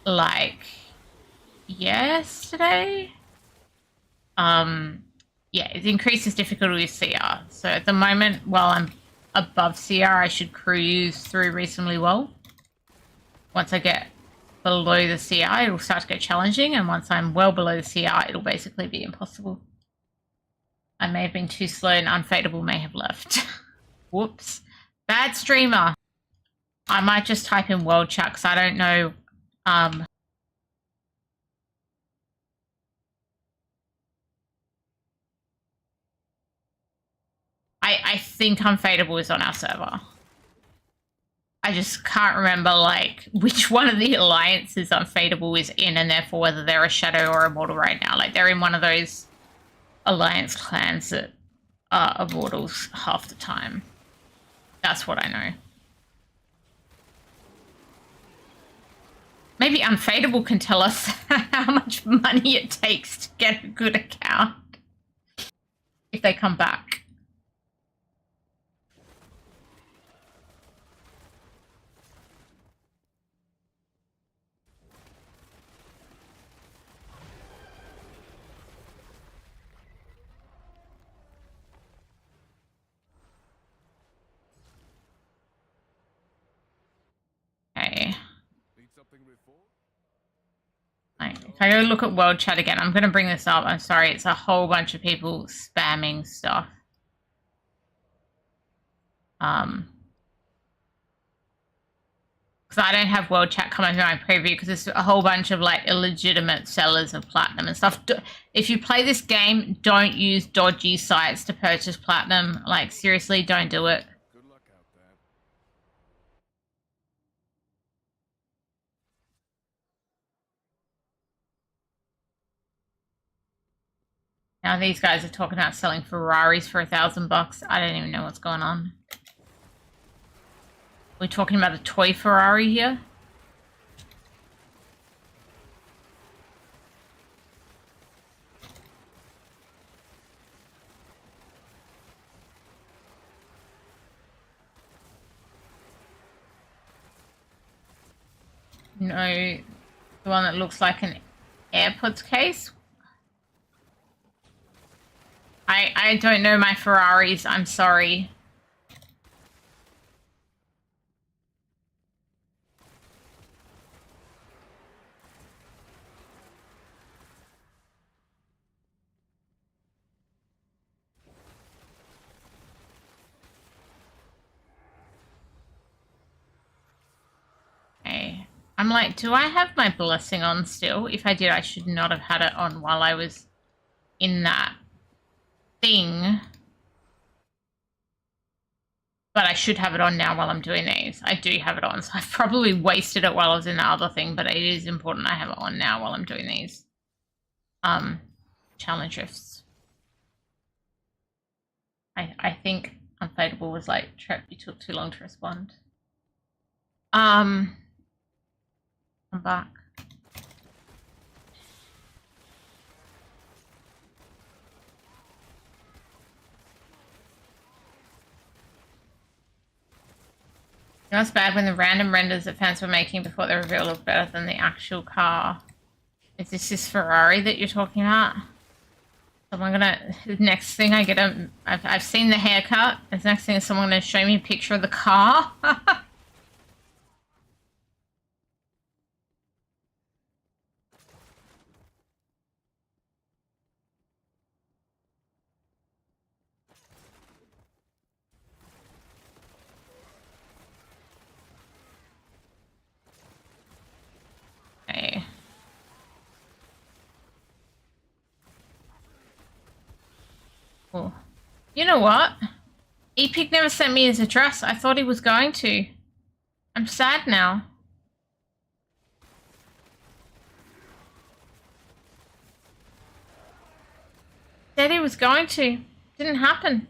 like yesterday. Yeah, it increases difficulty with CR. So at the moment, while I'm above CR, I should cruise through reasonably well. Once I get below the CR, it'll start to get challenging, and once I'm well below the CR, it'll basically be impossible. I may have been too slow and Unfadable may have left. Whoops. Bad streamer. I might just type in world chat because I don't know. I think Unfadable is on our server. I just can't remember, like, which one of the alliances Unfadable is in, and therefore whether they're a Shadow or Immortal right now. Like, they're in one of those alliance clans that are Immortals half the time. That's what I know. Maybe Unfadable can tell us how much money it takes to get a good account if they come back. Okay. Like, if I go look at world chat again, I'm going to bring this up. I'm sorry, it's a whole bunch of people spamming stuff. Because I don't have world chat coming through my preview because there's a whole bunch of like illegitimate sellers of platinum and stuff. If you play this game, don't use dodgy sites to purchase platinum. Like, seriously, don't do it. Good luck out there. Now these guys are talking about selling Ferraris for $1,000. I don't even know what's going on. We're talking about a toy Ferrari here. No, the one that looks like an AirPods case. I don't know my Ferraris, I'm sorry. Okay. I'm like, do I have my blessing on still? If I did, I should not have had it on while I was in that thing. But I should have it on now while I'm doing these. I do have it on, so I've probably wasted it while I was in the other thing, but it is important I have it on now while I'm doing these. Challenge drifts. I think Unfadable was like, Trep, you took too long to respond. I'm back. You know, it's bad when the random renders that fans were making before the reveal look better than the actual car. Is this Ferrari that you're talking about? So I'm gonna, the next thing I get I've seen the haircut. The next thing is someone gonna show me a picture of the car. Okay. Cool. You know what? Epic never sent me his address. I thought he was going to. I'm sad now. Said he was going to. Didn't happen.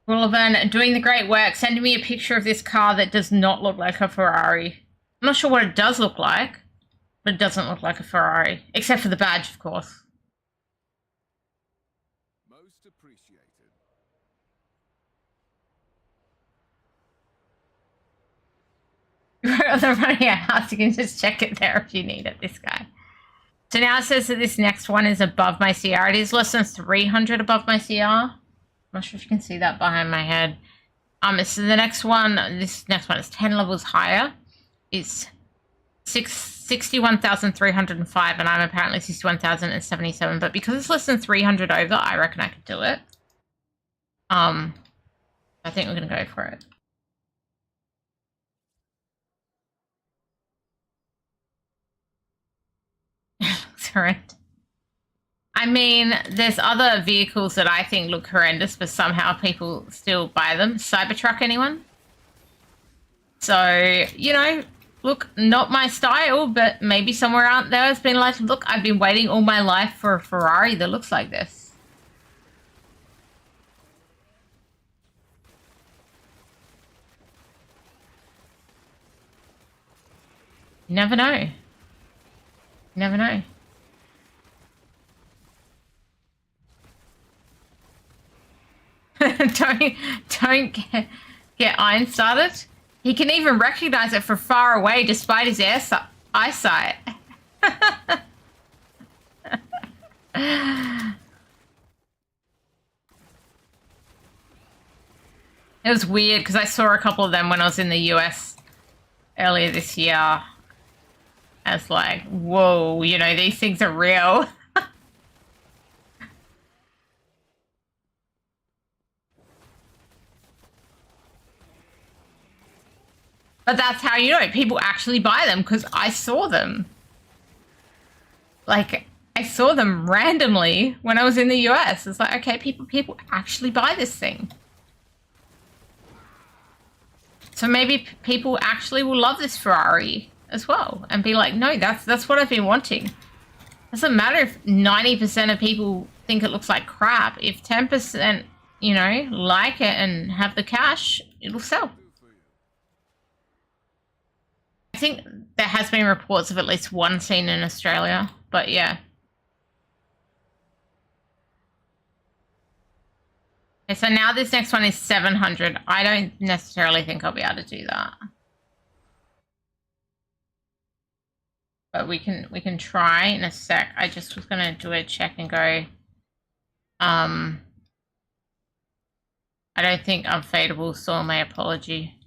Sullivan, doing the great work, sending me a picture of this car that does not look like a Ferrari. I'm not sure what it does look like, but it doesn't look like a Ferrari. Except for the badge, of course. Most appreciated. They're running a house, you can just check it there if you need it, this guy. So now it says that this next one is above my CR. It is less than 300 above my CR. I'm not sure if you can see that behind my head. So the next one, this next one is 10 levels higher. It's 61,305, and I'm apparently 61,077. But because it's less than 300 over, I reckon I could do it. I think we're gonna go for it. Looks horrendous. I mean, there's other vehicles that I think look horrendous, but somehow people still buy them. Cybertruck, anyone? So, you know, look, not my style, but maybe somewhere out there has been like, look, I've been waiting all my life for a Ferrari that looks like this. You never know. You never know. don't get Iron started. He can even recognize it from far away despite his eyesight. It was weird because I saw a couple of them when I was in the US earlier this year. I was like, whoa, you know, these things are real. But that's how you know people actually buy them, because I saw them. Like, I saw them randomly when I was in the US. It's like, okay, people actually buy this thing. So maybe people actually will love this Ferrari as well and be like, no, that's what I've been wanting. Doesn't matter if 90% of people think it looks like crap. If 10%, you know, like it and have the cash, it'll sell. I think there has been reports of at least one scene in Australia, but yeah. Okay, so now this next one is 700. I don't necessarily think I'll be able to do that. But we can try in a sec. I just was gonna do a check and go. I don't think unfadable saw my apology.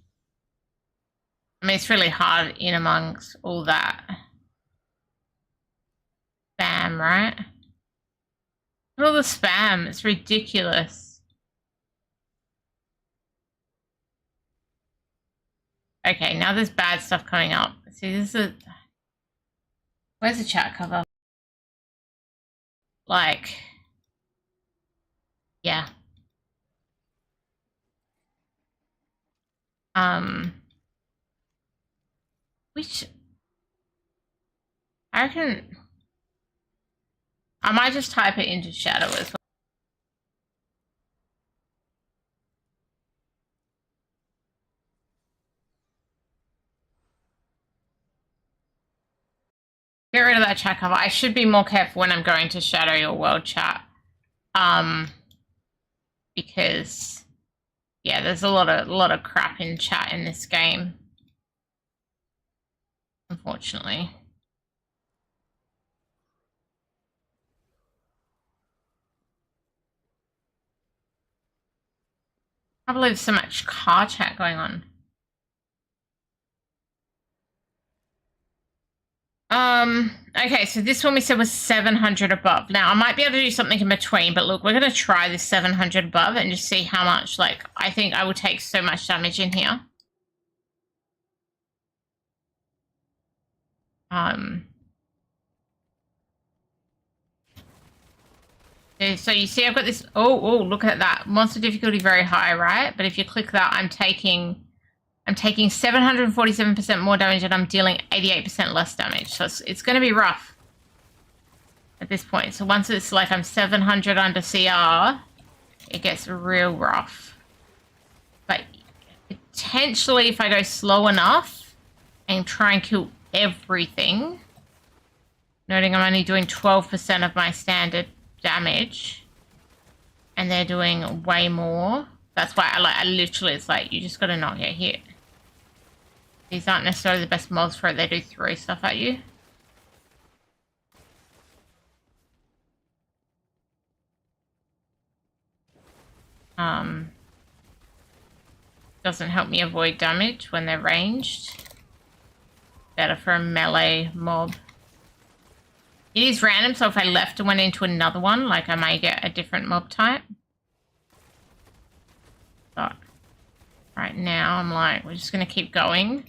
I mean, it's really hard in amongst all that spam, right? Look at all the spam. It's ridiculous. Okay, now there's bad stuff coming up. See, this is where's the chat cover? Like, yeah. Which I reckon I might just type it into shadow as well. Get rid of that chat cover. I should be more careful when I'm going to shadow your world chat. Because yeah, there's a lot of crap in chat in this game. Unfortunately. I can't believe so much car chat going on. Okay, so this one we said was 700 above. Now, I might be able to do something in between, but look, we're going to try this 700 above and just see how much, like, I think I will take so much damage in here. So you see I've got this, oh, look at that. Monster difficulty very high, right? But if you click that, I'm taking 747% more damage and I'm dealing 88% less damage. So it's going to be rough at this point. So once it's like I'm 700 under CR, it gets real rough. But potentially if I go slow enough and try and kill everything, noting I'm only doing 12% of my standard damage and they're doing way more. That's why I literally, it's like you just got to not get hit. These aren't necessarily the best mobs for it. They do throw stuff at you. Doesn't help me avoid damage when they're ranged. better for a melee mob. It is random, so if I left and went into another one, like I may get a different mob type. But right now I'm like, we're just gonna keep going.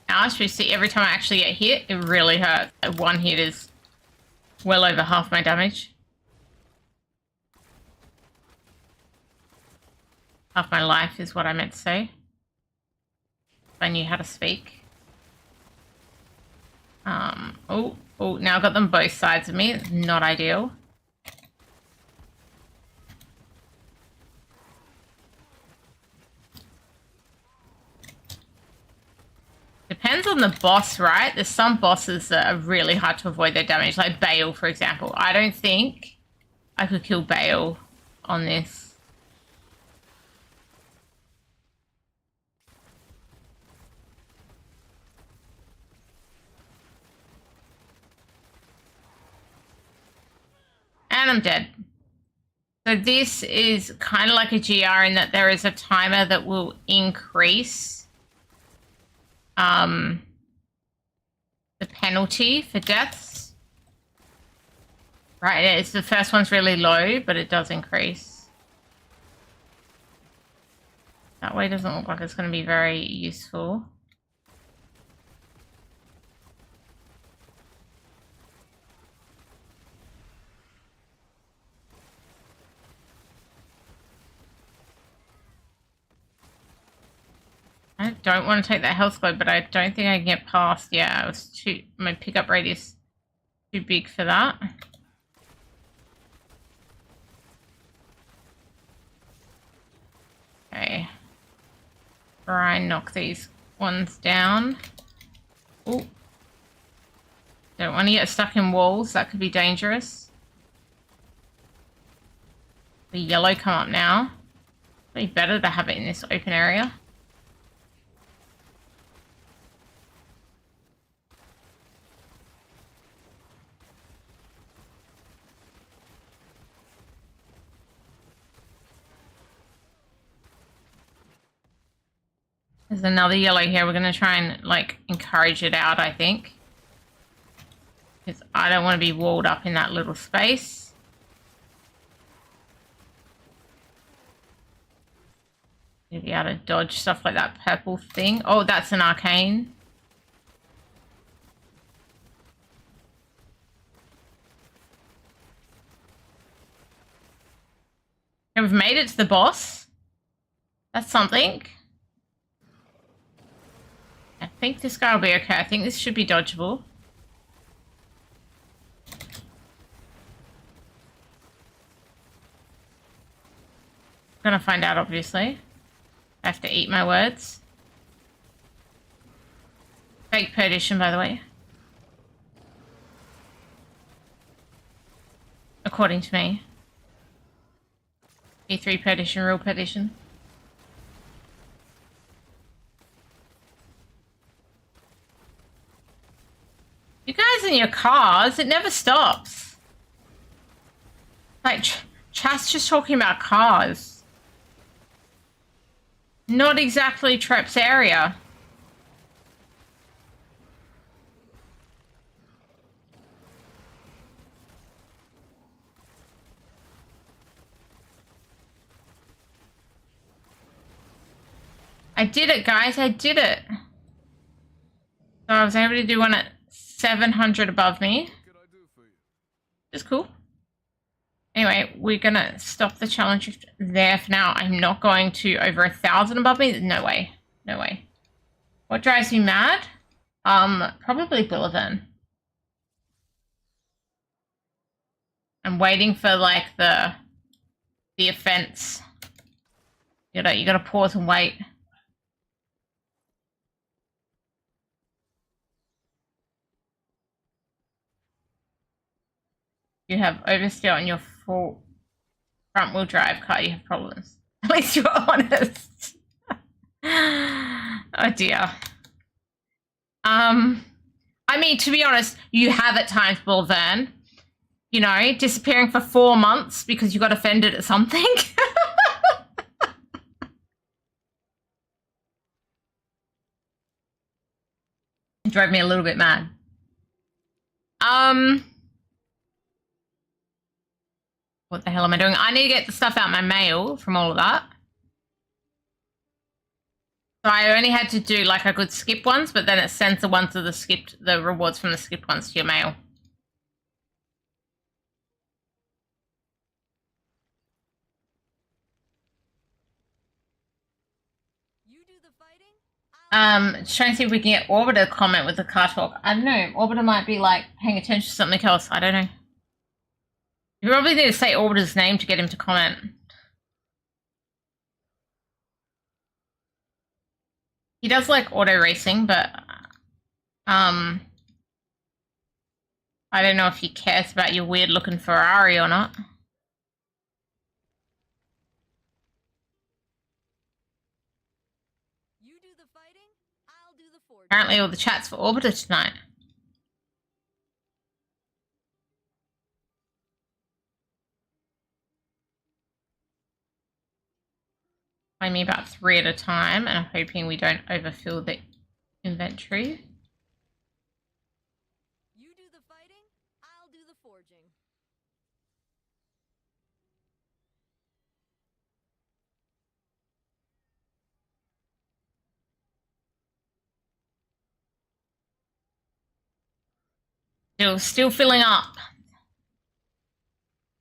As we see, every time I actually get hit, it really hurts. One hit is well over half my damage. Half my life is what I meant to say. If I knew how to speak. Oh, now I've got them both sides of me. Not ideal. Depends on the boss, right? There's some bosses that are really hard to avoid their damage, like Bale, for example. I don't think I could kill Bale on this. And I'm dead. So this is kind of like a GR in that there is a timer that will increase the penalty for deaths. Right, it's the first one's really low, but it does increase. That way doesn't look like it's going to be very useful. I don't want to take that health globe, but I don't think I can get past. Yeah, it was too. My pickup radius too big for that. Okay. Try and knock these ones down. Oh. Don't want to get stuck in walls. That could be dangerous. The yellow come up now. It'd be better to have it in this open area. There's another yellow here. We're going to try and, like, encourage it out, I think. Because I don't want to be walled up in that little space. You'll be able to dodge stuff like that purple thing. Oh, that's an arcane. And we've made it to the boss. That's something. I think this guy will be okay. I think this should be dodgeable. Gonna find out, obviously. I have to eat my words. Fake perdition, by the way. According to me. E3 perdition, real perdition. You guys in your cars, it never stops. Like, chat's just talking about cars. Not exactly Trep's area. I did it, guys. I did it. So I was able to do one at 700 above me. It's cool. Anyway, we're gonna stop the challenge there for now. I'm not going to over 1,000 above me. No way. No way. What drives me mad? Probably Billivan. I'm waiting for, like, the offense. You gotta pause and wait. You have oversteer on your full front-wheel drive car, you have problems. At least you're honest. Oh dear. I mean, to be honest, you have at times, Bull Van. You know, disappearing for 4 months because you got offended at something. drove me a little bit mad. What the hell am I doing? I need to get the stuff out my mail from all of that. So I only had to do like I could skip ones, but then it sends the ones of the rewards from the skipped ones to your mail. You do the fighting. Just trying to see if we can get Orbiter to comment with the car talk. I don't know. Orbiter might be like paying attention to something else. I don't know. You probably need to say Orbiter's name to get him to comment. He does like auto racing, but I don't know if he cares about your weird looking Ferrari or not. You do the fighting. I'll do the forging. Apparently all the chat's for Orbiter tonight. Play me about 3 at a time, and I'm hoping we don't overfill the inventory. You do the fighting. I'll do the forging. Still filling up.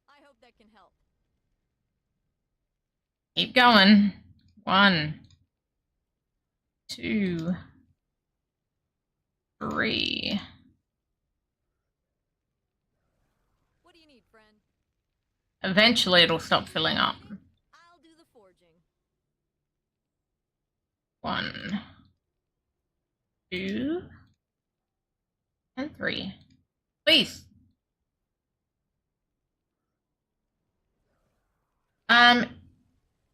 I hope that can help. Keep going. 1, 2, 3. What do you need, friend? Eventually it'll stop filling up. I'll do the forging. 1, 2, and 3. Please.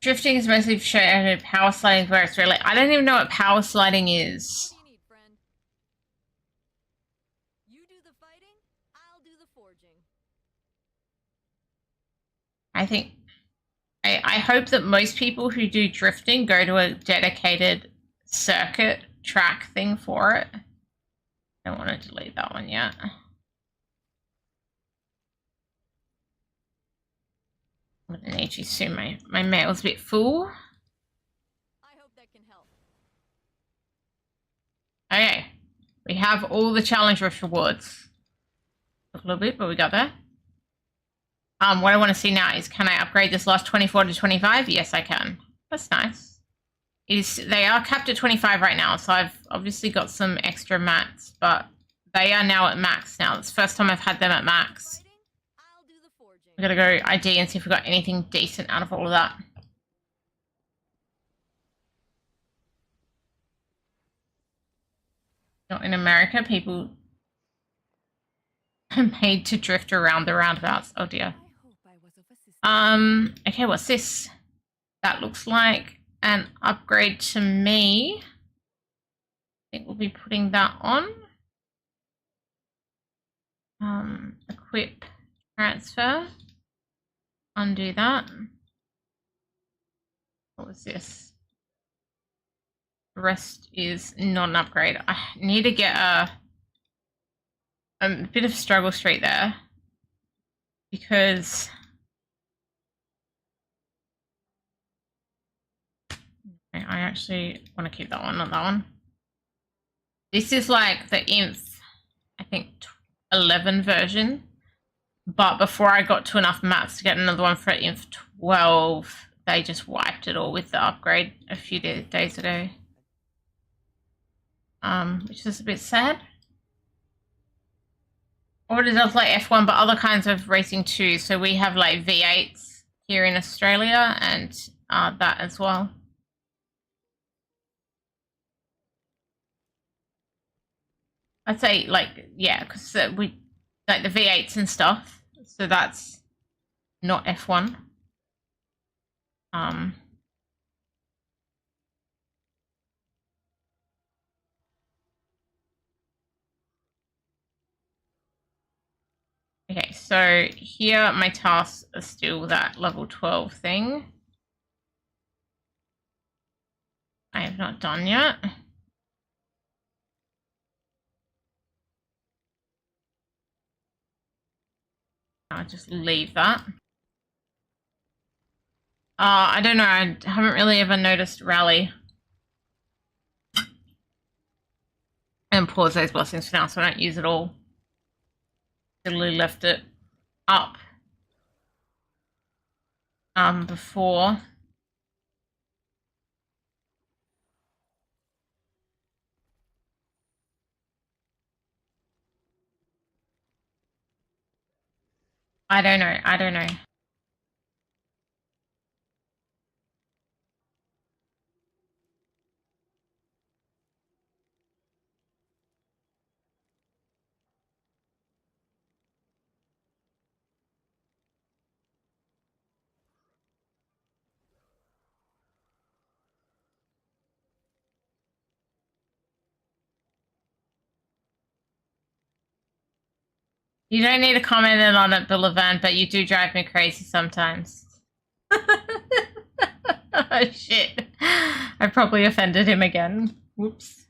Drifting is mostly shaded. Power sliding is where it's really. I don't even know what power sliding is. What do you need, friend? You do the fighting. I'll do the forging. I think. I hope that most people who do drifting go to a dedicated circuit track thing for it. I don't want to delete that one yet. I'm gonna need you soon. My mail's a bit full. I hope that can help. Okay, we have all the challenge rush rewards. Took a little bit, but we got there. What I want to see now is, can I upgrade this last 24 to 25? Yes, I can. That's nice. They are capped at 25 right now, so I've obviously got some extra mats, but they are now at max now. It's the first time I've had them at max. Fighting. I'll do the forging. I'm gonna go ID and see if we've got anything decent out of all of that. Not in America, people are made to drift around the roundabouts. Oh dear. I hope I was of assistance. Okay, what's this? That looks like an upgrade to me. I think we'll be putting that on. Equip, transfer. Undo that. What was this? The rest is not an upgrade. I need to get a bit of struggle street there, because I actually want to keep that one, not that one. This is like the Inf, I think 11 version, but before I got to enough maps to get another one for Inf 12, they just wiped it all with the upgrade a few days ago. Which is a bit sad. Or it does like F1, but other kinds of racing too. So we have like V8s here in Australia, and that as well. I'd say like, yeah, because we like the V8s and stuff. So that's not F1. Okay, so here my tasks are still that level 12 thing. I have not done yet. I'll just leave that. I don't know. I haven't really ever noticed rally. And pause those blessings for now, so I don't use it all. Literally left it up before. I don't know. I don't know. You don't need to comment on it, Billivan, but you do drive me crazy sometimes. Oh, shit. I probably offended him again. Whoops.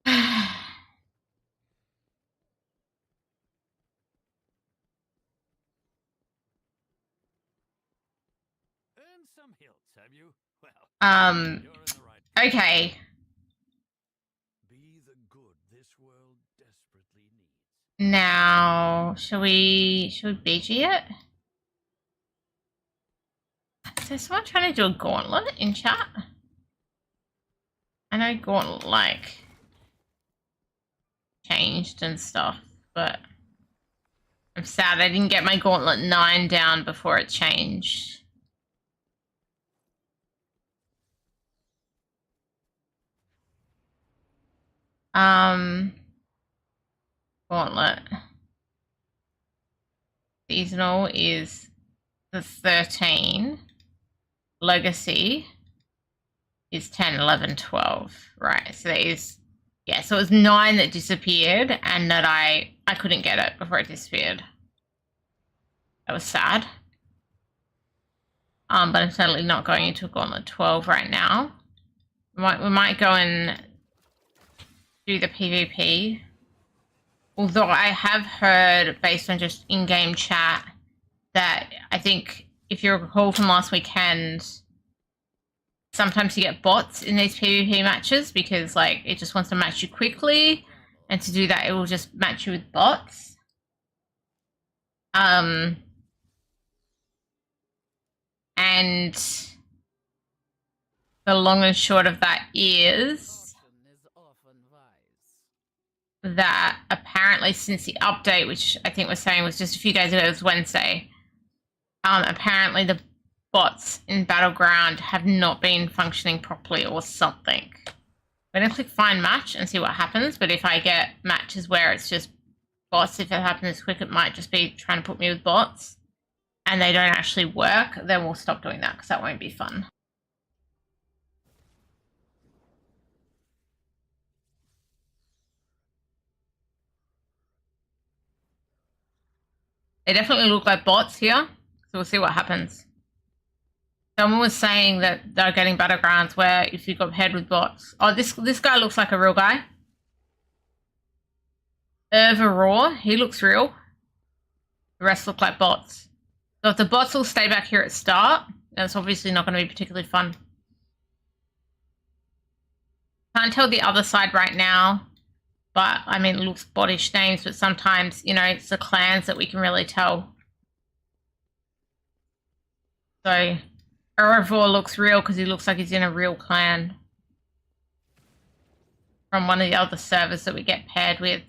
Earned some hilts, have you? Well, you're in the right. Okay. Be the good this world desperately needs. Now, should we BG it? Is there someone trying to do a gauntlet in chat? I know gauntlet, like, changed and stuff, but I'm sad I didn't get my gauntlet 9 down before it changed. Gauntlet. Seasonal is the 13. Legacy is 10, 11, 12. Right, so there is... Yeah, so it was 9 that disappeared, and that I couldn't get it before it disappeared. That was sad. But I'm certainly not going into Gauntlet 12 right now. We might go and do the PvP. Although I have heard, based on just in-game chat, that I think, if you recall from last weekend, sometimes you get bots in these PvP matches because, like, it just wants to match you quickly, and to do that, it will just match you with bots. And the long and short of that is that apparently since the update, which I think we're saying was just a few days ago, it was Wednesday, apparently the bots in Battleground have not been functioning properly or something. I'm going to click find match and see what happens, but if I get matches where it's just bots, if it happens quick, it might just be trying to put me with bots and they don't actually work, then we'll stop doing that because that won't be fun. They definitely look like bots here, so we'll see what happens. Someone was saying that they're getting Battlegrounds where if you got paired with bots... Oh, this guy looks like a real guy. Overall, he looks real. The rest look like bots. So if the bots will stay back here at start, that's obviously not going to be particularly fun. Can't tell the other side right now. But, I mean, it looks bottish names, but sometimes, you know, it's the clans that we can really tell. So, Erebor looks real because he looks like he's in a real clan. From one of the other servers that we get paired with.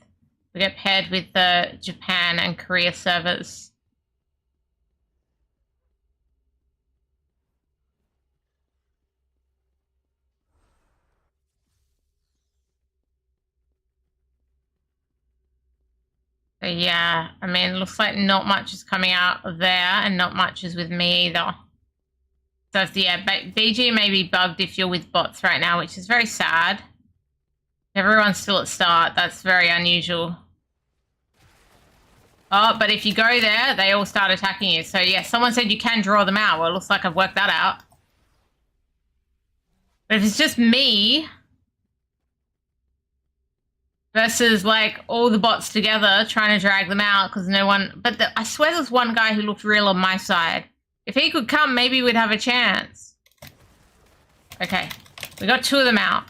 We get paired with the Japan and Korea servers. So yeah, I mean, it looks like not much is coming out of there and not much is with me either. So if, yeah, BG may be bugged if you're with bots right now, which is very sad. Everyone's still at start. That's very unusual. Oh, but if you go there, they all start attacking you. So yeah, someone said you can draw them out. Well, it looks like I've worked that out. But if it's just me Versus like all the bots together trying to drag them out because no one. But I swear there's one guy who looked real on my side. If he could come, maybe we'd have a chance. Okay, we got 2 of them out.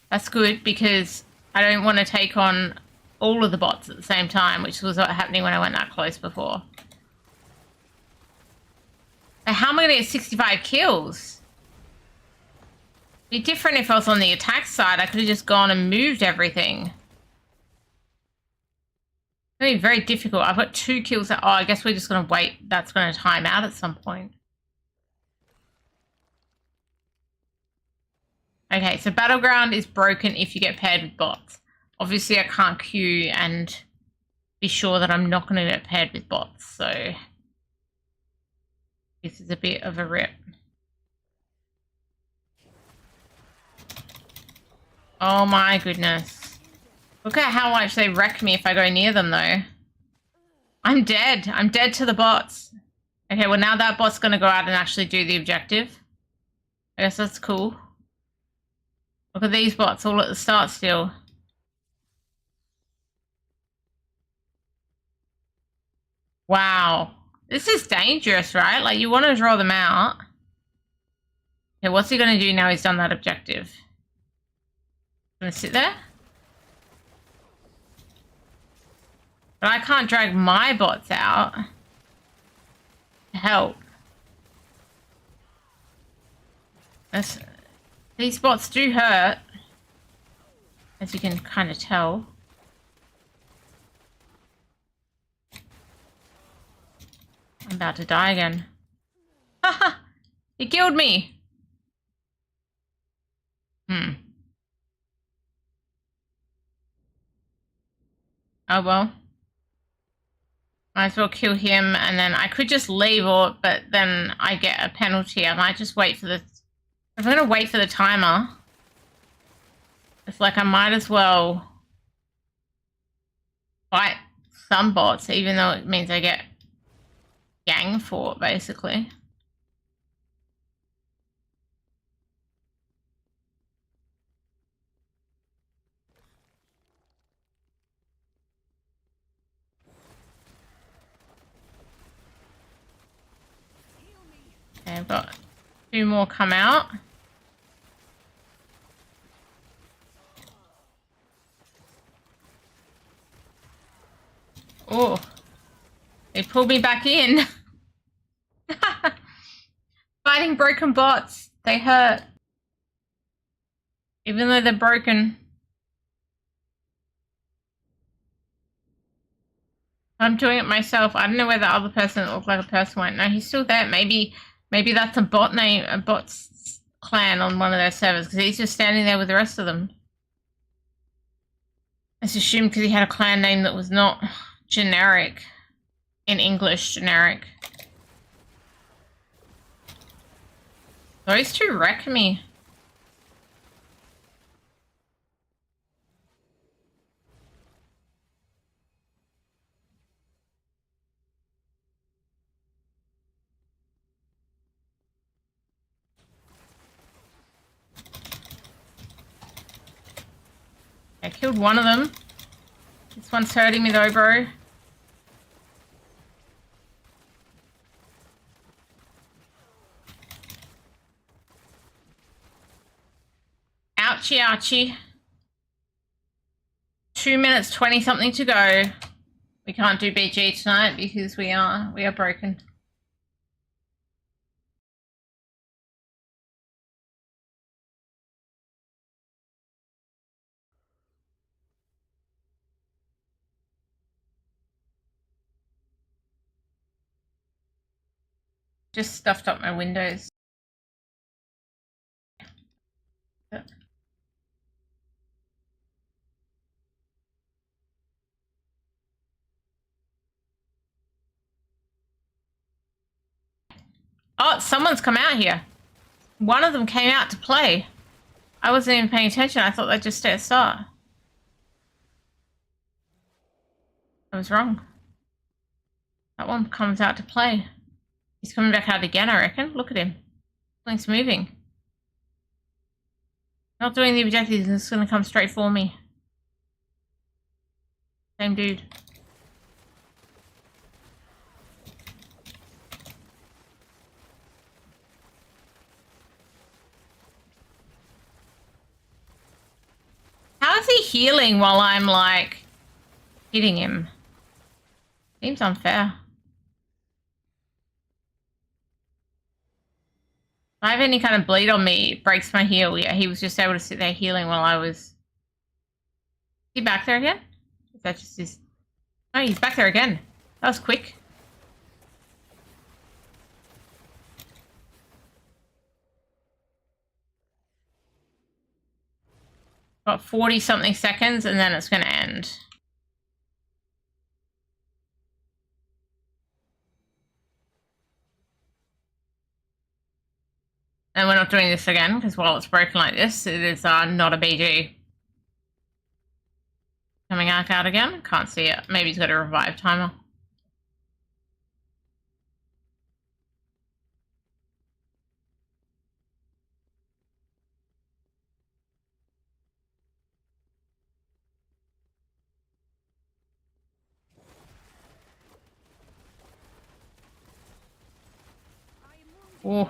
That's good because I don't want to take on all of the bots at the same time, which was what happening when I went that close before. Now, how am I going to get 65 kills? It'd be different if I was on the attack side. I could have just gone and moved everything. It's going to be very difficult. I've got 2 kills. Oh, I guess we're just going to wait. That's going to time out at some point. Okay, so Battleground is broken if you get paired with bots. Obviously, I can't queue and be sure that I'm not going to get paired with bots. So this is a bit of a rip. Oh my goodness. Look at how much they wreck me if I go near them though. I'm dead. I'm dead to the bots. Okay, well now that bot's going to go out and actually do the objective. I guess that's cool. Look at these bots all at the start still. Wow. This is dangerous, right? Like you want to draw them out. Okay, what's he going to do now he's done that objective? Gonna sit there? But I can't drag my bots out to help. These bots do hurt, as you can kind of tell. I'm about to die again. Haha! He killed me! Oh well. Might as well kill him and then I could just leave but then I get a penalty. I might just wait for the... If I'm gonna wait for the timer, it's like I might as well fight some bots even though it means I get gang fought basically. Okay, I've got 2 more come out. Oh, they pulled me back in. Fighting broken bots, they hurt. Even though they're broken. I'm doing it myself. I don't know where the other person that looked like a person went. No, he's still there. Maybe that's a bot name, a bot's clan on one of their servers because he's just standing there with the rest of them. I just assumed because he had a clan name that was not generic in English, generic. Those 2 wreck me. I killed one of them. This one's hurting me though, bro. Ouchie, ouchie. 2 minutes 20 something to go. We can't do BG tonight because we are broken. Just stuffed up my windows. Oh, someone's come out here. One of them came out to play. I wasn't even paying attention. I thought they'd just stay at start. I was wrong. That one comes out to play. He's coming back out again, I reckon. Look at him. Something's moving. Not doing the objectives. It's going to come straight for me. Same dude. How is he healing while I'm, like, hitting him? Seems unfair. If I have any kind of bleed on me, it breaks my heal. Yeah, he was just able to sit there healing while I was... Is he back there again? Is that just his... Oh, he's back there again. That was quick. Got 40-something seconds, and then it's going to end. And we're not doing this again, because while it's broken like this, it is not a BG. Coming out again? Can't see it. Maybe he's got a revive timer. Oh,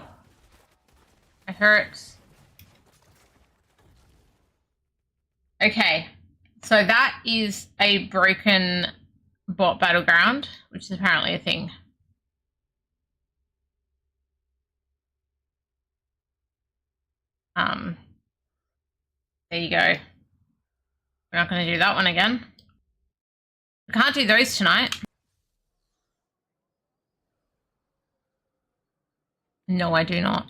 it hurts. Okay, so that is a broken bot battleground, which is apparently a thing. There you go. We're not going to do that one again. We can't do those tonight. No, I do not.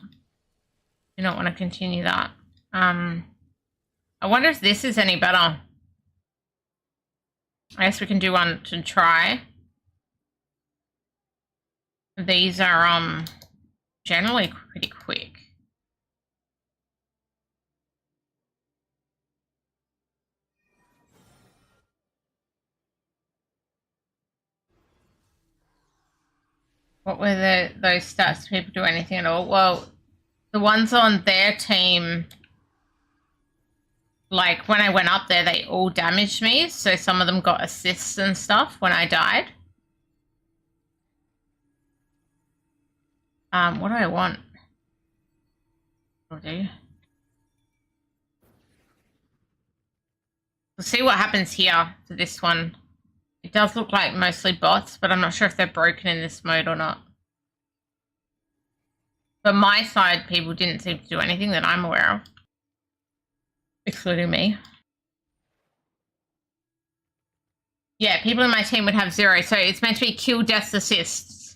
Do not want to continue that. I wonder if this is any better. I guess we can do one to try. These are generally pretty quick. What were those stats? Do people do anything at all? Well, the ones on their team, like when I went up there, they all damaged me. So some of them got assists and stuff when I died. What do I want? I'll do. We'll see what happens here for this one. It does look like mostly bots, but I'm not sure if they're broken in this mode or not. But my side, people didn't seem to do anything that I'm aware of. Excluding me. Yeah, people in my team would have 0. So it's meant to be kill, deaths, assists.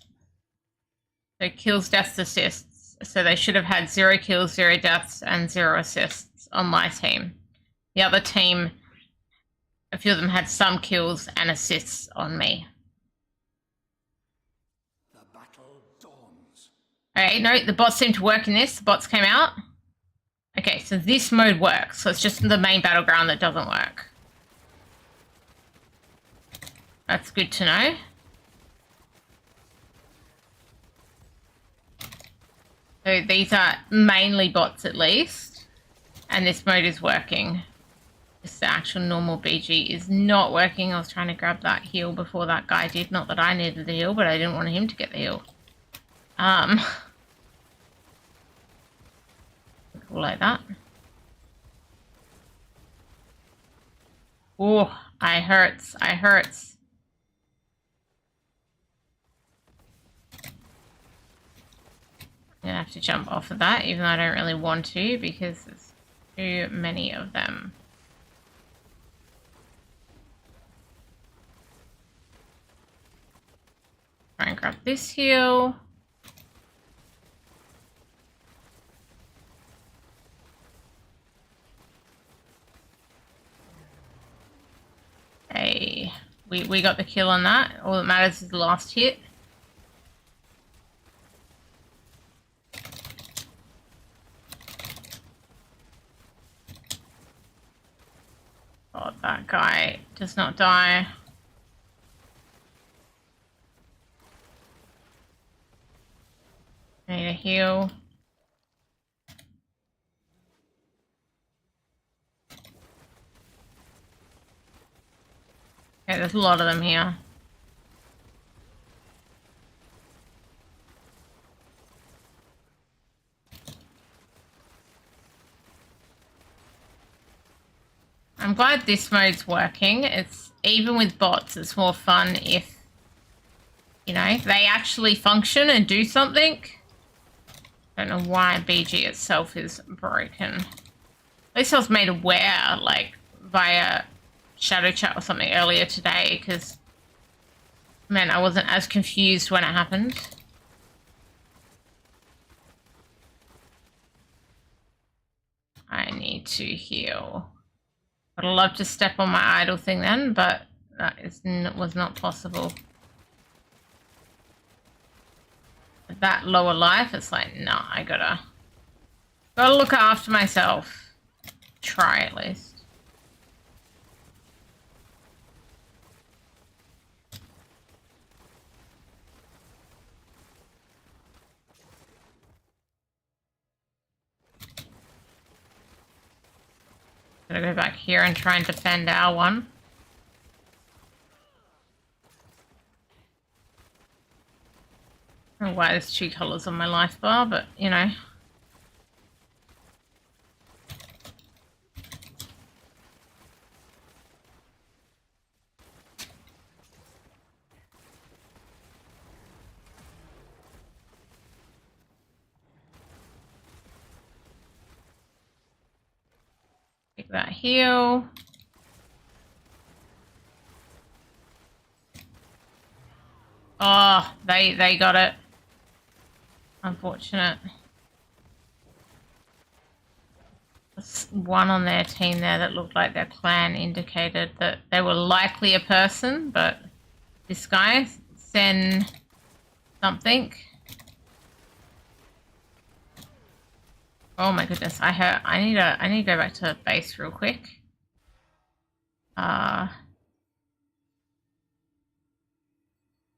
So kills, deaths, assists. So they should have had 0 kills, 0 deaths, and 0 assists on my team. The other team, a few of them had some kills and assists on me. The battle dawns. Okay, no, the bots seem to work in this. The bots came out. Okay, so this mode works. So it's just the main battleground that doesn't work. That's good to know. So these are mainly bots at least. And this mode is working. Just the actual normal BG is not working. I was trying to grab that heal before that guy did. Not that I needed the heal, but I didn't want him to get the heal. Cool like that. Oh, I hurts. I hurts. I'm gonna have to jump off of that, even though I don't really want to, because there's too many of them. Try and grab this heal. Hey, we got the kill on that. All that matters is the last hit. God, that guy does not die. I need a heal. Okay, there's a lot of them here. I'm glad this mode's working. It's even with bots, it's more fun if, you know, they actually function and do something. I don't know why BG itself is broken. At least I was made aware, like, via shadow chat or something earlier today, because, man, I wasn't as confused when it happened. I need to heal. I'd love to step on my idle thing then, but that was not possible. At that lower life, it's like, nah, I gotta look after myself. Try at least. Gotta go back here and try and defend our one. I don't know why there's 2 colours on my life bar, but, you know. Take that heal. Oh, they got it. Unfortunate. There's one on their team there that looked like their clan indicated that they were likely a person, but this guy, send something. Oh my goodness, I need to go back to base real quick.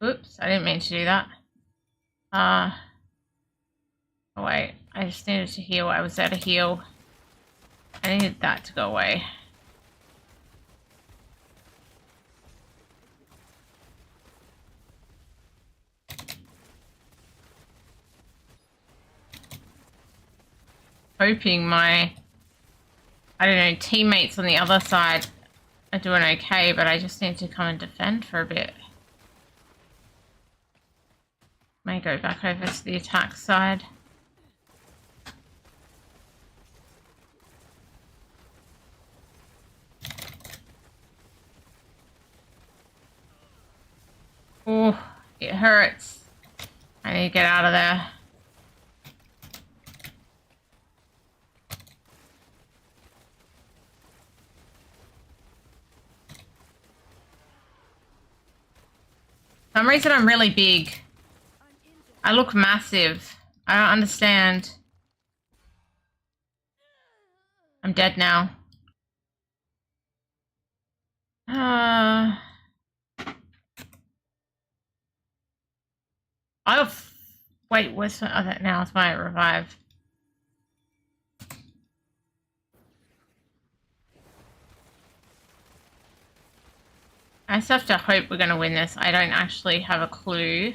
Oops, I didn't mean to do that. Oh wait, I just needed to heal. I was out of heal. I needed that to go away. Hoping I don't know, teammates on the other side are doing okay, but I just need to come and defend for a bit. May go back over to the attack side. Oh, it hurts. I need to get out of there. For some reason I'm really big. I look massive. I don't understand. I'm dead now. Wait, where's my other? Now it's my revive. I just have to hope we're going to win this. I don't actually have a clue.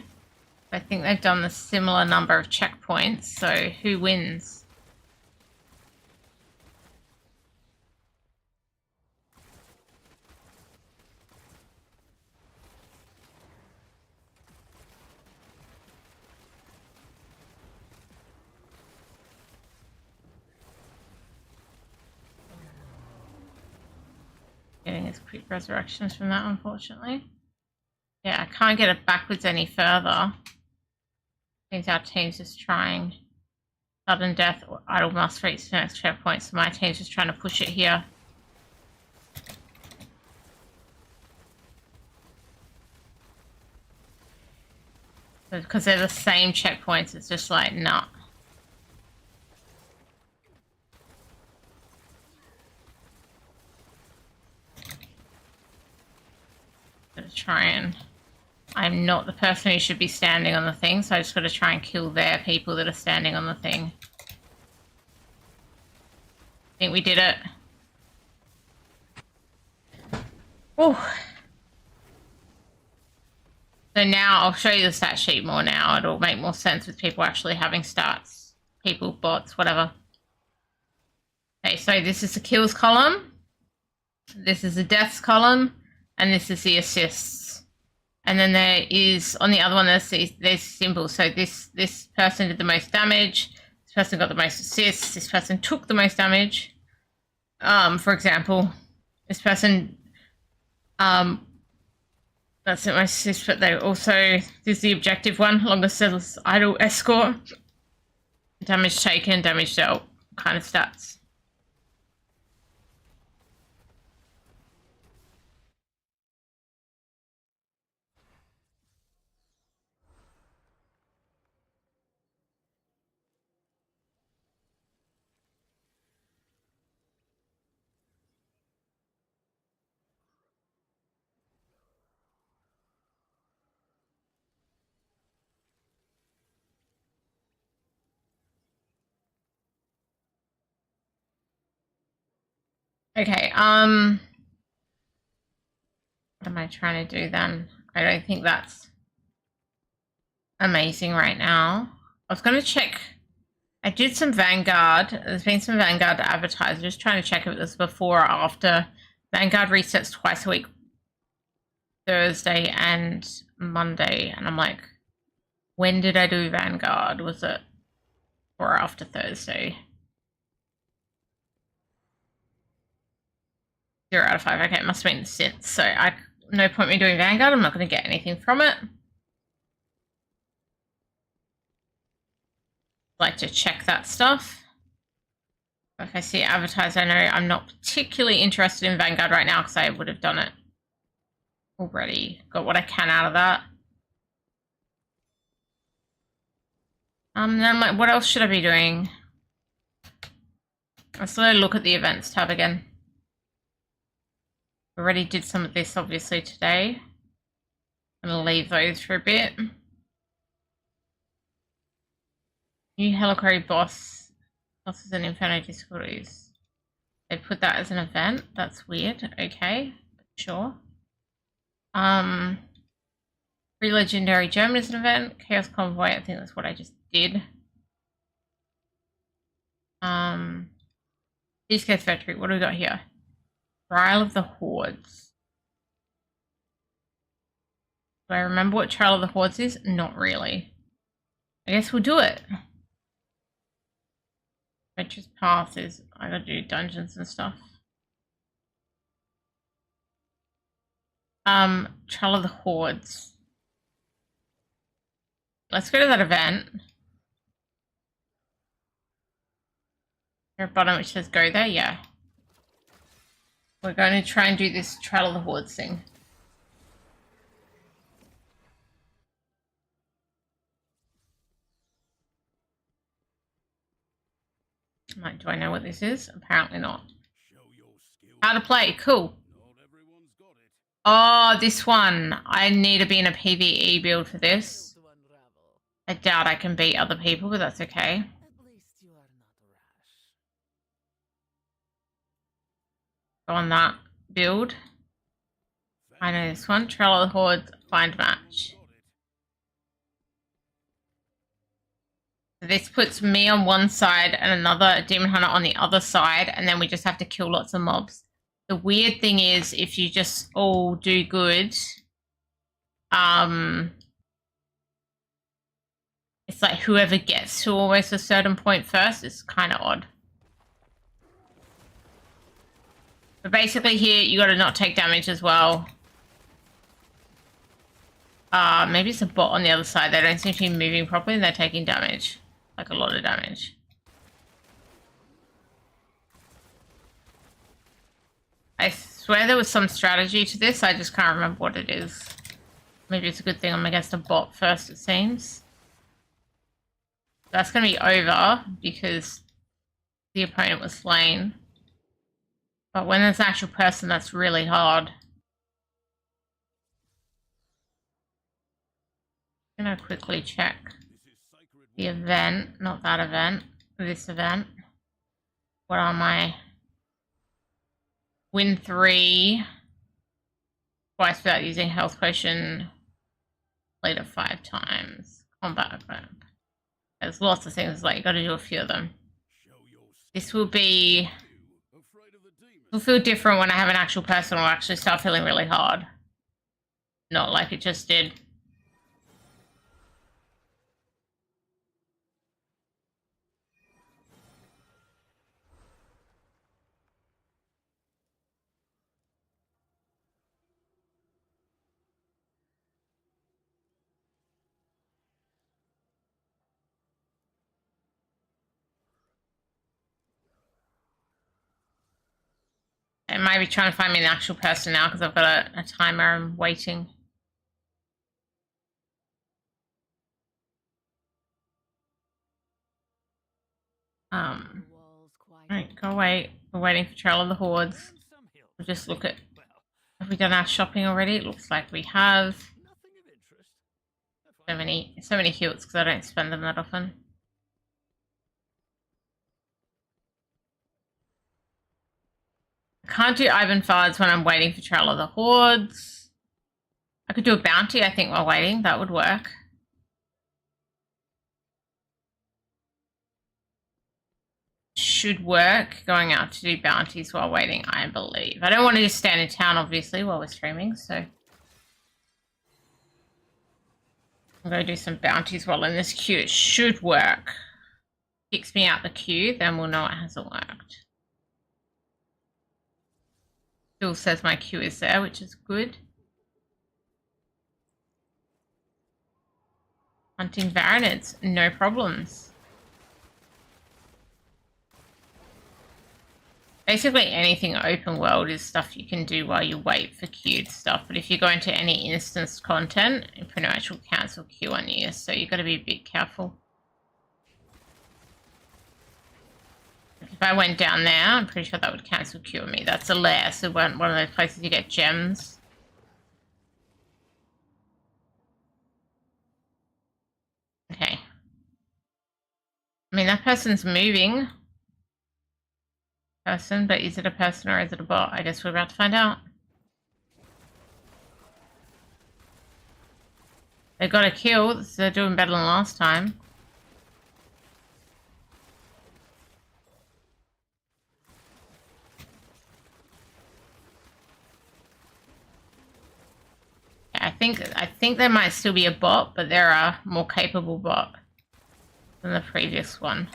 I think they've done the similar number of checkpoints, so who wins? Getting his quick resurrections from that, unfortunately. Yeah, I can't get it backwards any further. Seems our team's just trying. Sudden death or idle must reach the next checkpoint, so my team's just trying to push it here. Because they're the same checkpoints, it's just like, nah. Gotta try and... I'm not the person who should be standing on the thing, so I just gotta try and kill their people that are standing on the thing. I think we did it. Oh, So now I'll show you the stat sheet more now. It'll make more sense with people actually having stats. People, bots, whatever. Okay, so this is the kills column. This is the deaths column. And this is the assists. And then there is, on the other one, there's symbols. So this person did the most damage. This person got the most assists. This person took the most damage. For example, this person, that's it, my assist, but they also, this is the objective one, longest settlers idle escort. Damage taken, damage dealt, kind of stats. Okay, what am I trying to do then? I don't think that's amazing right now. I was going to check. I did some Vanguard. There's been some Vanguard advertised. Just trying to check if it was before or after. Vanguard resets twice a week, Thursday and Monday. And I'm like, when did I do Vanguard? Was it before or after Thursday? 0 out of 5. Okay, it must have been since. So no point me doing Vanguard. I'm not going to get anything from it. Like to check that stuff. If I see it advertised, I know I'm not particularly interested in Vanguard right now because I would have done it already. Got what I can out of that. Then I'm like, what else should I be doing? Let's look at the events tab again. Already did some of this obviously today. I'm gonna leave those for a bit. New Heliquary boss. Bosses and Inferno difficulties. They put that as an event. That's weird. Okay, sure. Free Legendary German is an event. Chaos Convoy, I think that's what I just did. East Coast Factory, what do we got here? Trial of the Hordes. Do I remember what Trial of the Hordes is? Not really. I guess we'll do it. Adventurous Path is, I gotta do dungeons and stuff. Trial of the Hordes. Let's go to that event. Is there a button which says go there? Yeah. We're going to try and do this Trial of the Hordes thing. Like, do I know what this is? Apparently not. How to play, cool. Oh, this one. I need to be in a PvE build for this. I doubt I can beat other people, but that's okay. Go on that build. I know this one. Trail of the Hordes, find match. So this puts me on one side and another Demon Hunter on the other side, and then we just have to kill lots of mobs. The weird thing is, if you just all do good, it's like whoever gets to almost a certain point first is kind of odd. But basically here, you got to not take damage as well. Maybe it's a bot on the other side. They don't seem to be moving properly and they're taking damage. Like a lot of damage. I swear there was some strategy to this. I just can't remember what it is. Maybe it's a good thing I'm against a bot first, it seems. That's going to be over because the opponent was slain. But when there's an actual person, that's really hard. I'm going to quickly check the event, not that event, this event. What are my... Win 3. Twice without using health potion. Played it 5 times. Combat equip. There's lots of things, like you gotta do a few of them. This will be... It'll feel different when I have an actual person. It'll actually start feeling really hard. Not like it just did. I might be trying to find me an actual person now because I've got a timer I'm waiting. Alright, go away. We're waiting for Trail of the Hordes. We'll just look at... Have we done our shopping already? It looks like we have. So many hilts because I don't spend them that often. I can't do Ivan Fards when I'm waiting for Trail of the Hordes. I could do a bounty, I think, while waiting. That would work. Should work, going out to do bounties while waiting, I believe. I don't want to just stand in town, obviously, while we're streaming, so... I'm going to do some bounties while in this queue. It should work. Kicks me out the queue, then we'll know it hasn't worked. Still says my queue is there, which is good. Hunting Varanids, no problems. Basically anything open world is stuff you can do while you wait for queued stuff, but if you go into any instanced content, it pretty much will cancel queue on you, so you've got to be a bit careful. If I went down there, I'm pretty sure that would cancel queue on me. That's a lair, so one of those places you get gems. Okay. I mean, that person's moving. Person, but is it a person or is it a bot? I guess we're about to find out. They got a kill, so they're doing better than last time. I think there might still be a bot, but they're a more capable bot than the previous one.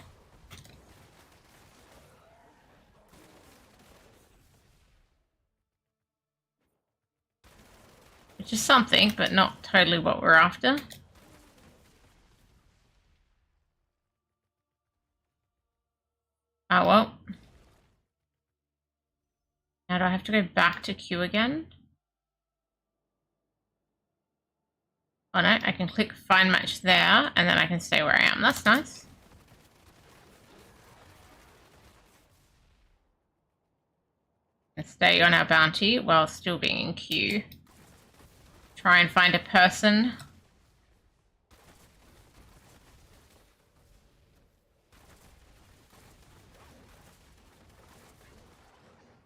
Which is something, but not totally what we're after. Oh well. Now do I have to go back to queue again? Oh no, I can click find match there, and then I can stay where I am. That's nice. And stay on our bounty while still being in queue. Try and find a person.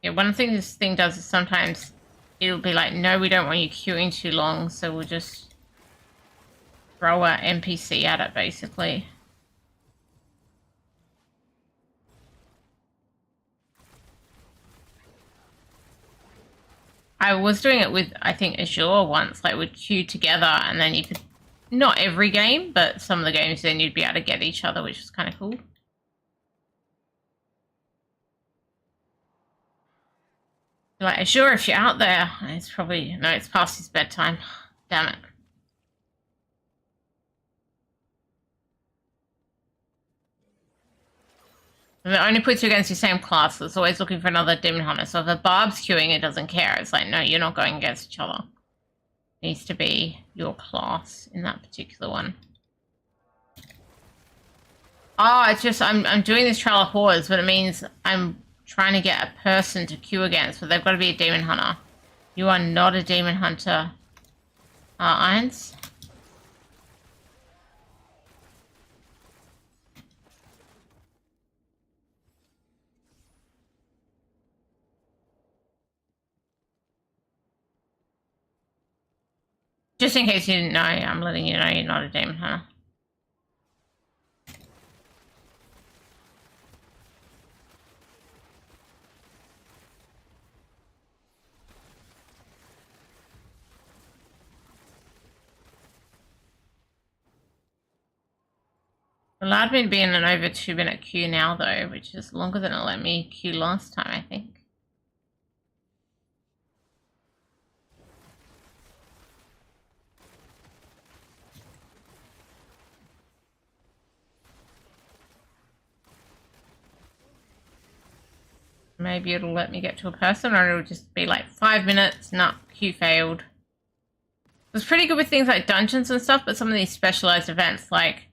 Yeah, one thing this thing does is sometimes it'll be like, no, we don't want you queuing too long, so we'll just throw a NPC at it, basically. I was doing it with, I think, Azure once, like we'd queue together and then you could, not every game, but some of the games then you'd be able to get each other, which was kind of cool. Like, Azure, if you're out there, it's probably, no, it's past his bedtime. Damn it. And it only puts you against your same class, so it's always looking for another Demon Hunter. So if a Barb's queuing, it doesn't care. It's like, no, you're not going against each other. It needs to be your class in that particular one. Oh, it's just, I'm doing this Trail of Hordes, but it means I'm trying to get a person to queue against, but they've got to be a Demon Hunter. You are not a Demon Hunter, Irons. Just in case you didn't know, I'm letting you know you're not a demon hunter. It allowed me to be in an over 2-minute queue now though, which is longer than it let me queue last time, I think. Maybe it'll let me get to a person, or it'll just be like 5 minutes, nah, queue failed. It was pretty good with things like dungeons and stuff, but some of these specialized events, like,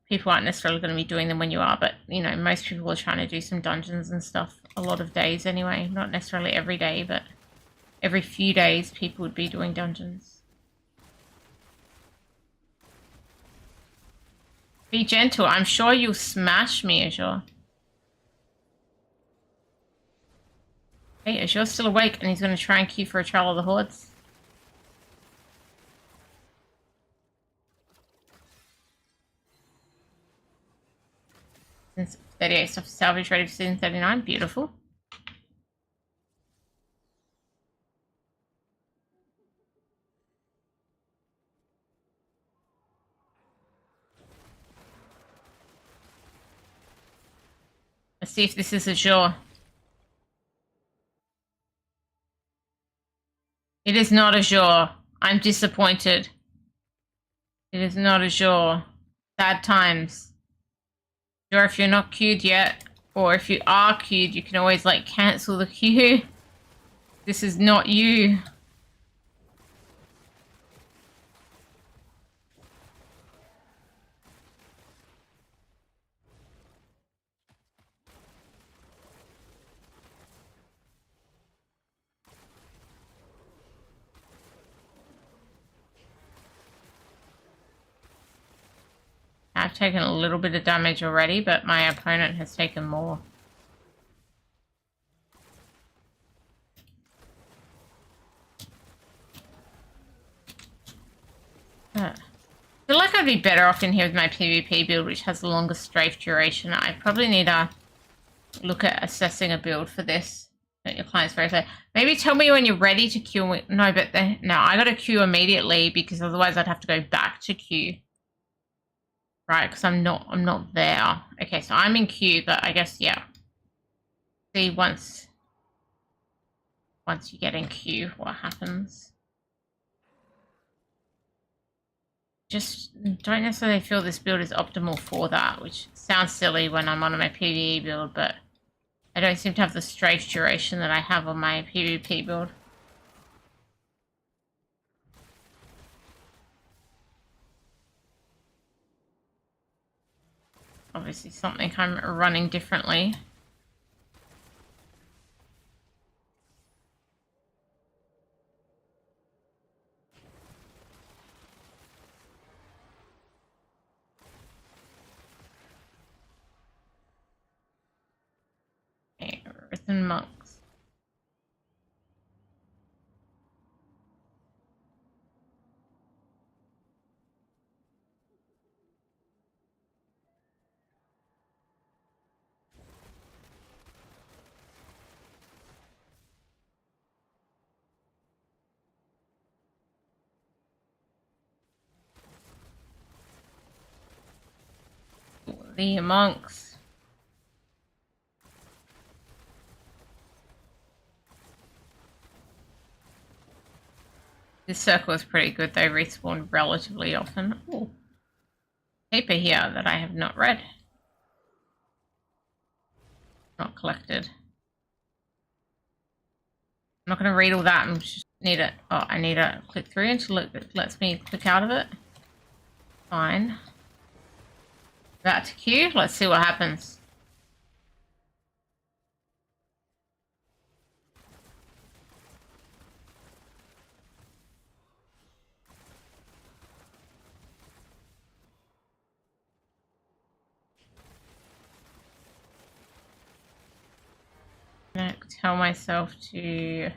people aren't necessarily going to be doing them when you are, but, you know, most people are trying to do some dungeons and stuff a lot of days anyway. Not necessarily every day, but every few days people would be doing dungeons. Be gentle. I'm sure you'll smash me, Azure. Hey, Azure's still awake, and he's going to try and queue for a Trial of the Hordes. Since 38 stuff salvage ready for season 39. Beautiful. Let's see if this is Azure. It is not Azure. I'm disappointed. It is not Azure. Sad times. Or if you're not queued yet, or if you are queued, you can always like cancel the queue. This is not you. I've taken a little bit of damage already, but my opponent has taken more. I feel like I'd be better off in here with my PvP build, which has the longest strafe duration. I probably need to look at assessing a build for this. Your client's very slow. Maybe tell me when you're ready to queue. No, but no, I got to queue immediately because otherwise I'd have to go back to queue. Right, because I'm not there. Okay, so I'm in queue, but I guess, yeah. See, once you get in queue, what happens. Just don't necessarily feel this build is optimal for that, which sounds silly when I'm on my PvE build, but I don't seem to have the strafe duration that I have on my PvP build. Obviously something I'm running differently. Okay, Earthen Monks. The monks. This circle is pretty good. They respawn relatively often. Ooh. Paper here that I have not read. Not collected. I'm not going to read all that. I just need it. Oh, I need to click through until it lets me click out of it. Fine. About to queue. Let's see what happens. I'm going to tell myself to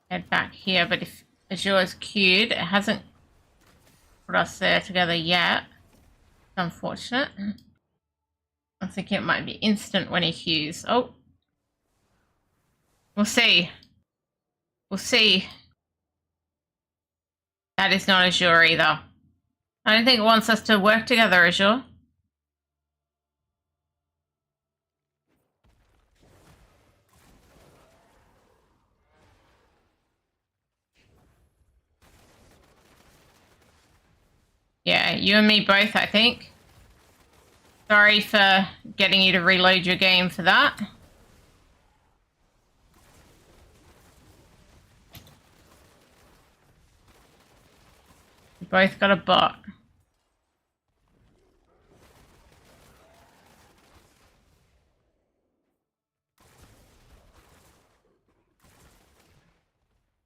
head back here, but if Azure is queued, it hasn't put us there together yet. It's unfortunate. I think it might be instant when he cues. Oh. We'll see. We'll see. That is not Azure either. I don't think it wants us to work together, Azure. Yeah, you and me both, I think. Sorry for getting you to reload your game for that. We both got a bot.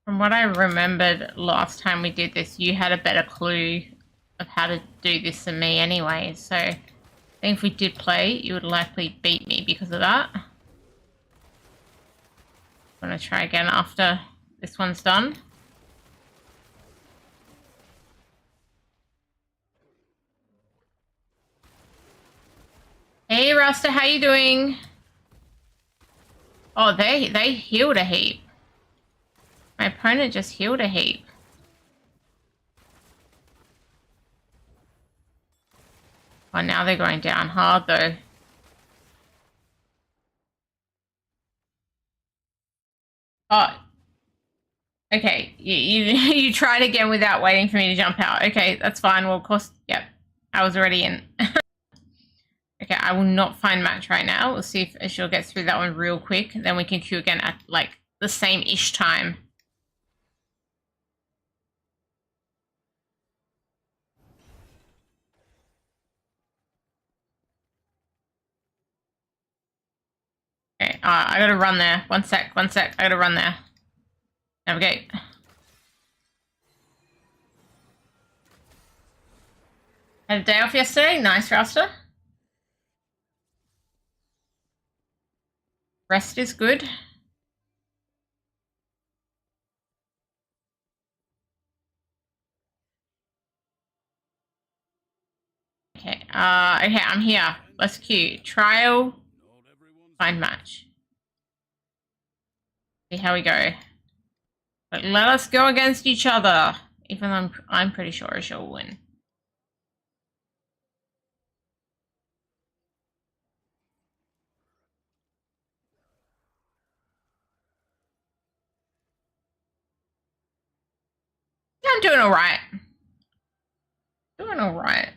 From what I remembered last time we did this, you had a better clue of how to do this than me anyway, so I think if we did play, you would likely beat me because of that. I'm gonna try again after this one's done. Hey Rasta, how you doing? Oh, they healed a heap. My opponent just healed a heap. Oh, now they're going down hard though. Oh. Okay, you tried again without waiting for me to jump out. Okay, that's fine. Well, of course, yep. I was already in. Okay, I will not find match right now. We'll see if Azure gets through that one real quick. Then we can queue again at, like, the same-ish time. Okay, I gotta run there. One sec. I gotta run there. Navigate. Had a day off yesterday. Nice, Rasta. Rest is good. Okay, okay, I'm here. Let's queue. Trial. Find match. See how we go. But let us go against each other. Even though I'm pretty sure Azure will win. Yeah, I'm doing alright. Doing alright.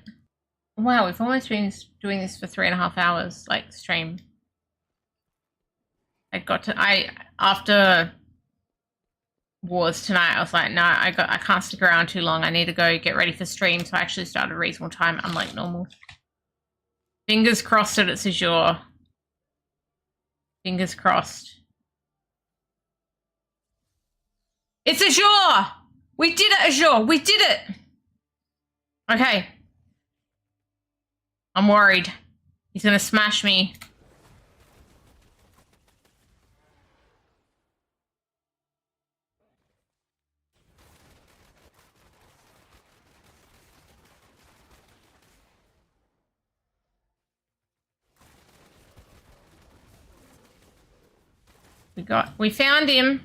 Wow, we've almost been doing this for 3.5 hours, like, stream. After Wars tonight, I was like, no, I can't stick around too long. I need to go get ready for stream, so I actually started a reasonable time, unlike normal. Fingers crossed that it's Azure. Fingers crossed. It's Azure! We did it, Azure! We did it! Okay. I'm worried. He's gonna smash me. We found him.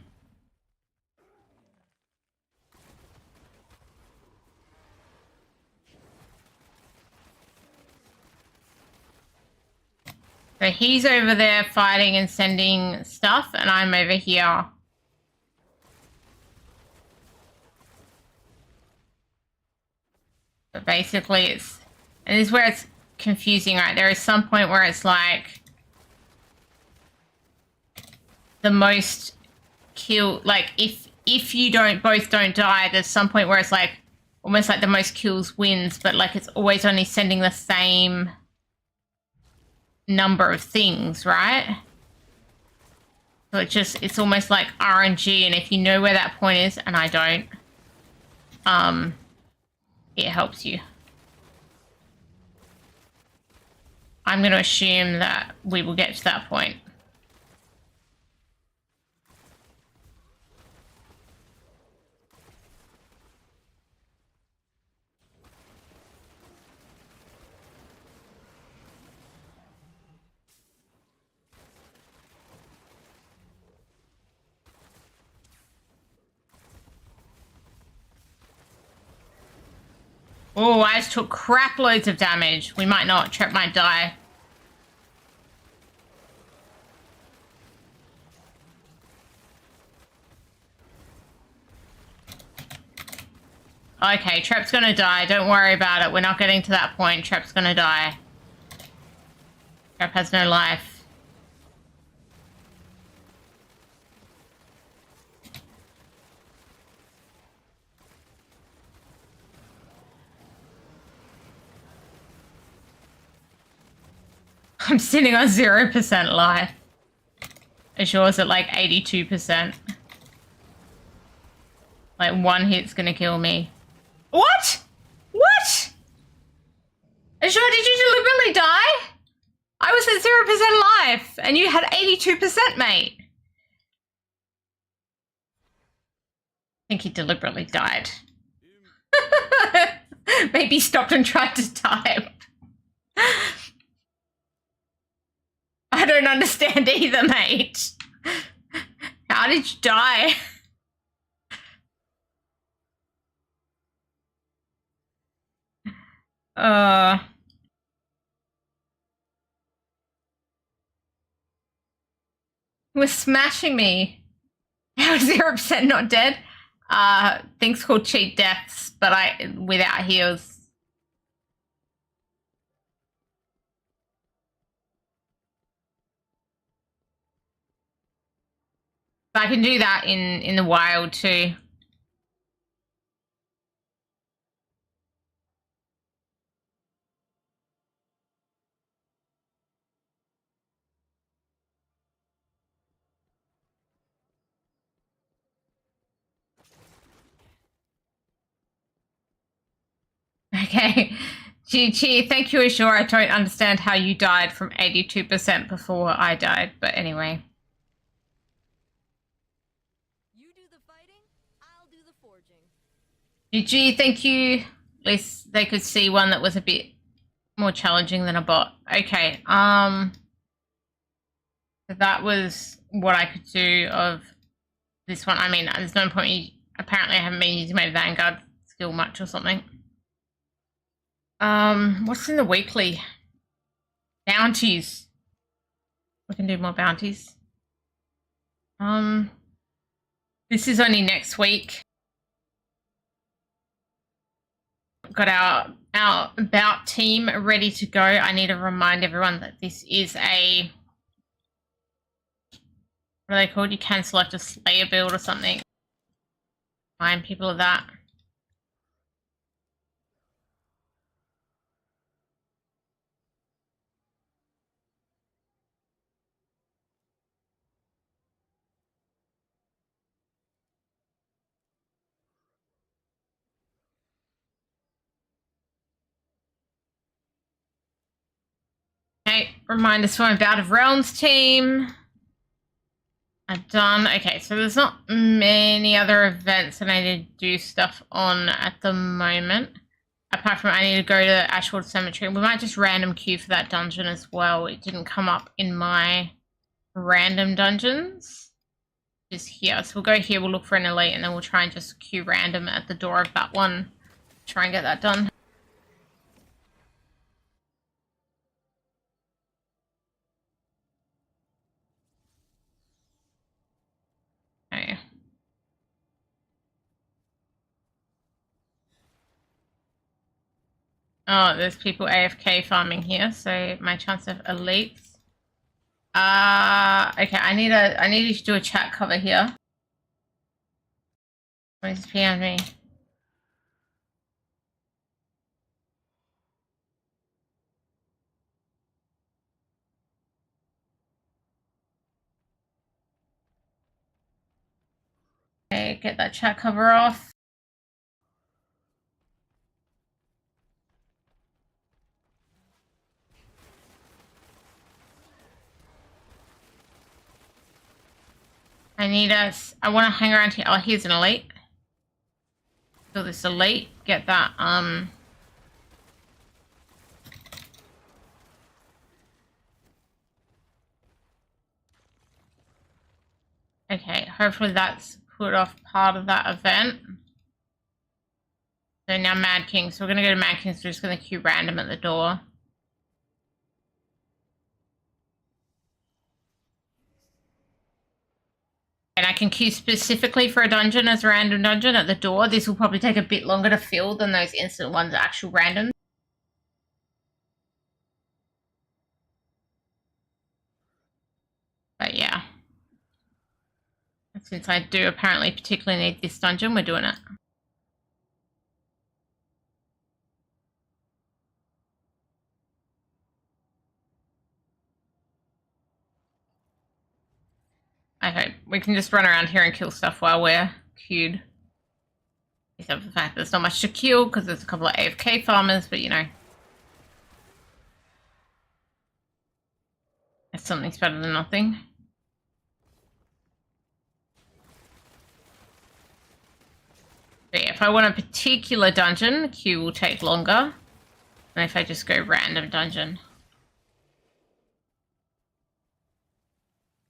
So he's over there fighting and sending stuff, and I'm over here. But basically and this is where it's confusing, right? There is some point where it's like the most kill, like if you both don't die, there's some point where it's like almost like the most kills wins, but like it's always only sending the same number of things, right? So it's almost like RNG, and if you know where that point is, and I don't, it helps you. I'm going to assume that we will get to that point. Oh, I just took crap loads of damage. We might not. Trep might die. Okay, Trep's gonna die. Don't worry about it. We're not getting to that point. Trep's gonna die. Trep has no life. I'm sitting on 0% life. Assure's at like 82%. Like one hit's gonna kill me. What? What? Assure, did you deliberately die? I was at 0% life and you had 82%, mate. I think he deliberately died. Maybe stopped and tried to type. I don't understand either, mate. How did you die? He was smashing me. How is 0% not dead? Things called cheat deaths, but without heals. But I can do that in the wild too. Okay. GG, thank you, Ashore. I don't understand how you died from 82% before I died, but anyway. You do the fighting, I'll do the forging. GG, thank you. At least they could see one that was a bit more challenging than a bot. Okay, that was what I could do of this one. I mean, there's no point apparently I haven't been using my Vanguard skill much or something. What's in the weekly? Bounties. We can do more bounties. This is only next week. Got our about team ready to go. I need to remind everyone that this is a, what are they called? You can select a Slayer build or something. Remind people of that. Okay, remind us for my Bout of Realms team. I've done. Okay, so there's not many other events that I need to do stuff on at the moment. Apart from I need to go to Ashwood Cemetery. We might just random queue for that dungeon as well. It didn't come up in my random dungeons. Just here. So we'll go here, we'll look for an elite, and then we'll try and just queue random at the door of that one. Try and get that done. Okay. Oh, there's people AFK farming here, so my chance of elites. Okay, I need you to do a chat cover here. Please PM me. Okay, get that chat cover off. I want to hang around here. Oh, here's an elite. So this elite, get that, okay, hopefully that's put off part of that event. So now Mad King. So we're going to go to Mad King. So we're just going to queue random at the door. And I can queue specifically for a dungeon as a random dungeon at the door. This will probably take a bit longer to fill than those instant ones, actual random. But yeah. And since I do apparently particularly need this dungeon, we're doing it. Okay, we can just run around here and kill stuff while we're queued. Except for the fact there's not much to kill because there's a couple of AFK farmers, but you know. Something's better than nothing. But yeah, if I want a particular dungeon, the queue will take longer than if I just go random dungeon.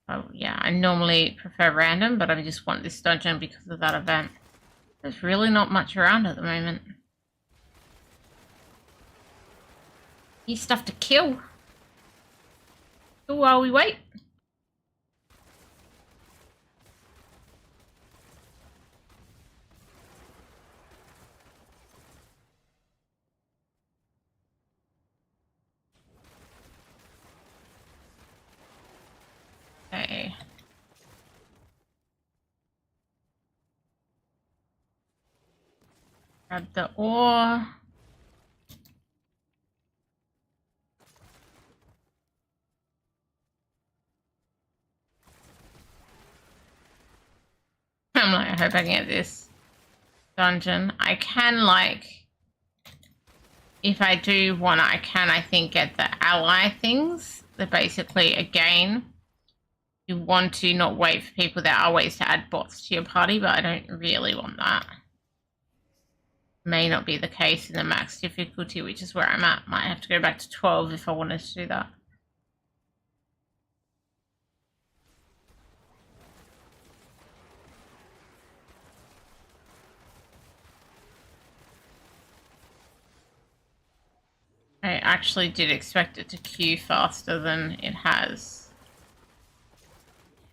Oh yeah, I normally prefer random, but I just want this dungeon because of that event. There's really not much around at the moment. Need stuff to kill. Kill while we wait. Okay. Grab the ore. I'm like, I hope I can get this dungeon. I can, like, if I do want to, I can, I think, get the ally things. They're basically, again, you want to not wait for people. There are ways to add bots to your party, but I don't really want that. May not be the case in the max difficulty, which is where I'm at. Might have to go back to 12 if I wanted to do that. I actually did expect it to queue faster than it has.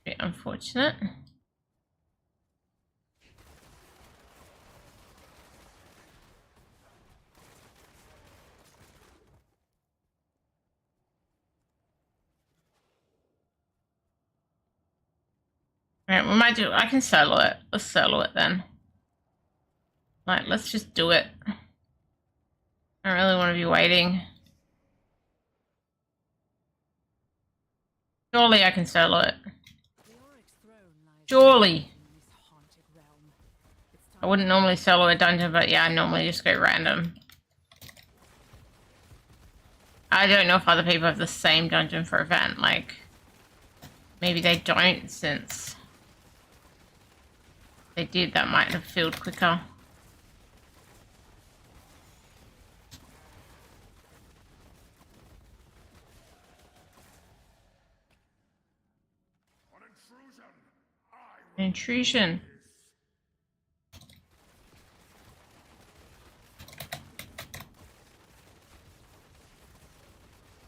A bit unfortunate. Alright, we might do. I can solo it. Let's solo it then. Like, let's just do it. I don't really want to be waiting. Surely I can solo it. Surely. I wouldn't normally solo a dungeon, but yeah, I normally just go random. I don't know if other people have the same dungeon for event. Like, maybe they don't, since they did, that might have filled quicker. Intrusion.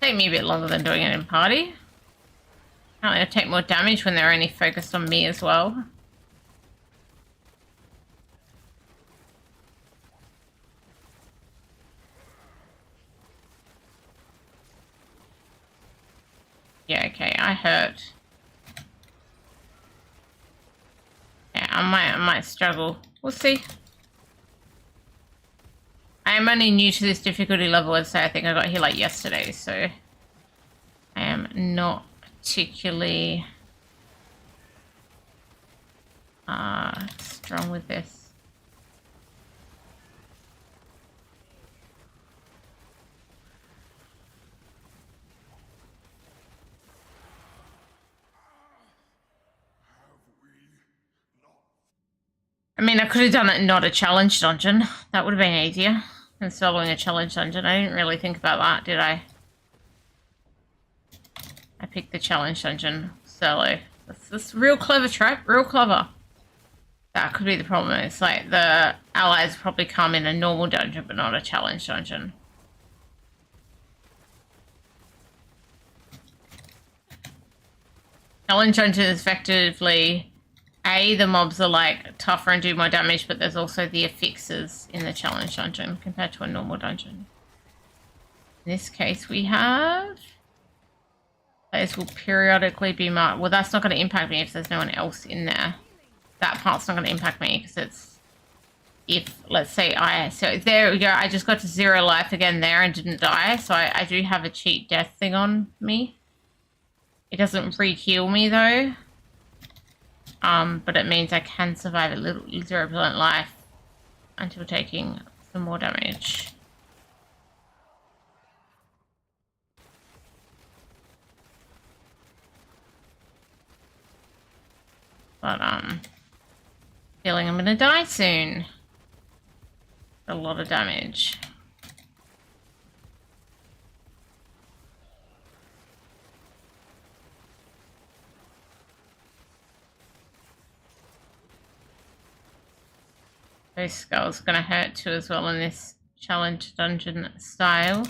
Take me a bit longer than doing it in party. Apparently I take more damage when they're only focused on me as well. Yeah, okay, I hurt. Yeah, I might struggle. We'll see. I am only new to this difficulty level, I'd say. I think I got here like yesterday, so I am not particularly strong with this. I mean, I could have done it not a challenge dungeon. That would have been easier than soloing a challenge dungeon. I didn't really think about that, did I? I picked the challenge dungeon solo. That's real clever trap, real clever. That could be the problem. It's like the allies probably come in a normal dungeon, but not a challenge dungeon. Challenge dungeon is effectively, the mobs are like tougher and do more damage, but there's also the affixes in the challenge dungeon compared to a normal dungeon. In this case, we have... Players will periodically be marked. Well, that's not going to impact me if there's no one else in there. That part's not going to impact me because it's... If, let's say, So there we go. I just got to 0 life again there and didn't die. So I do have a cheat death thing on me. It doesn't re-heal me, though. But it means I can survive a little 0% life until taking some more damage. But, feeling I'm gonna die soon. A lot of damage. Those skulls are gonna hurt too as well in this challenge dungeon style.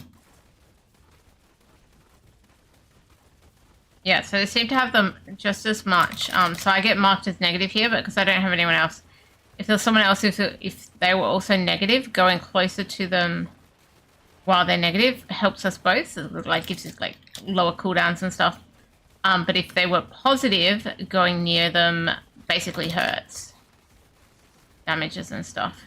Yeah, so they seem to have them just as much. So I get marked as negative here, but because I don't have anyone else. If there's someone else, if they were also negative, going closer to them while they're negative helps us both. So it like gives us like lower cooldowns and stuff. But if they were positive, going near them basically hurts. Damages and stuff.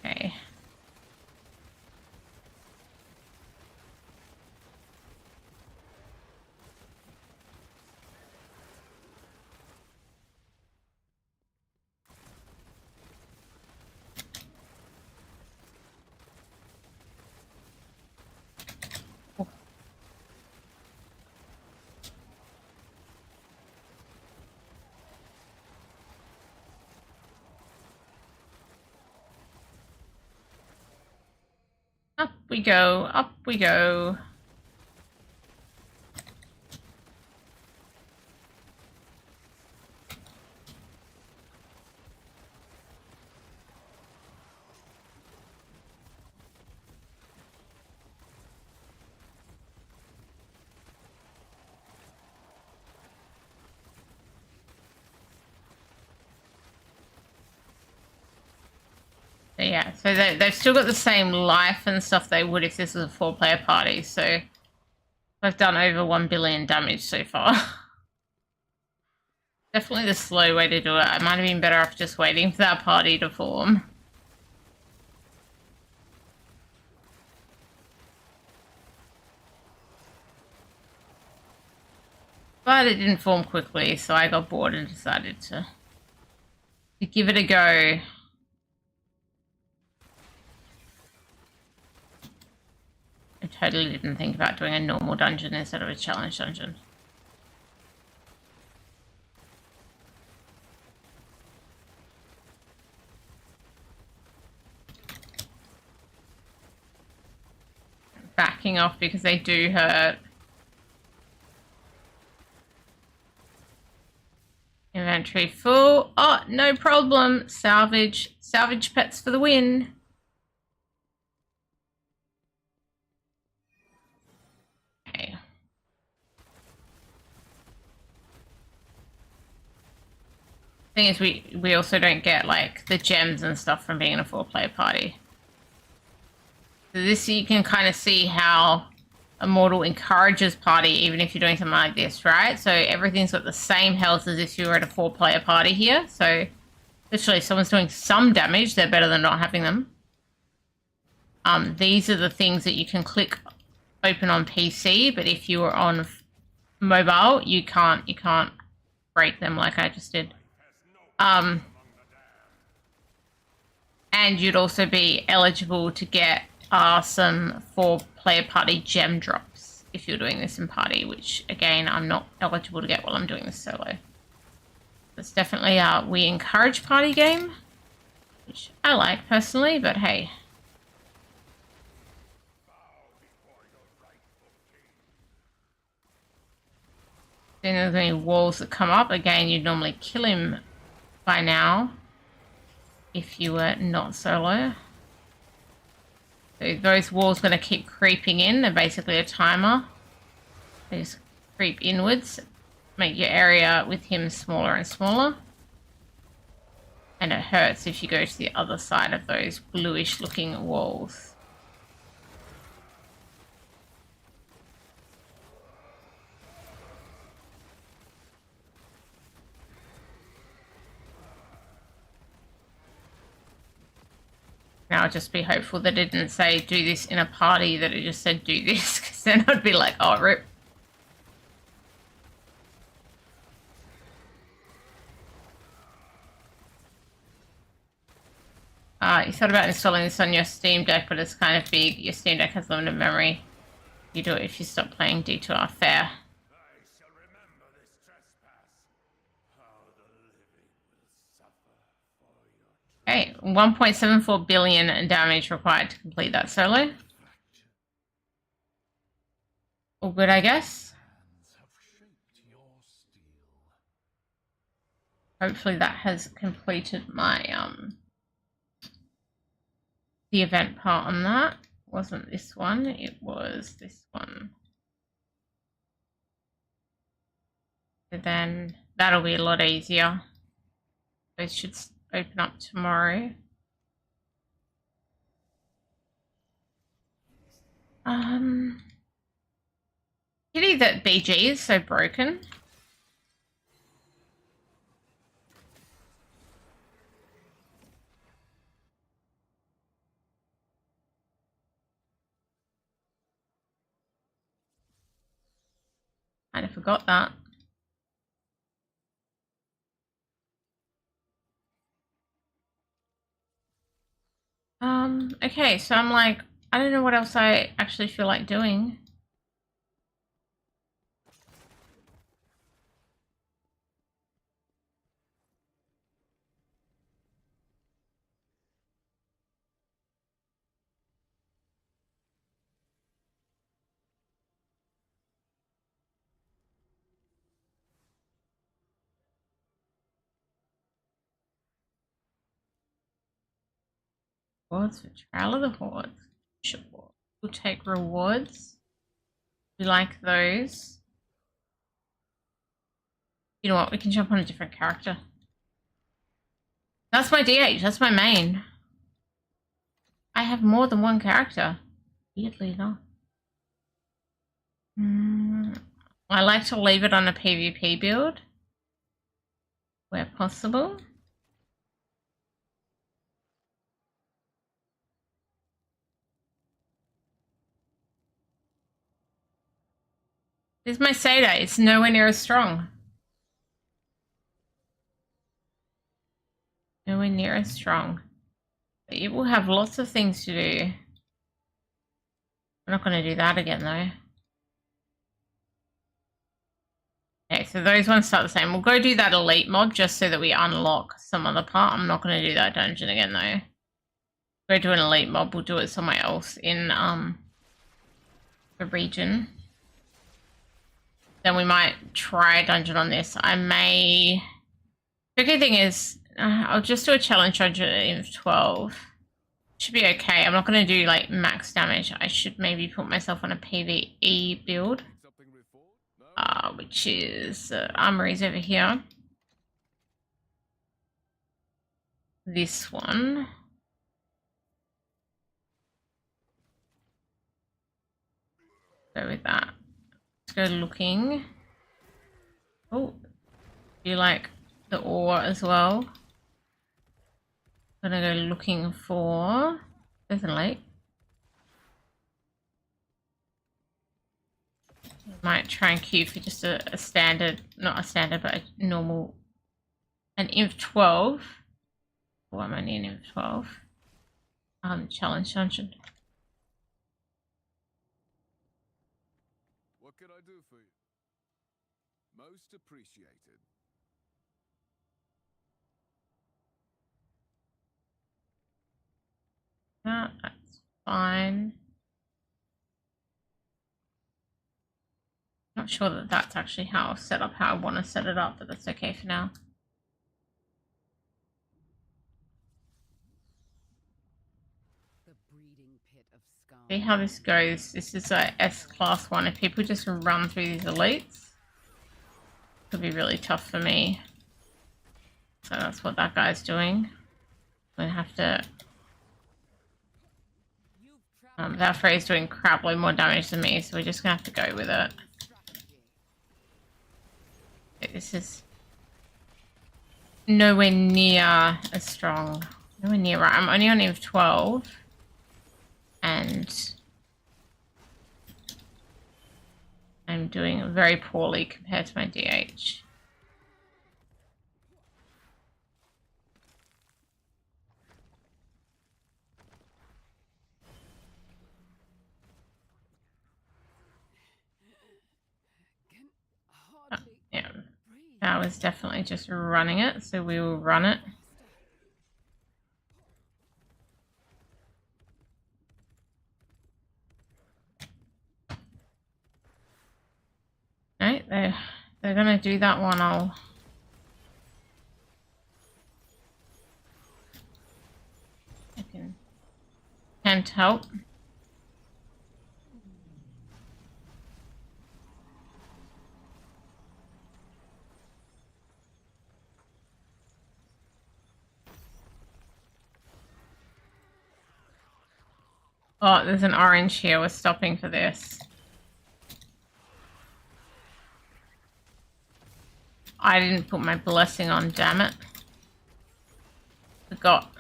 Okay. Up we go, up we go. So yeah, so they've still got the same life and stuff they would if this was a 4-player party, so I've done over 1 billion damage so far. Definitely the slow way to do it. I might have been better off just waiting for that party to form. But it didn't form quickly, so I got bored and decided to give it a go. I totally didn't think about doing a normal dungeon instead of a challenge dungeon. Backing off because they do hurt. Inventory full. Oh, no problem. Salvage. Salvage pets for the win. Okay. Thing is, we also don't get like the gems and stuff from being in a 4-player party. So this, you can kind of see how Immortal encourages party even if you're doing something like this, right? So everything's got the same health as if you were at a 4-player party here. So literally if someone's doing some damage, they're better than not having them. These are the things that you can click open on PC, but if you were on mobile, you can't break them like I just did. And you'd also be eligible to get some 4-player party gem drops. if you're doing this in party, which again, I'm not eligible to get while I'm doing this solo. It's definitely a we encourage party game, which I like personally, but hey. Then there's any walls that come up. Again, you'd normally kill him by now if you were not solo. So those walls are going to keep creeping in. They're basically a timer. They just creep inwards, make your area with him smaller and smaller. And it hurts if you go to the other side of those bluish looking walls. Now I'll just be hopeful that it didn't say do this in a party, that it just said do this, because then I'd be like, oh, rip. You thought about installing this on your Steam Deck, but it's kind of big. Your Steam Deck has limited memory. You do it if you stop playing D2R. Fair. I shall remember this trespass. How the living will suffer for your 1.74 billion damage required to complete that solo. All good, I guess. hands have shaped your steel. Hopefully that has completed my the event part on that. Wasn't this one, it was this one. So then that'll be a lot easier. Those should open up tomorrow. Pity that BG is so broken. Kind of forgot that. Okay, so I'm like, I don't know what else I actually feel like doing. Rewards for Trail of the Hordes. Sure. We'll take rewards. We like those. You know what? We can jump on a different character. That's my DH. That's my main. I have more than one character. Weirdly enough. I like to leave it on a PvP build where possible. This is my Seda. It's nowhere near as strong. Nowhere near as strong. But it will have lots of things to do. I'm not going to do that again though. Okay, so those ones start the same. We'll go do that elite mob just so that we unlock some other part. I'm not going to do that dungeon again though. Go do an elite mob. We'll do it somewhere else in the region. Then we might try a dungeon on this. I may... The good thing is, I'll just do a challenge dungeon in 12. Should be okay. I'm not going to do like max damage. I should maybe put myself on a PvE build. Which is armories over here. This one. Go with that. Let's go looking. Oh, do you like the ore as well? I'm gonna go looking for Earthen Lake. Might try and queue for just a standard, not a standard, but a normal, an Inf 12. Oh, I'm only an Inf 12. Challenge dungeon. What can I do for you? Most appreciated. That's fine. Not sure that that's actually how I'll set up how I want to set it up, but that's okay for now. The breeding pit of scum. See how this goes. This is a S class 1. If people just run through these elites, it could be really tough for me. So that's what that guy's doing. I'm gonna have to. That Frey's doing crap load more damage than me, so we're just gonna have to go with it. This is nowhere near as strong. Nowhere near right. I'm only on Eve 12. And I'm doing very poorly compared to my DH. Yeah, that was definitely just running it, so we will run it. Right, they're gonna do that one. I can't help. Oh, there's an orange here. We're stopping for this. I didn't put my blessing on, damn it. Forgot.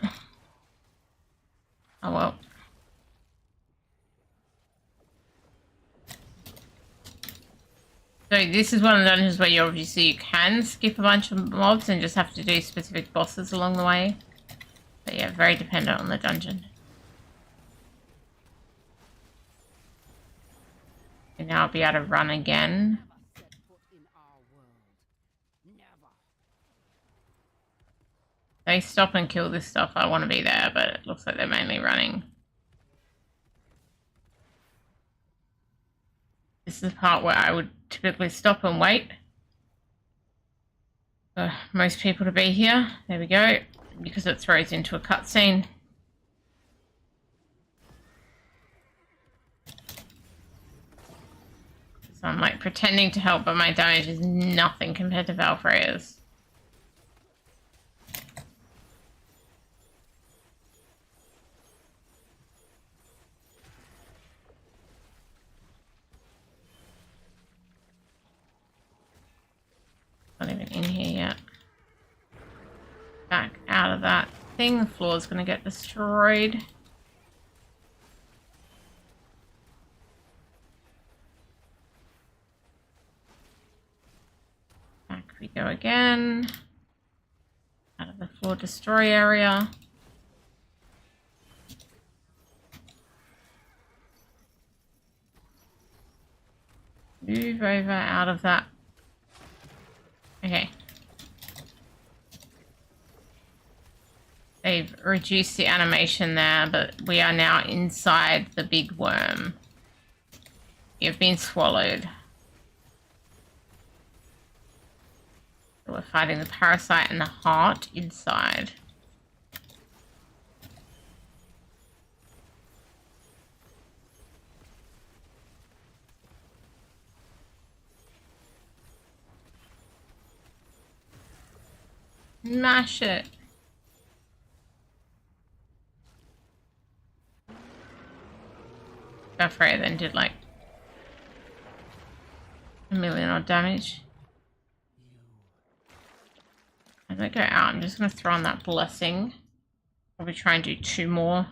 Oh well. So this is one of the dungeons where you obviously can skip a bunch of mobs and just have to do specific bosses along the way. But yeah, very dependent on the dungeon. And now I'll be able to run again. They stop and kill this stuff. I want to be there, but it looks like they're mainly running. This is the part where I would typically stop and wait for most people to be here. There we go. Because it throws into a cutscene. So I'm like pretending to help, but my damage is nothing compared to Valfreya's. Not even in here yet. Back out of that thing. The floor's gonna get destroyed. Back we go again. Out of the floor destroy area. Move over out of that. Okay. They've reduced the animation there, but we are now inside the big worm. You've been swallowed. So we're fighting the parasite and the heart inside. Mash it. Freya then did like 1 million odd damage. As I go out, I'm just going to throw on that blessing. Probably try and do 2 more.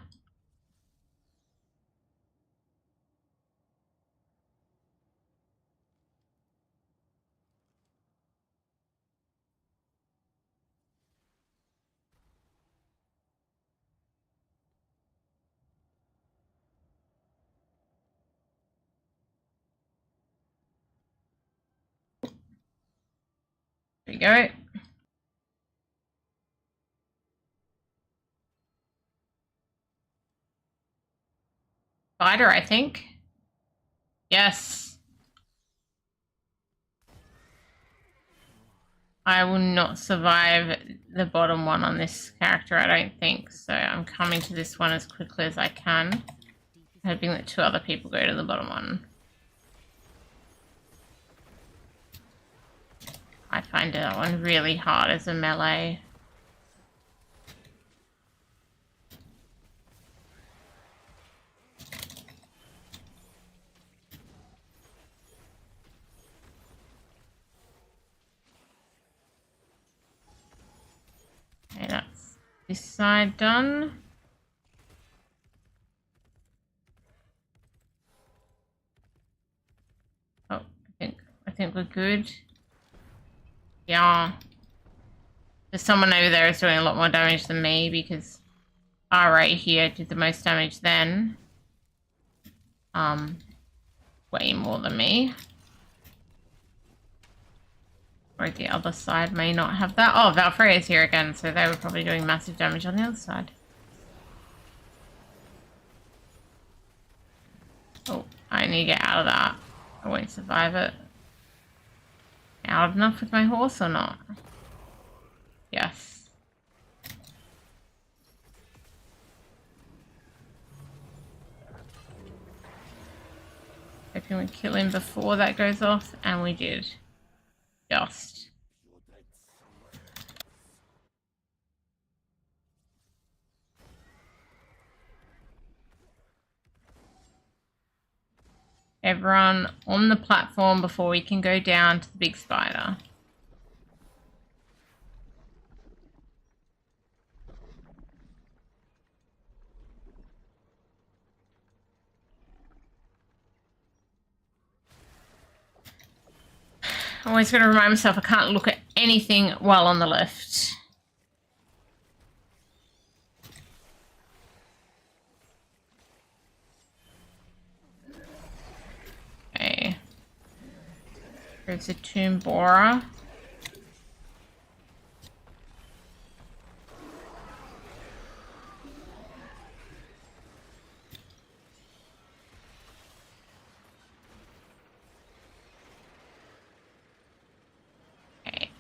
There we go. Spider, I think. Yes. I will not survive the bottom one on this character, I don't think. So I'm coming to this one as quickly as I can. Hoping that 2 other people go to the bottom one. I find that one really hard as a melee. Okay, that's this side done. Oh, I think we're good. Yeah. There's someone over there who's doing a lot more damage than me because RA here did the most damage then. Way more than me. Or the other side may not have that. Oh, Valfreya's here again, so they were probably doing massive damage on the other side. Oh, I need to get out of that. I won't survive it. Out enough with my horse or not? Yes. Hoping we kill him before that goes off, and we did. Just. Everyone on the platform before we can go down to the big spider. I'm always going to remind myself I can't look at anything while on the left. Okay. There's a tomb borer. Okay.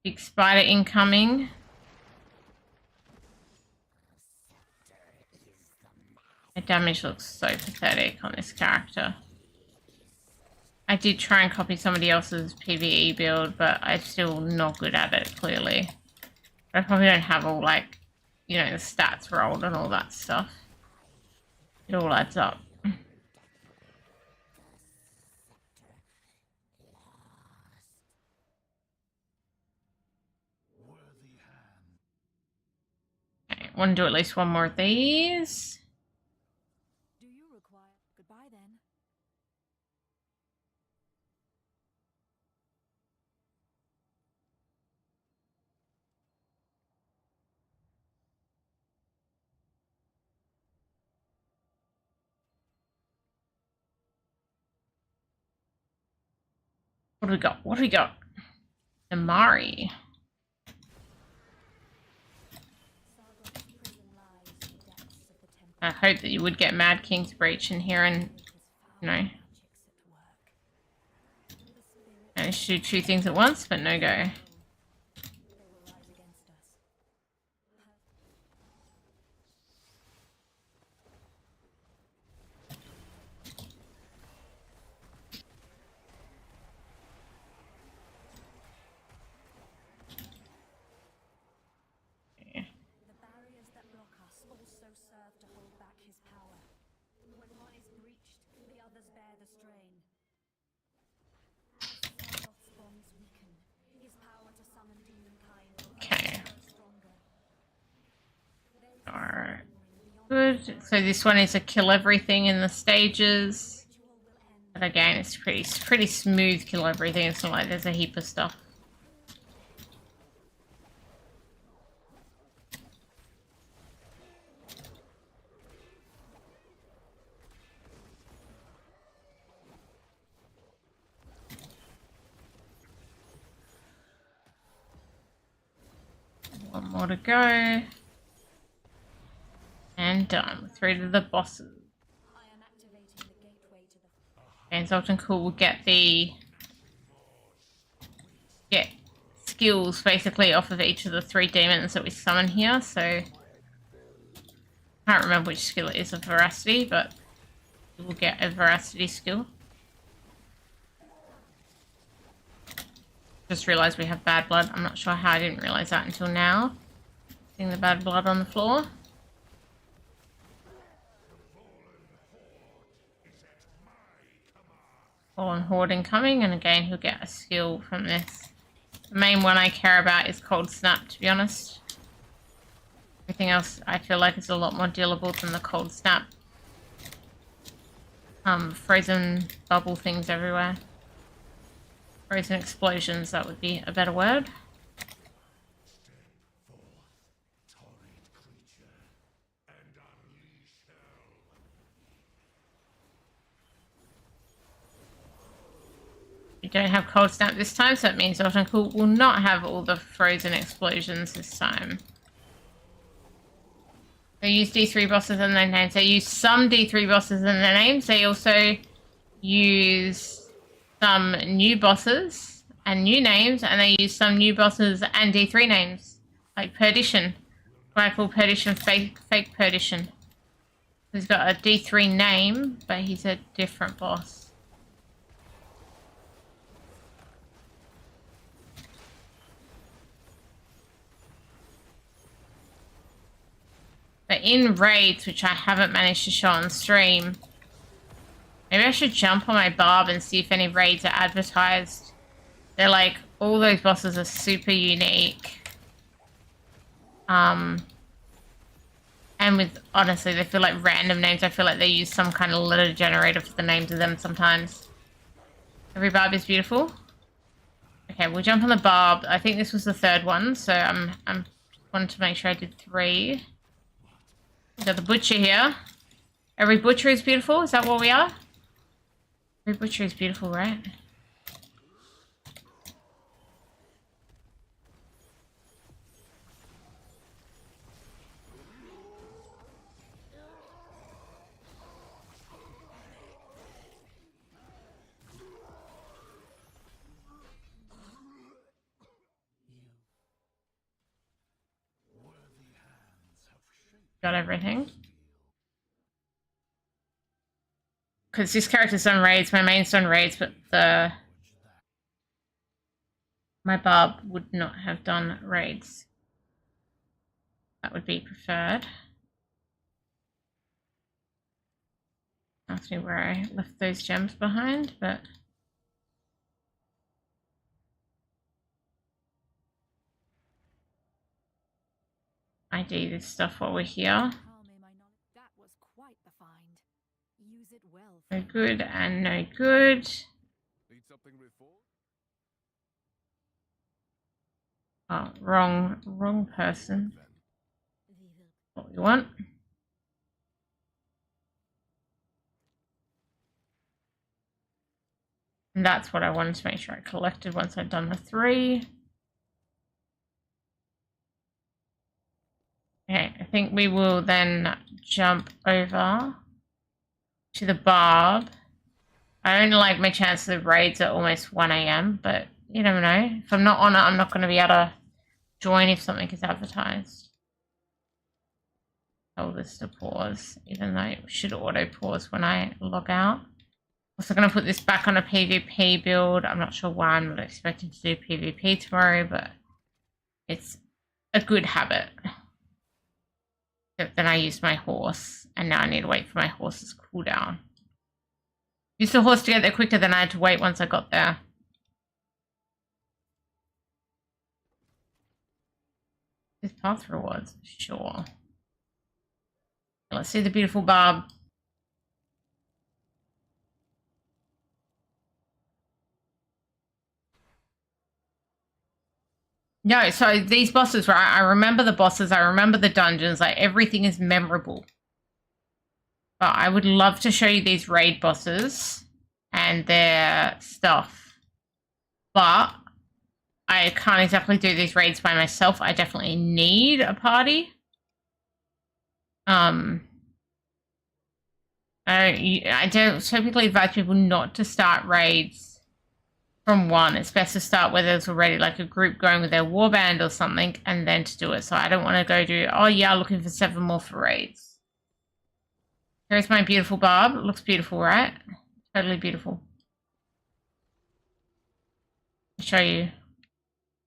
Big spider incoming. The damage looks so pathetic on this character. I did try and copy somebody else's PvE build, but I'm still not good at it, clearly. I probably don't have all, like, you know, the stats rolled and all that stuff. It all adds up. Okay, want to do at least one more of these. Do you require... Goodbye then. What do we got? What do we got? Amari. I hope that you would get Mad King's Breach in here and, you know, manage to do 2 things at once, but no go. Okay. Alright. Good. So this one is a kill everything in the stages. But again, it's pretty smooth kill everything. It's not like there's a heap of stuff. More to go. And done. 3 to the bosses. And Zoltan Cool will get skills basically off of each of the 3 demons that we summon here, so I can't remember which skill it is of Veracity, but we will get a Veracity skill. Just realised we have bad blood. I'm not sure how I didn't realise that until now. Seeing the bad blood on the floor. Fallen Horde incoming, and again he'll get a skill from this. The main one I care about is Cold Snap, to be honest. Everything else I feel like is a lot more dealable than the Cold Snap. Frozen bubble things everywhere. Frozen explosions, that would be a better word. We don't have Cold Snap this time, so it means Zoltan Cool will not have all the frozen explosions this time. They use D3 bosses in their names. They use some D3 bosses in their names. They also use some new bosses and new names, and they use some new bosses and D3 names, like Perdition. What I call Perdition, fake Perdition. He's got a D3 name, but he's a different boss. But in raids, which I haven't managed to show on stream, maybe I should jump on my barb and see if any raids are advertised. They're like, all those bosses are super unique. And with, honestly, they feel like random names. I feel like they use some kind of letter generator for the names of them sometimes. Every barb is beautiful. Okay, we'll jump on the barb. I think this was the 3rd one, so I'm wanted to make sure I did 3. We got the butcher here. Every butcher is beautiful. Is that what we are? Every butcher is beautiful, right? Got everything. Because this character's done raids, my main's done raids, but my barb would not have done raids. That would be preferred. Ask me where I left those gems behind, but I do this stuff while we're here. That was quite the find. Use it well. No good and no good. Need something reformed? Oh, wrong person. What we want. And that's what I wanted to make sure I collected once I'd done the 3. Okay, I think we will then jump over to the barb. I only like my chances of raids at almost 1 AM, but you never know. If I'm not on it, I'm not going to be able to join if something is advertised. Tell this to pause, even though it should auto pause when I log out. Also going to put this back on a PvP build. I'm not sure why I'm not expecting to do PvP tomorrow, but it's a good habit. Except then I used my horse, and now I need to wait for my horse's cooldown. Used the horse to get there quicker than I had to wait once I got there. This path rewards, sure. Let's see the beautiful barb. No, so these bosses, right? I remember the bosses, I remember the dungeons, like everything is memorable. But I would love to show you these raid bosses and their stuff. But I can't exactly do these raids by myself. I definitely need a party. I don't typically advise people not to start raids from one. It's best to start where there's already like a group going with their warband or something and then to do it. So I don't want to go do, oh yeah, looking for 7 more for raids. Here's my beautiful barb. It looks beautiful, right? Totally beautiful. I'll show you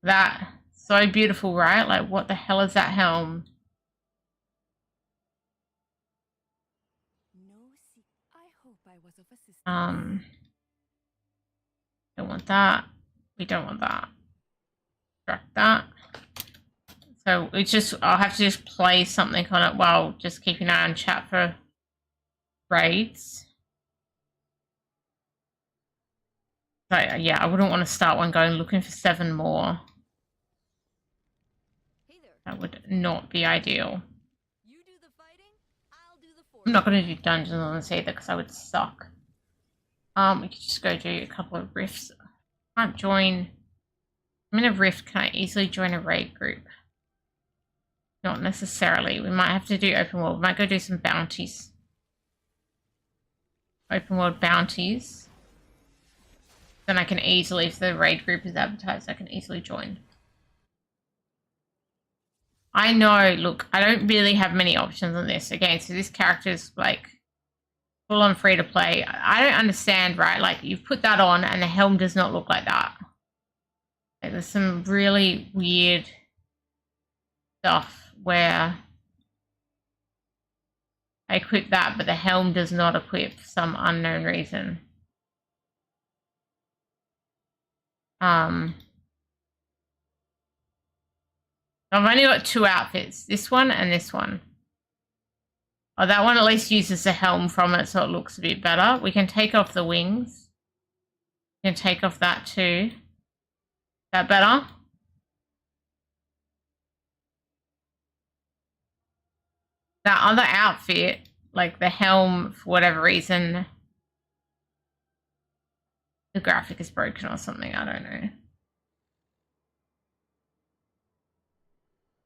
that. So beautiful, right? Like, what the hell is that helm? I hope I was of assistance. Don't want that. We don't want that. Drop that. So I'll have to just play something on it while just keeping an eye on chat for raids. So yeah, I wouldn't want to start one going looking for 7 more. Hey there. That would not be ideal. You do the fighting, I'll do the I'm not forging. going to do dungeons on this either because I would suck. We could just go do a couple of rifts. I can't join. I'm in a rift. Can I easily join a raid group? Not necessarily. We might have to do open world. We might go do some bounties. Open world bounties. Then I can easily, if the raid group is advertised, I can easily join. I know, look, I don't really have many options on this. Again, so this character is like full on free to play. I don't understand, right? Like, you've put that on and the helm does not look like that. Like, there's some really weird stuff where I equip that, but the helm does not equip for some unknown reason. I've only got 2 outfits, this one and this one. Oh, that one at least uses the helm from it, so it looks a bit better. We can take off the wings. We can take off that too. Is that better? That other outfit, like the helm, for whatever reason, the graphic is broken or something, I don't know.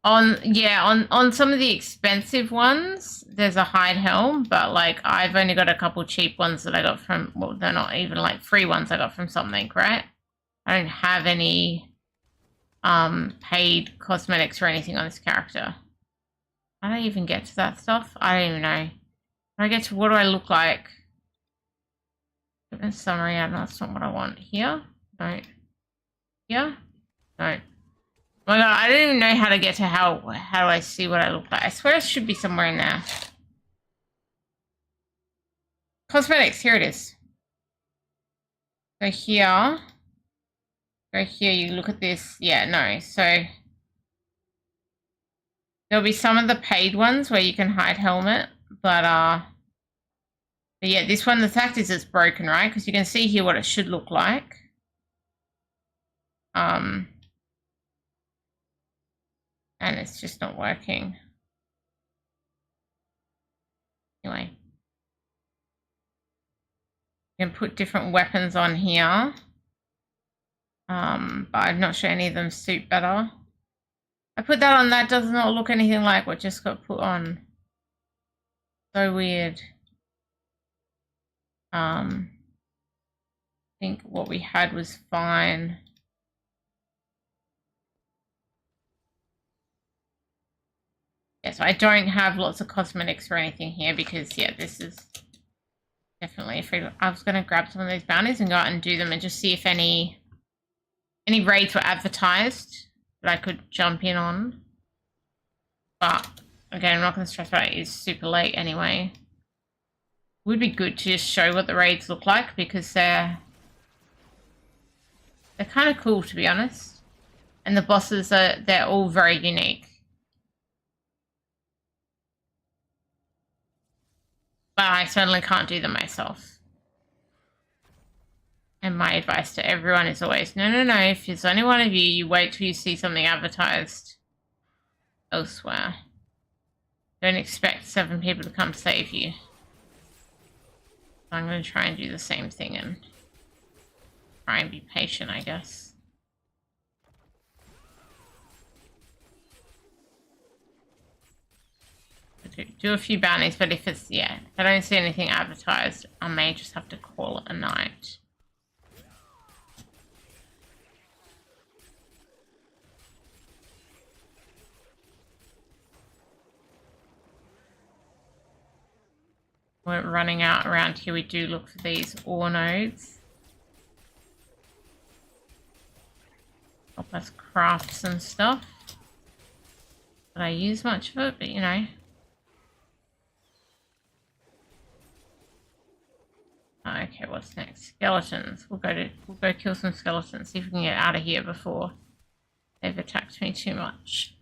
On some of the expensive ones, there's a hide helm, but like I've only got a couple cheap ones that I got from, well, they're not even like free ones I got from something, right? I don't have any paid cosmetics or anything on this character. How do I even get to that stuff? I don't even know. When I get to what do I look like? Summary, that's not what I want. Here? No. Here? No. Oh my god, I don't even know how to get to how do I see what I look like. I swear it should be somewhere in there. Cosmetics, here it is. Go here. Go here, you look at this. Yeah, no, so there'll be some of the paid ones where you can hide helmet, but yeah, this one, the fact is it's broken, right? Because you can see here what it should look like. And it's just not working. Anyway. You can put different weapons on here. But I'm not sure any of them suit better. I put that on, that does not look anything like what just got put on. So weird. I think what we had was fine. Yeah, so I don't have lots of cosmetics or anything here because, yeah, this is definitely free. I was going to grab some of those bounties and go out and do them and just see if any raids were advertised that I could jump in on. But, again, I'm not going to stress about it. It's super late anyway. It would be good to just show what the raids look like because they're kind of cool, to be honest. And the bosses, they're all very unique. But I certainly can't do them myself. And my advice to everyone is always, no, if there's only one of you, you wait till you see something advertised elsewhere. Don't expect 7 people to come save you. I'm going to try and do the same thing and try and be patient, I guess. do a few bounties, but if it's, yeah, if I don't see anything advertised, I may just have to call it a night. We're running out around here. We do look for these ore nodes. Help us craft some stuff. But I use much of it, but you know. Okay, what's next? Skeletons. We'll go kill some skeletons. See if we can get out of here before they've attacked me too much.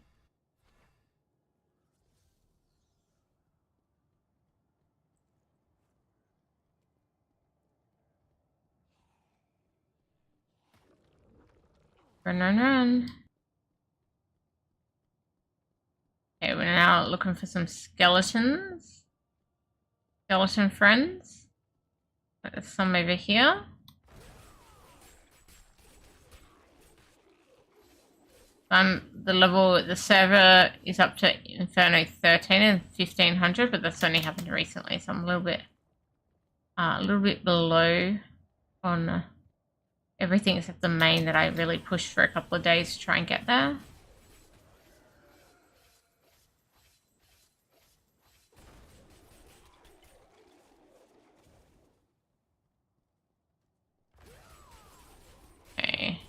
Run, run, run. Okay, we're now looking for some skeletons. Skeleton friends. There's some over here. The server is up to Inferno 13 and 1500, but that's only happened recently, so I'm a little bit below on everything except the main that I really pushed for a couple of days to try and get there. Okay.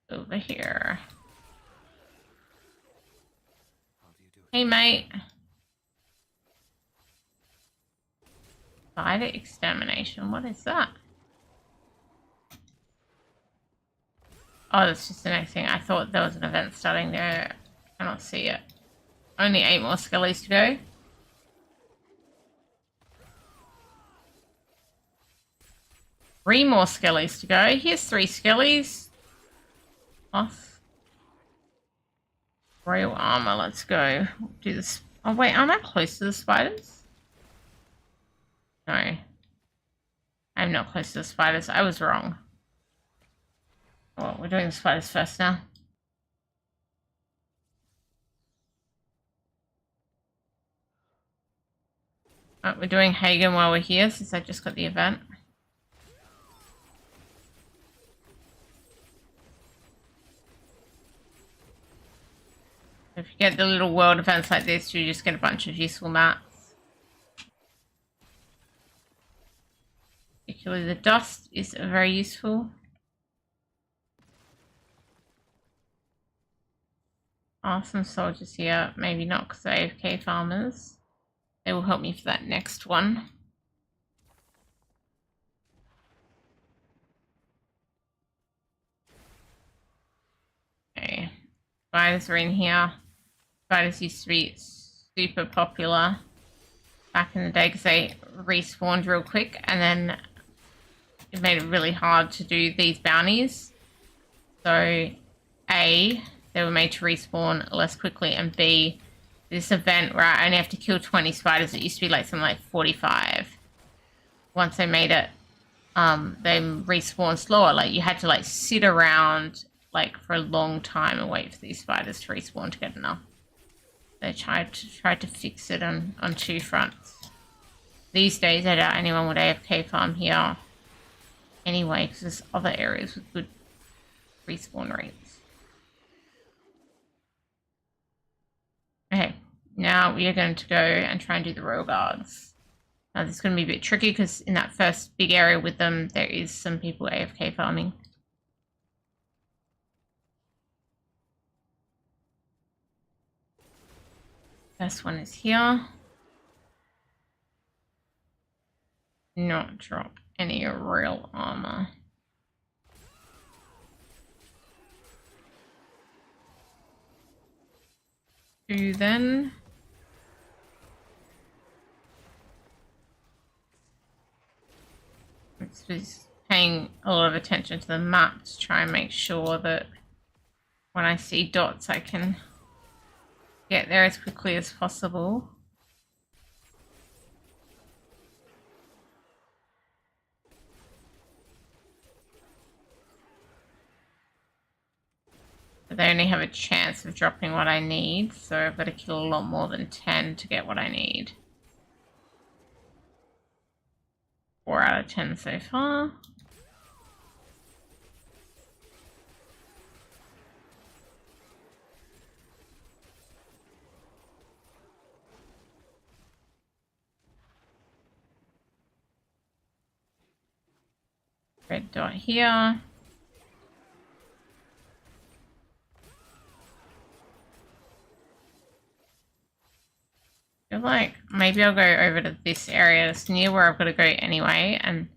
Over here. Hey, mate. Spider extermination. What is that? Oh, that's just the next thing. I thought there was an event starting there. I cannot see it. Only 8 more skellies to go. Three more skellies to go. Here's 3 skellies. Off. Royal armor, let's go. Do this. Oh wait, am I close to the spiders? No. I'm not close to the spiders. I was wrong. Well, we're doing the spiders first now. We're doing Hagen while we're here since I just got the event. If you get the little world events like this, you just get a bunch of useful mats. Particularly the dust is very useful. Awesome soldiers here. Maybe not because they're AFK farmers. They will help me for that next one. Okay. Spiders are in here. Spiders used to be super popular back in the day because they respawned real quick, and then it made it really hard to do these bounties. So A, they were made to respawn less quickly, and B, this event where I only have to kill 20 spiders, it used to be like something like 45. Once they made it, they respawn slower. Like you had to like sit around like for a long time and wait for these spiders to respawn to get enough. They tried to fix it on 2 fronts. These days, I doubt anyone would AFK farm here anyway, because there's other areas with good respawn rates. Okay, now we are going to go and try and do the Royal Guards. Now this is going to be a bit tricky because in that first big area with them, there is some people AFK farming. First one is here. Not drop any real armor. Do then. It's just paying a lot of attention to the map to try and make sure that when I see dots I can get there as quickly as possible. but they only have a chance of dropping what I need, so I've got to kill a lot more than 10 to get what I need. 4 out of 10 so far. Red dot here. I feel like maybe I'll go over to this area. It's near where I've got to go anyway, and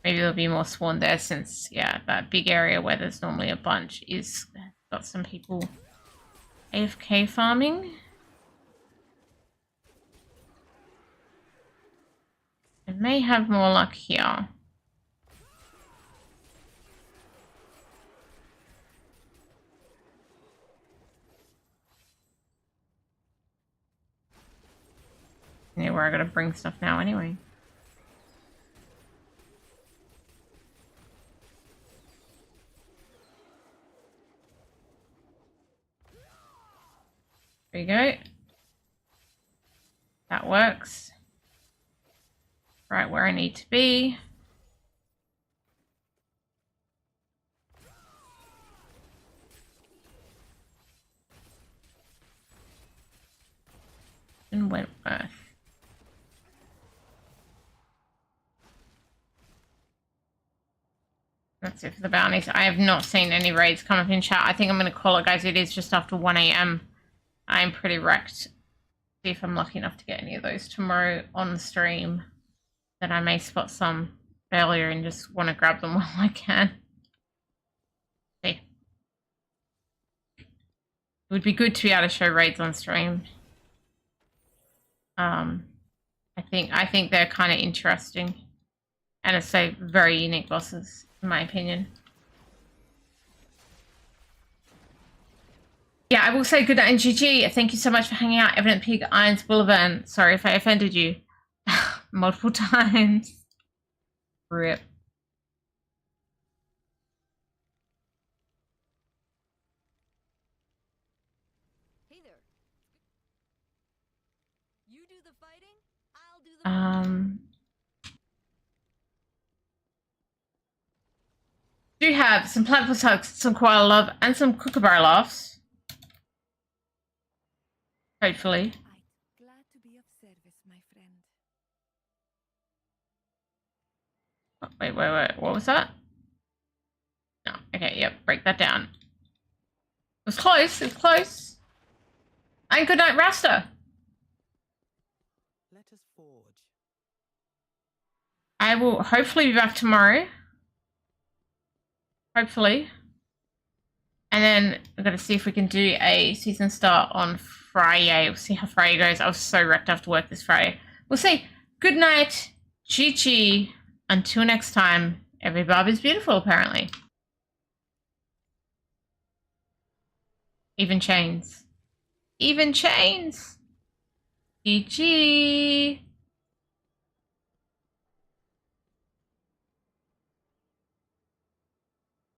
maybe there'll be more spawn there since, yeah, that big area where there's normally a bunch is got some people AFK farming. I may have more luck here. Near where I gotta bring stuff now anyway. There you go. That works. Right where I need to be. In Wentworth. That's it for the bounties. I have not seen any raids come up in chat. I think I'm going to call it, guys. It is just after 1 a.m. I'm pretty wrecked. See if I'm lucky enough to get any of those tomorrow on the stream. Then I may spot some earlier and just want to grab them while I can. See. It would be good to be able to show raids on stream. I think they're kind of interesting. And it's so very unique bosses, in my opinion. Yeah, I will say good night and GG. Thank you so much for hanging out. Evident Pig, Irons, Boulevard. Sorry if I offended you. Multiple times. RIP. Hey there. You do the fighting, I'll do the Do have some platypus hugs, some koala love, and some kookaburra laughs. Hopefully. I'm glad to be of service, my friend. Oh, wait. What was that? No. Okay, yep. Break that down. It was close. It was close. And good night, Rasta. Let us forge. I will hopefully be back tomorrow. Hopefully. And then we're going to see if we can do a season start on Friday. We'll see how Friday goes. I was so wrecked after work this Friday. We'll see. Good night. Chi-chi. Until next time. Every barb is beautiful, apparently. Even chains. Even chains. GG.